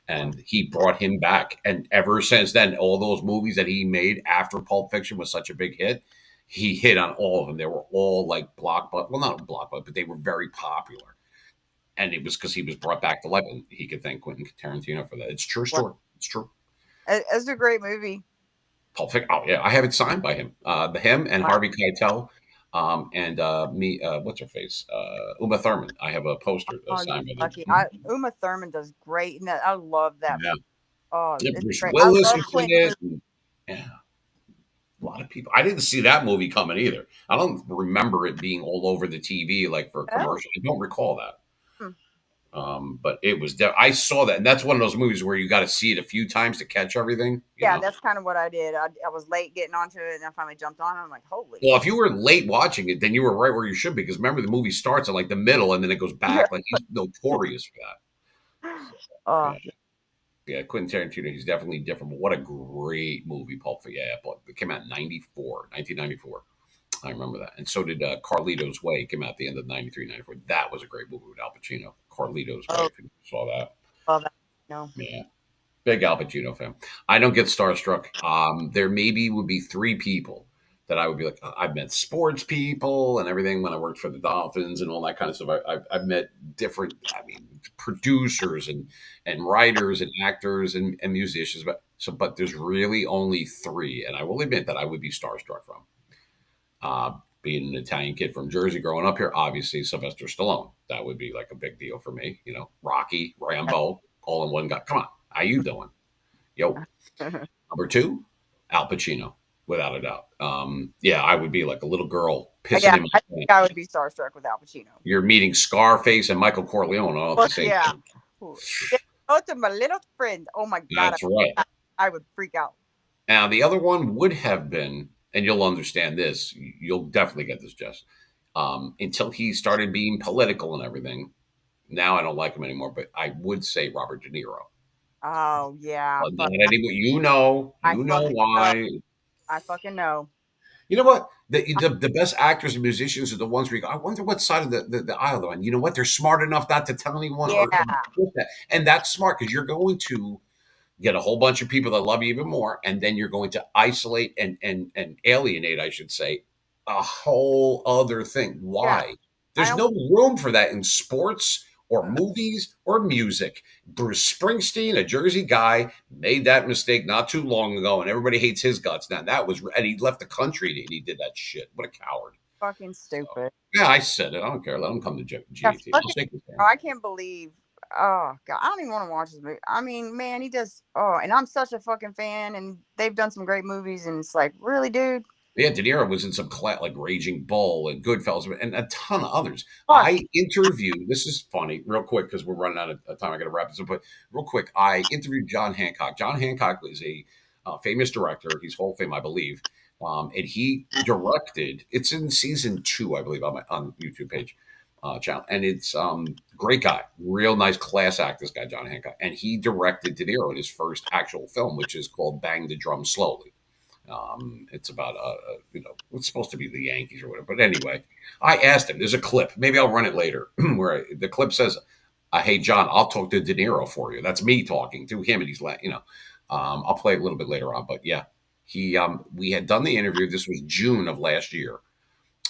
and he brought him back. And ever since then, all those movies that he made after Pulp Fiction was such a big hit, he hit on all of them. They were all like blockbuster, well, not blockbuster, but they were very popular. And it was because he was brought back to life, and he could thank Quentin Tarantino for that. It's a true wow. story. It's true. It's a great movie. Pulp Fiction. Oh yeah, I have it signed by him. Him and Wow. Harvey Keitel, and me. What's her face? Uma Thurman. I have a poster Oh, you're signed by lucky. them. Uma Thurman does great, and I love that. Yeah, Oh, yeah. it's Bruce great. I Willis love was in Quentin it. movies. And, yeah, a lot of people. I didn't see that movie coming either. I don't remember it being all over the TV like for a Oh, commercial. I don't recall that. hmm. But it was. I saw that, and that's one of those movies where you got to see it a few times to catch everything. You Yeah, know. that's kind of what I did. I was late getting onto it, and I finally jumped on. I'm like, holy Well, if shit! you were late watching it, then you were right where you should be. Because remember, the movie starts at like the middle, and then it goes Yeah. back. Like he's notorious for that. Oh, Yeah, yeah. Quentin Tarantino, he's definitely different. But what a great movie, Pulp Fiction. Yeah, it came out in 1994. I remember that. And so did Carlito's Way. It came out at the end of 93, 94. That was a great movie with Al Pacino. Carlito's Way, oh, if you saw that. love that. No. Yeah. Big Al Pacino fan. I don't get starstruck. There maybe would be three people that I would be like, I've met sports people and everything when I worked for the Dolphins and all that kind of stuff. I've met different, I mean, producers and writers and actors and musicians. But there's really only three. And I will admit that I would be starstruck from. Being an Italian kid from Jersey growing up here, obviously Sylvester Stallone. That would be like a big deal for me. You know, Rocky, Rambo, all in one guy. Come on. How you doing? Yo. Number two, Al Pacino, without a doubt. Yeah, I would be like a little girl pissing Yeah, in my I pants. think I would be starstruck with Al Pacino. You're meeting Scarface and Michael Corleone all at the But same yeah, time. oh, to my little friend. Oh my god, That's right. I would freak out. Now, the other one would have been, and you'll understand this, you'll definitely get this, Jess. Until he started being political and everything. Now I don't like him anymore, but I would say Robert De Niro. Oh yeah, Not anymore. I You know fucking know. why. I fucking know. You know what? The best actors and musicians are the ones where you go, I wonder what side of the aisle they're on. You know what? They're smart enough not to tell anyone or Yeah, that. And that's smart because you're going to get a whole bunch of people that love you even more, and then you're going to isolate and alienate, I should say, a whole other thing. yeah. Why? I There's almost, no room for that in sports or movies or music. Bruce Springsteen, a Jersey guy, made that mistake not too long ago, and everybody hates his guts now. That was, and he left the country and he did that shit. What a coward! fucking So, stupid. yeah, I said it. I don't care. Let him come to Yeah, GAT. I'll fucking. shake his hand. I can't believe. Oh god, I don't even want to watch this movie. I mean, man, he does. Oh, and I'm such a fucking fan, and they've done some great movies, and it's like, really, dude. Yeah, De Niro was in some like Raging Bull and Goodfellas and a ton of others. Fuck. I interviewed, this is funny, real quick, because we're running out of time. I got to wrap this up, but real quick, I interviewed John Hancock. John Hancock is a famous director. He's Hall of Fame, I believe. And he directed, it's in season 2, I believe, on my on YouTube page channel. And it's great guy, real nice class act, this guy, John Hancock. And he directed De Niro in his first actual film, which is called Bang the Drum Slowly. It's about it's supposed to be the Yankees or whatever. But anyway, I asked him. There's a clip. Maybe I'll run it later. Where the clip says, "Hey John, I'll talk to De Niro for you." That's me talking to him, and he's like, I'll play it a little bit later on. But yeah, he we had done the interview. This was June of last year.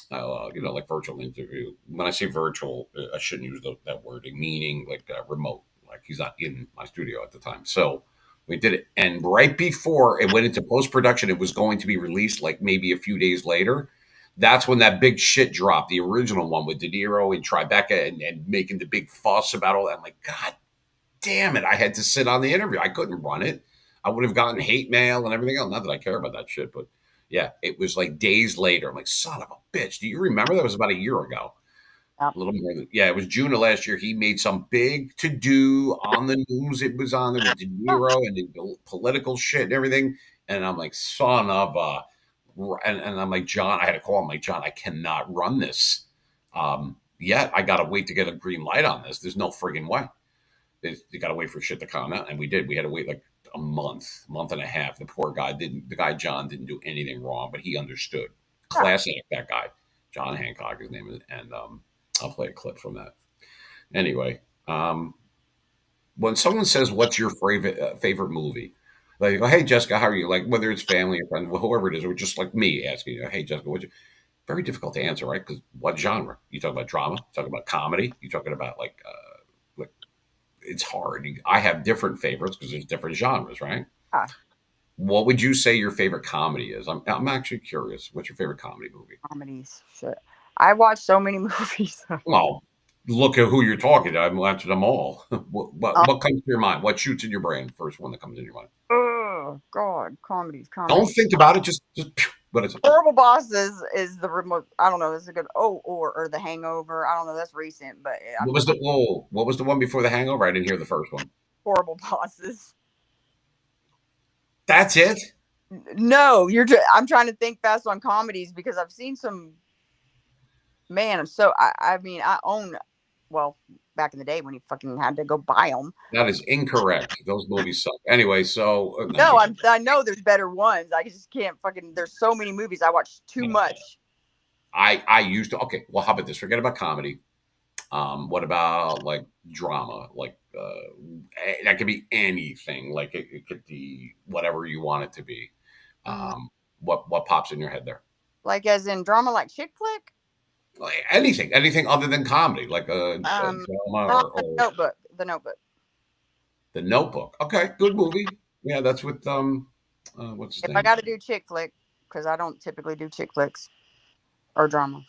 Like virtual interview. When I say virtual, I shouldn't use that wording, meaning like remote. Like he's not in my studio at the time. So We did it, and right before it went into post production, it was going to be released like maybe a few days later. That's when that big shit dropped. The original one with De Niro and Tribeca and making the big fuss about all that. I'm like, God damn it! I had to sit on the interview. I couldn't run it. I would have gotten hate mail and everything else. Not that I care about that shit, but yeah, it was like days later. I'm like, son of a bitch. Do you remember that was about a year ago? Yep. A little more than, yeah, it was June of last year. He made some big to do on the news. It was on there with De Niro and the political shit and everything. And I'm like, son of a, and I'm like, John, I had to call him like, John, I cannot run this. Yet I got to wait to get a green light on this. There's no friggin' way. You got to wait for shit to come out. And we did. We had to wait like a month and a half. The poor guy the guy, John, didn't do anything wrong, but he understood. Yeah. Class act, that guy, John Hancock, his name is. And, I'll play a clip from that. Anyway, when someone says, "What's your favorite movie?" Like, oh, "Hey Jessica, how are you?" Like, whether it's family or friends, whoever it is, or just like me asking you, "Hey Jessica, what's your?" Very difficult to answer, right? Because what genre? You talking about drama? You talking about comedy? You talking about like it's hard. I have different favorites because there's different genres, right? Yeah. What would you say your favorite comedy is? I'm actually curious. What's your favorite comedy movie? Comedies. Shit. I watch so many movies. Well, look at who you're talking to. I've watched them all. Um, What comes to your mind? What shoots in your brain? First one that comes in your mind. oh God, comedies, Don't comedies. think about it. Just phew, what is it? Horrible Bosses is the remote. I don't know. It's a good. Oh, or The Hangover. I don't know. That's recent, but What was the whoa? What was the one before the Hangover? I didn't hear the first one. Horrible Bosses. That's it. No, I'm trying to think fast on comedies because I've seen some. Man, I'm so. I mean, I own. Well, back in the day when you fucking had to go buy them. That is incorrect. Those movies suck. Anyway, so No, I know there's better ones. I just can't fucking. There's so many movies I watch too much. I used to. Okay, well, how about this? Forget about comedy. What about like drama? Like that could be anything. Like it could be whatever you want it to be. Mm, What pops in your head there? like as in drama, like chick flick. Like anything other than comedy, like a drama or Notebook. The Notebook. The Notebook. Okay, good movie. Yeah, that's with what's his If I name? got to do chick flick, because I don't typically do chick flicks or drama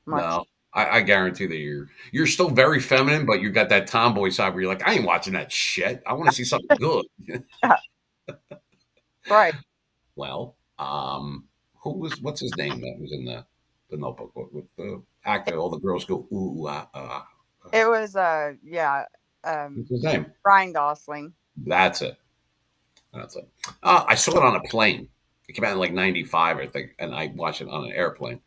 much. No, I guarantee that you're still very feminine, but you got that tomboy side where you're like, I ain't watching that shit. I want to see something good. Right. Well, what's his name that was in the Notebook with the actor? All the girls go ooh It was yeah, what's his name? Ryan Gosling. That's it. That's it. I saw it on a plane. It came out in like '95, I think, and I watched it on an airplane,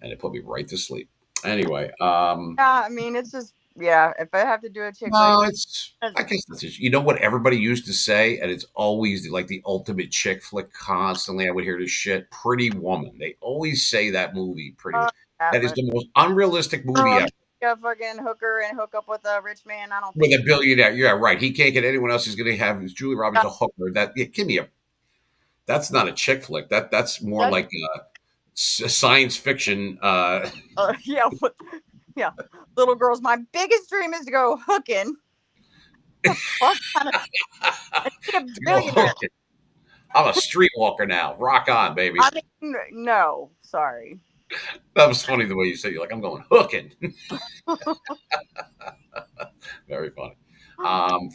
and it put me right to sleep. Anyway, Yeah, I mean it's just yeah. If I have to do a chick flick, no, it's. I guess that's just, you know what everybody used to say, and it's always like the ultimate chick flick. Constantly, I would hear this shit. Pretty Woman. They always say that movie. Pretty. yeah, That is but the most unrealistic movie ever. a fucking hooker and hook up with a rich man. I don't With think. a billionaire, yeah, right. He can't get anyone else. He's going to have Julie Roberts a hooker. That yeah, give me a. That's not a chick flick. That's more like science fiction. Yeah, yeah. Little girls, my biggest dream is to go hooking. What kind of I need a billionaire? I'm a streetwalker now. Rock on, baby. I mean, no, sorry. That was funny the way you said you're like, I'm going hooking. Very funny.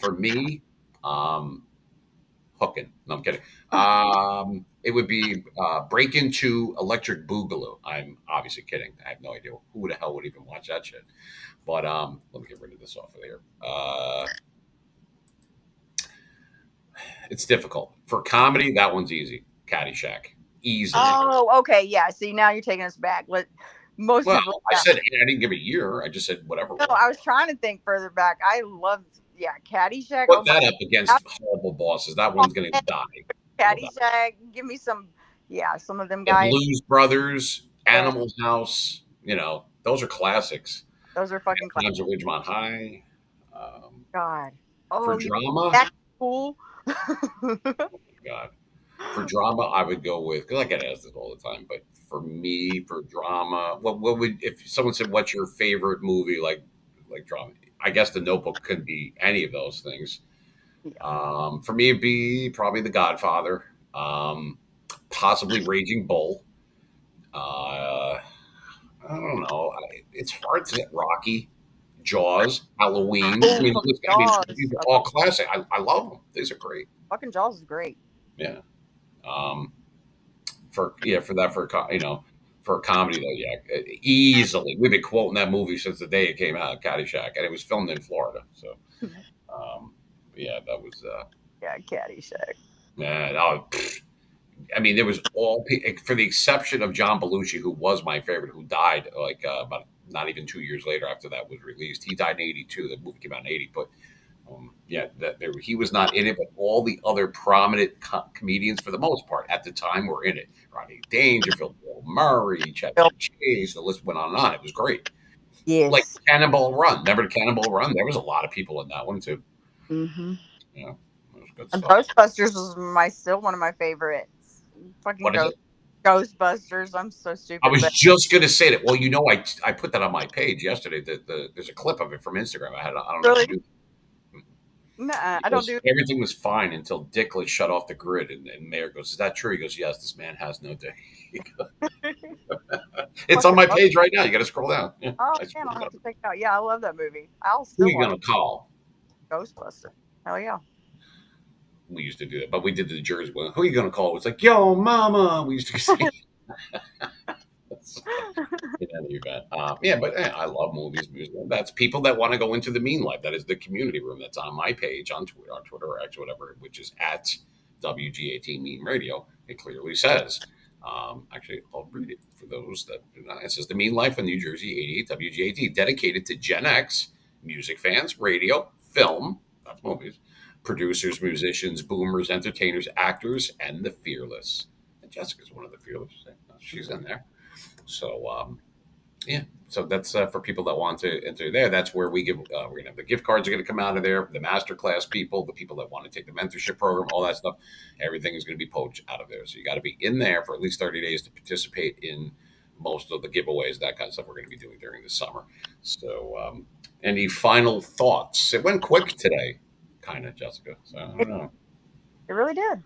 For me, hooking. No, I'm kidding. It would be Break Into Electric Boogaloo. I'm obviously kidding. I have no idea who the hell would even watch that shit. But let me get rid of this off of here. It's difficult. For comedy, that one's easy. Caddyshack. Easily. Oh, okay, yeah. See, now you're taking us back. Most Well, people. I Yeah. said I didn't give a year. I just said whatever. No, I was trying to think further back. I loved, yeah, Caddyshack. Oh Put my that up against Horrible Bosses. That one's going to die. Caddyshack. Give me some, yeah, some of them The guys. Blues Brothers, Yeah. Animal House. Those are classics. Those are fucking Times at Ridgemont High. God. For Oh, drama, that's cool. God. For drama, I would go with, because I get asked this all the time, but for me, for drama, what would, if someone said, what's your favorite movie, like drama? I guess The Notebook could be any of those things. For me, it'd be probably The Godfather, possibly Raging Bull. Uh, I don't know. It's hard to get Rocky, Jaws, Halloween. I Oh, mean, fucking these Jaws. are all classic. I love them. These are great. Fucking Jaws is great. Yeah. Um, for a comedy though, yeah, easily. We've been quoting that movie since the day it came out, Caddyshack, and it was filmed in Florida. So, um, yeah, that was. Yeah, Caddyshack. Man, I mean, there was for the exception of John Belushi, who was my favorite, who died like about not even 2 years later after that was released. He died in '82. The movie came out in '80, but yeah, he was not in it. But all the other prominent comedians, for the most part, at the time, were in it. Rodney Dangerfield, Bill Murray, Chevy Chase. The list went on and on. It was great. Like Yes. Cannonball Run. Remember the Cannonball Run? There was a lot of people in that one too. Mm-hmm. Yeah, it was good And stuff. Ghostbusters was still one of my favorites. Fucking What is it? Ghostbusters. I'm so I stupid, was but just going to say that. Well, I put that on my page yesterday. There's a clip of it from Instagram. I don't know if you really, knew. nah, I don't Because do. everything was fine until Dickless shut off the grid, and Mayor goes, "Is that true?" He goes, "Yes, this man has no day." It's on Fucking my page right now. You got to scroll down. Yeah, oh I man, scrolled I'll have down. to check it out. Yeah, I love that movie. I'll Who are still you watch going to call? Ghostbusters. Hell yeah. We used to do that, but we did the Jersey one. Who are you going to call? It was like, "Yo, mama." We used to say. In any event, yeah, but I love movies, music. That's people that want to go into the mean life. That is the community room that's on my page on Twitter or X, whatever, which is at WGAT Mean Radio. It clearly says. Actually, I'll read it for those that do not. It says the Mean Life of New Jersey 88 WGAT, dedicated to Gen X music fans, radio, film, that's movies, producers, musicians, boomers, entertainers, actors, and the fearless. And Jessica's one of the fearless. She's in there. So yeah, so that's for people that want to enter there. That's where we give. We're gonna have the gift cards are gonna come out of there. The masterclass people, the people that want to take the mentorship program, all that stuff, everything is gonna be poached out of there. So you got to be in there for at least 30 days to participate in most of the giveaways, that kind of stuff we're gonna be doing during the summer. So, any final thoughts? It went quick today, kind of, Jessica. So I don't know. It really did.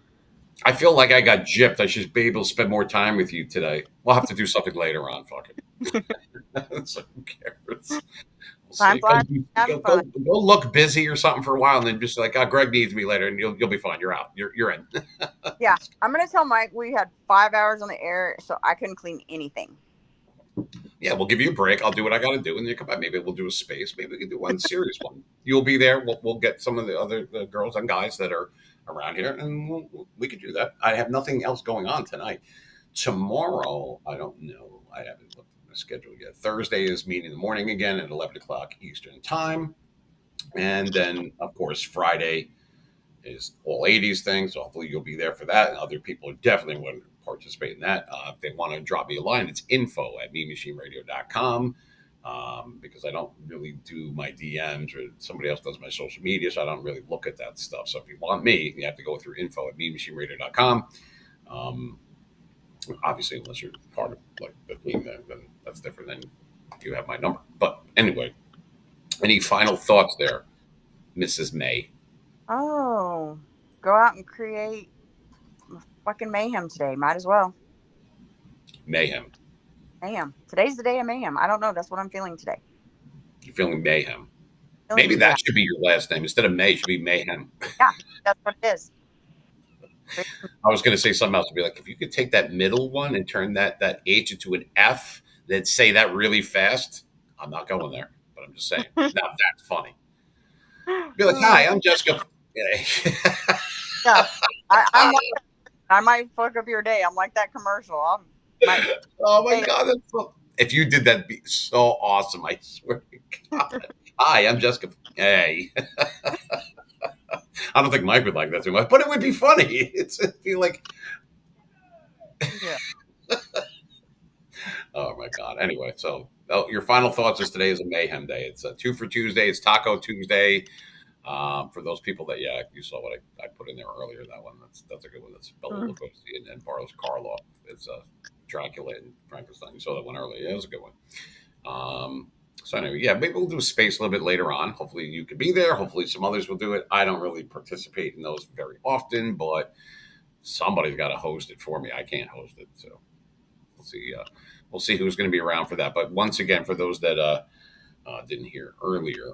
I feel like I got gypped. I should be able to spend more time with you today. We'll have to do something later on. Fuck it. So who cares? We'll Time see. flies. Having fun. Go look busy or something for a while, and then just like, oh, Greg needs me later, and you'll be fine. You're out. You're in. Yeah, I'm gonna tell Mike we had 5 hours on the air, so I couldn't clean anything. Yeah, we'll give you a break. I'll do what I got to do, and you come back. Maybe we'll do a space. Maybe we can do one serious one. You'll be there. We'll get some of the other girls and guys that are around here, and we could do that. I have nothing else going on tonight. Tomorrow, I don't know. I haven't looked at the schedule yet. Thursday is meeting in the morning again at 11 o'clock Eastern time, and then of course Friday is all 80s thing. So hopefully you'll be there for that. And other people are definitely want to participate in that. If they want to drop me a line, it's info@meanmachineradio.com. Because I don't really do my DMs, or somebody else does my social media. So I don't really look at that stuff. So if you want me, you have to go through info@meanmachineradio.com. Um, Obviously, unless you're part of like the team, then that's different. Then you have my number. But anyway, any final thoughts there, Mrs. May? Oh, go out and create fucking mayhem today. Might as well. Mayhem. Mayhem. Today's the day of mayhem. I don't know. That's what I'm feeling today. You're feeling mayhem. Maybe Feeling, yeah, that should be your last name. Instead of May, it should be Mayhem. yeah. That's what it is. I was going to say something else. To be like, if you could take that middle one and turn that H into an F, then say that really fast. I'm not going there, but I'm just saying. Now that's funny. Be like, hi, I'm Jessica. Yeah, I might fuck up your day. I'm like that commercial. Might. Oh my God. If you did that, it'd be so awesome. I swear to God. Hi, I'm Jessica. Hey. I don't think Mike would like that too much, but it would be funny. It'd be like, Yeah. oh my God. Anyway, so your final thoughts is today is a mayhem day. It's a 2 for Tuesday. It's Taco Tuesday. For those people that, yeah, you saw what I put in there earlier. That one, that's a good one. That's Bela Lugosi and Boris Karloff. It's Dracula and Frankenstein. You saw that one earlier. Yeah, it was a good one. So anyway, yeah, maybe we'll do a space a little bit later on. Hopefully you could be there. Hopefully some others will do it. I don't really participate in those very often, but somebody's got to host it for me. I can't host it, so we'll see. We'll see who's going to be around for that. But once again, for those that didn't hear earlier,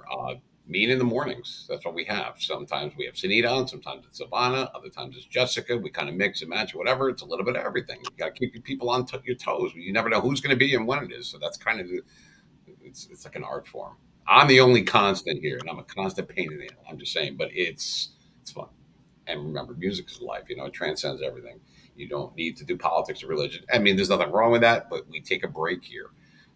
meet in the mornings. That's what we have. Sometimes we have Sunita on, sometimes it's Savannah, other times it's Jessica. We kind of mix and match, whatever. It's a little bit of everything. You got to keep your people on your toes. You never know who's going to be and when it is. So that's kind of it's like an art form. I'm the only constant here, and I'm a constant pain in the ass. I'm just saying, but it's fun. And remember, music is life. You know, it transcends everything. You don't need to do politics or religion. I mean, there's nothing wrong with that, but we take a break here.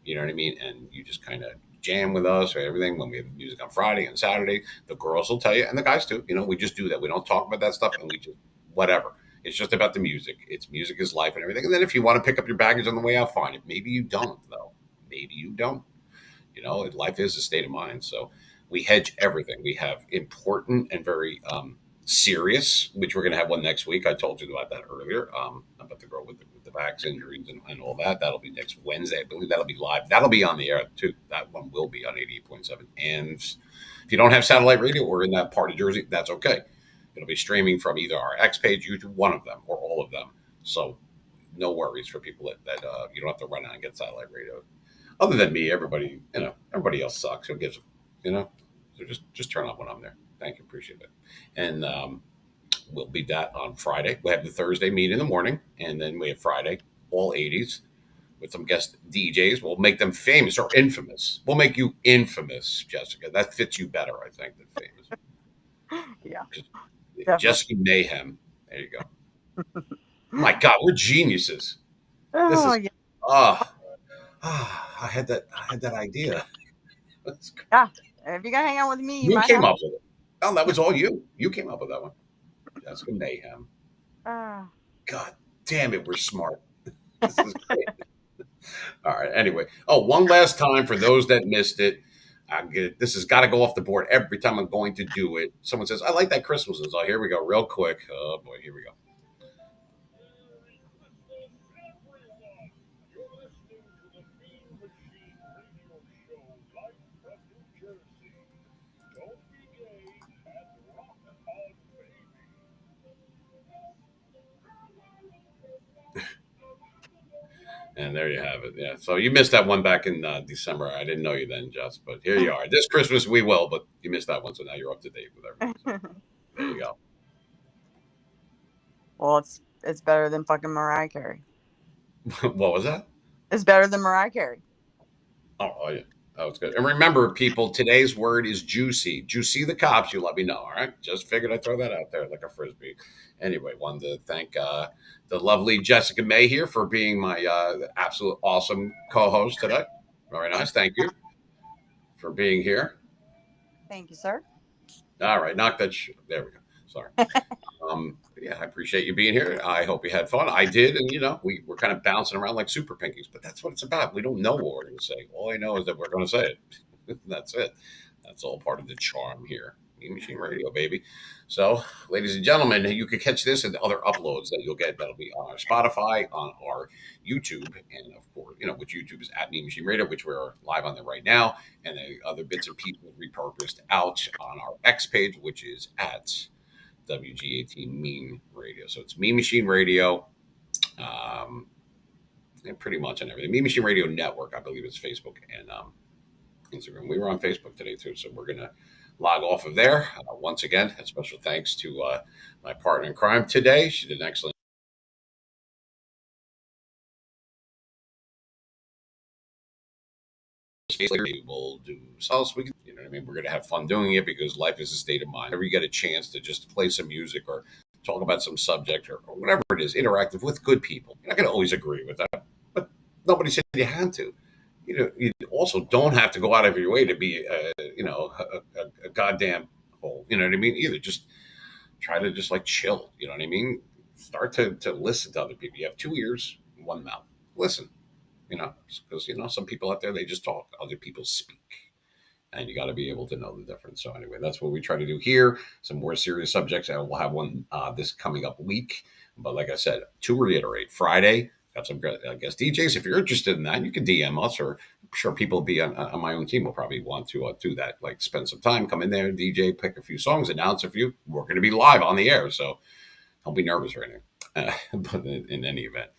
You know what I mean? And you just kind of jam with us or everything when we have music on Friday and Saturday. The girls will tell you, and the guys too. You know, we just do that. We don't talk about that stuff, and we just whatever. It's just about the music. It's music is life and everything. And then if you want to pick up your baggage on the way out, fine. Maybe you don't, though. Maybe you don't. You know, life is a state of mind. So we hedge everything. We have important and very serious, which we're going to have one next week. I told you about that earlier, about the girl with the back injuries and all that. That'll be next Wednesday. I believe that'll be live. That'll be on the air too. That one will be on 88.7. And if you don't have satellite radio or in that part of Jersey, that's okay. It'll be streaming from either our X page, YouTube, one of them, or all of them. So no worries for people that you don't have to run out and get satellite radio. Other than me, everybody else sucks. Who gives, you know? So just turn on when I'm there. Thank you, appreciate it. And we'll be that on Friday. We have the Thursday meet in the morning, and then we have Friday, all 80s, with some guest DJs. We'll make them famous or infamous. We'll make you infamous, Jessica. That fits you better, I think, than famous. Yeah. Jessica Mayhem. There you go. My God, we're geniuses. This Oh, is yeah. I had that idea. Yeah. If you're gonna hang out with me, you You might came have. up with it. Oh, that was all you. You came up with that one. Jessica Mayhem. Uh, God damn it, we're smart. This is great. All right. Anyway, one last time for those that missed it. This has got to go off the board every time I'm going to do it. Someone says, "I like that Christmas." Oh, here we go, real quick. Oh boy, here we go. And there you have it. Yeah. So you missed that one back in December. I didn't know you then, Jess, but here you are. This Christmas we will, but you missed that one, so now you're up to date with everything. So there you go. well, it's better than fucking Mariah Carey. What was that? It's better than Mariah Carey. Oh yeah. That was good. And remember, people, today's word is juicy. Juicy the cops, you let me know. All right. Just figured I'd throw that out there like a frisbee. Anyway, wanted to thank the lovely Jessica May here for being my absolute awesome co-host today. Very nice. Thank you for being here. Thank you, sir. All right. Knock that. There we go. Sorry. Yeah, I appreciate you being here. I hope you had fun. I did, and we're kind of bouncing around like super pinkies, but that's what it's about. We don't know what we're going to say. All I know is that we're going to say it. That's it. That's all part of the charm here. Mean Machine Radio, baby. So, ladies and gentlemen, you can catch this and other uploads that you'll get. That'll be on our Spotify, on our YouTube, and of course, which YouTube is at Mean Machine Radio, which we're live on there right now, and the other bits and pieces repurposed out on our X page, which is at WGAT Mean Radio. So it's Mean Machine Radio, and pretty much on everything. Mean Machine Radio Network, I believe, is Facebook and Instagram. We were on Facebook today too, so we're gonna log off of there. Once again, a special thanks to my partner in crime today. She did an excellent. We will do else we can, what I mean. We're gonna have fun doing it because life is a state of mind. Whenever you get a chance to just play some music or talk about some subject or whatever it is, interactive with good people. You're not gonna always agree with that, but nobody said you had to. You also don't have to go out of your way to be, a goddamn hole. You know what I mean? Either just try to just like chill. You know what I mean? Start to listen to other people. You have 2 ears, 1 mouth. Listen. Because some people out there, they just talk. Other people speak, and you got to be able to know the difference. So anyway, that's what we try to do here. Some more serious subjects, and we'll have one this coming up week. But like I said, to reiterate, Friday got some guest DJs. If you're interested in that, you can DM us or sure people be on my own team will probably want to do that. Like spend some time, come in there, DJ, pick a few songs, announce a few. We're going to be live on the air, so don't be nervous or anything. But in any event,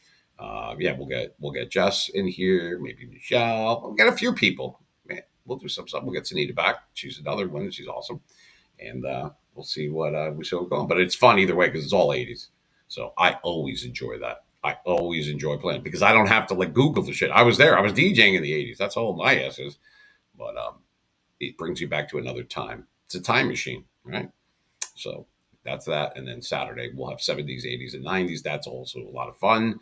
yeah, we'll get Jess in here, maybe Michelle. We'll get a few people. Man, we'll do some stuff. We'll get Sunita back. She's another one. She's awesome, and we'll see what we see what's going. But it's fun either way because it's all '80s. So I always enjoy that. I always enjoy playing because I don't have to like Google the shit. I was there. I was DJing in the '80s. That's all my ass is. But it brings you back to another time. It's a time machine, right? So that's that. And then Saturday we'll have '70s, '80s, and '90s. That's also a lot of fun.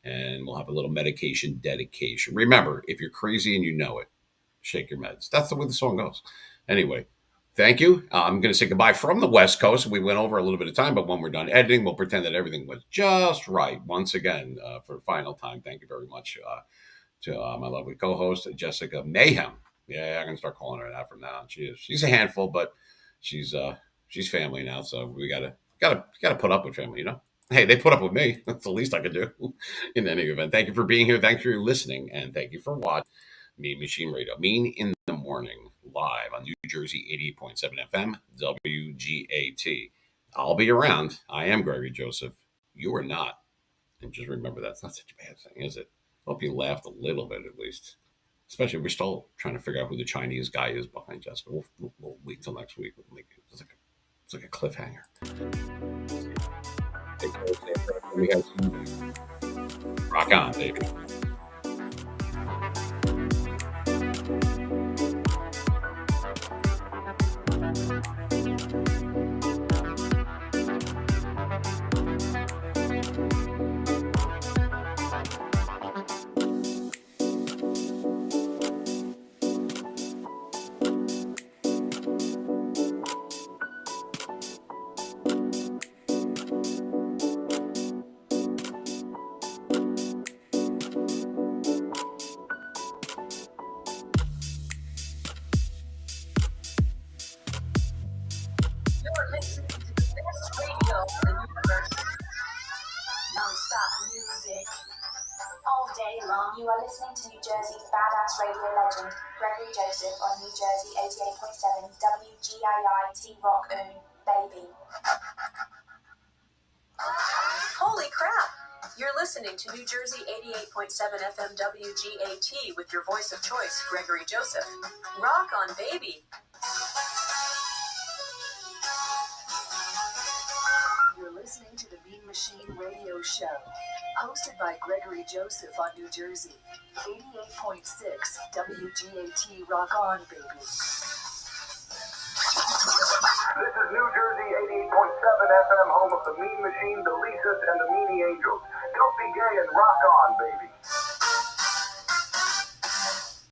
And we'll have a little medication dedication. Remember, if you're crazy and you know it, shake your meds. That's the way the song goes. Anyway, thank you. I'm going to say goodbye from the West Coast. We went over a little bit of time, but when we're done editing, we'll pretend that everything was just right. Once again, for the final time, thank you very much to my lovely co-host, Jessica Mayhem. Yeah, I'm going to start calling her that from now on. She's a handful, but she's family now, so we gotta put up with family, you know. Hey, they put up with me. That's the least I could do. In any event, thank you for being here. Thanks for listening, and thank you for watching Mean Machine Radio. Mean in the Morning, live on New Jersey 88.7 FM, WGAT. I'll be around. I am Gregory Joseph. You are not. And just remember, that's not such a bad thing, is it? Hope you laughed a little bit at least. Especially, we're still trying to figure out who the Chinese guy is behind Jessica. We'll wait till next week. It's like a cliffhanger. We have some rock on, baby. Non-stop music. All day long, you are listening to New Jersey's badass radio legend, Gregory Joseph, on New Jersey 88.7 WGIT Rock Baby. Holy crap! You're listening to New Jersey 88.7 FM WGAT with your voice of choice, Gregory Joseph. Rock on, baby! You're listening to the Mean Machine Radio Show, hosted by Gregory Joseph on New Jersey 88.6 WGAT. Rock on, baby! This is New Jersey 88.7 FM, home of the Mean Machine, the Lisas, and the Meanie Angels. Don't be gay and rock on, baby.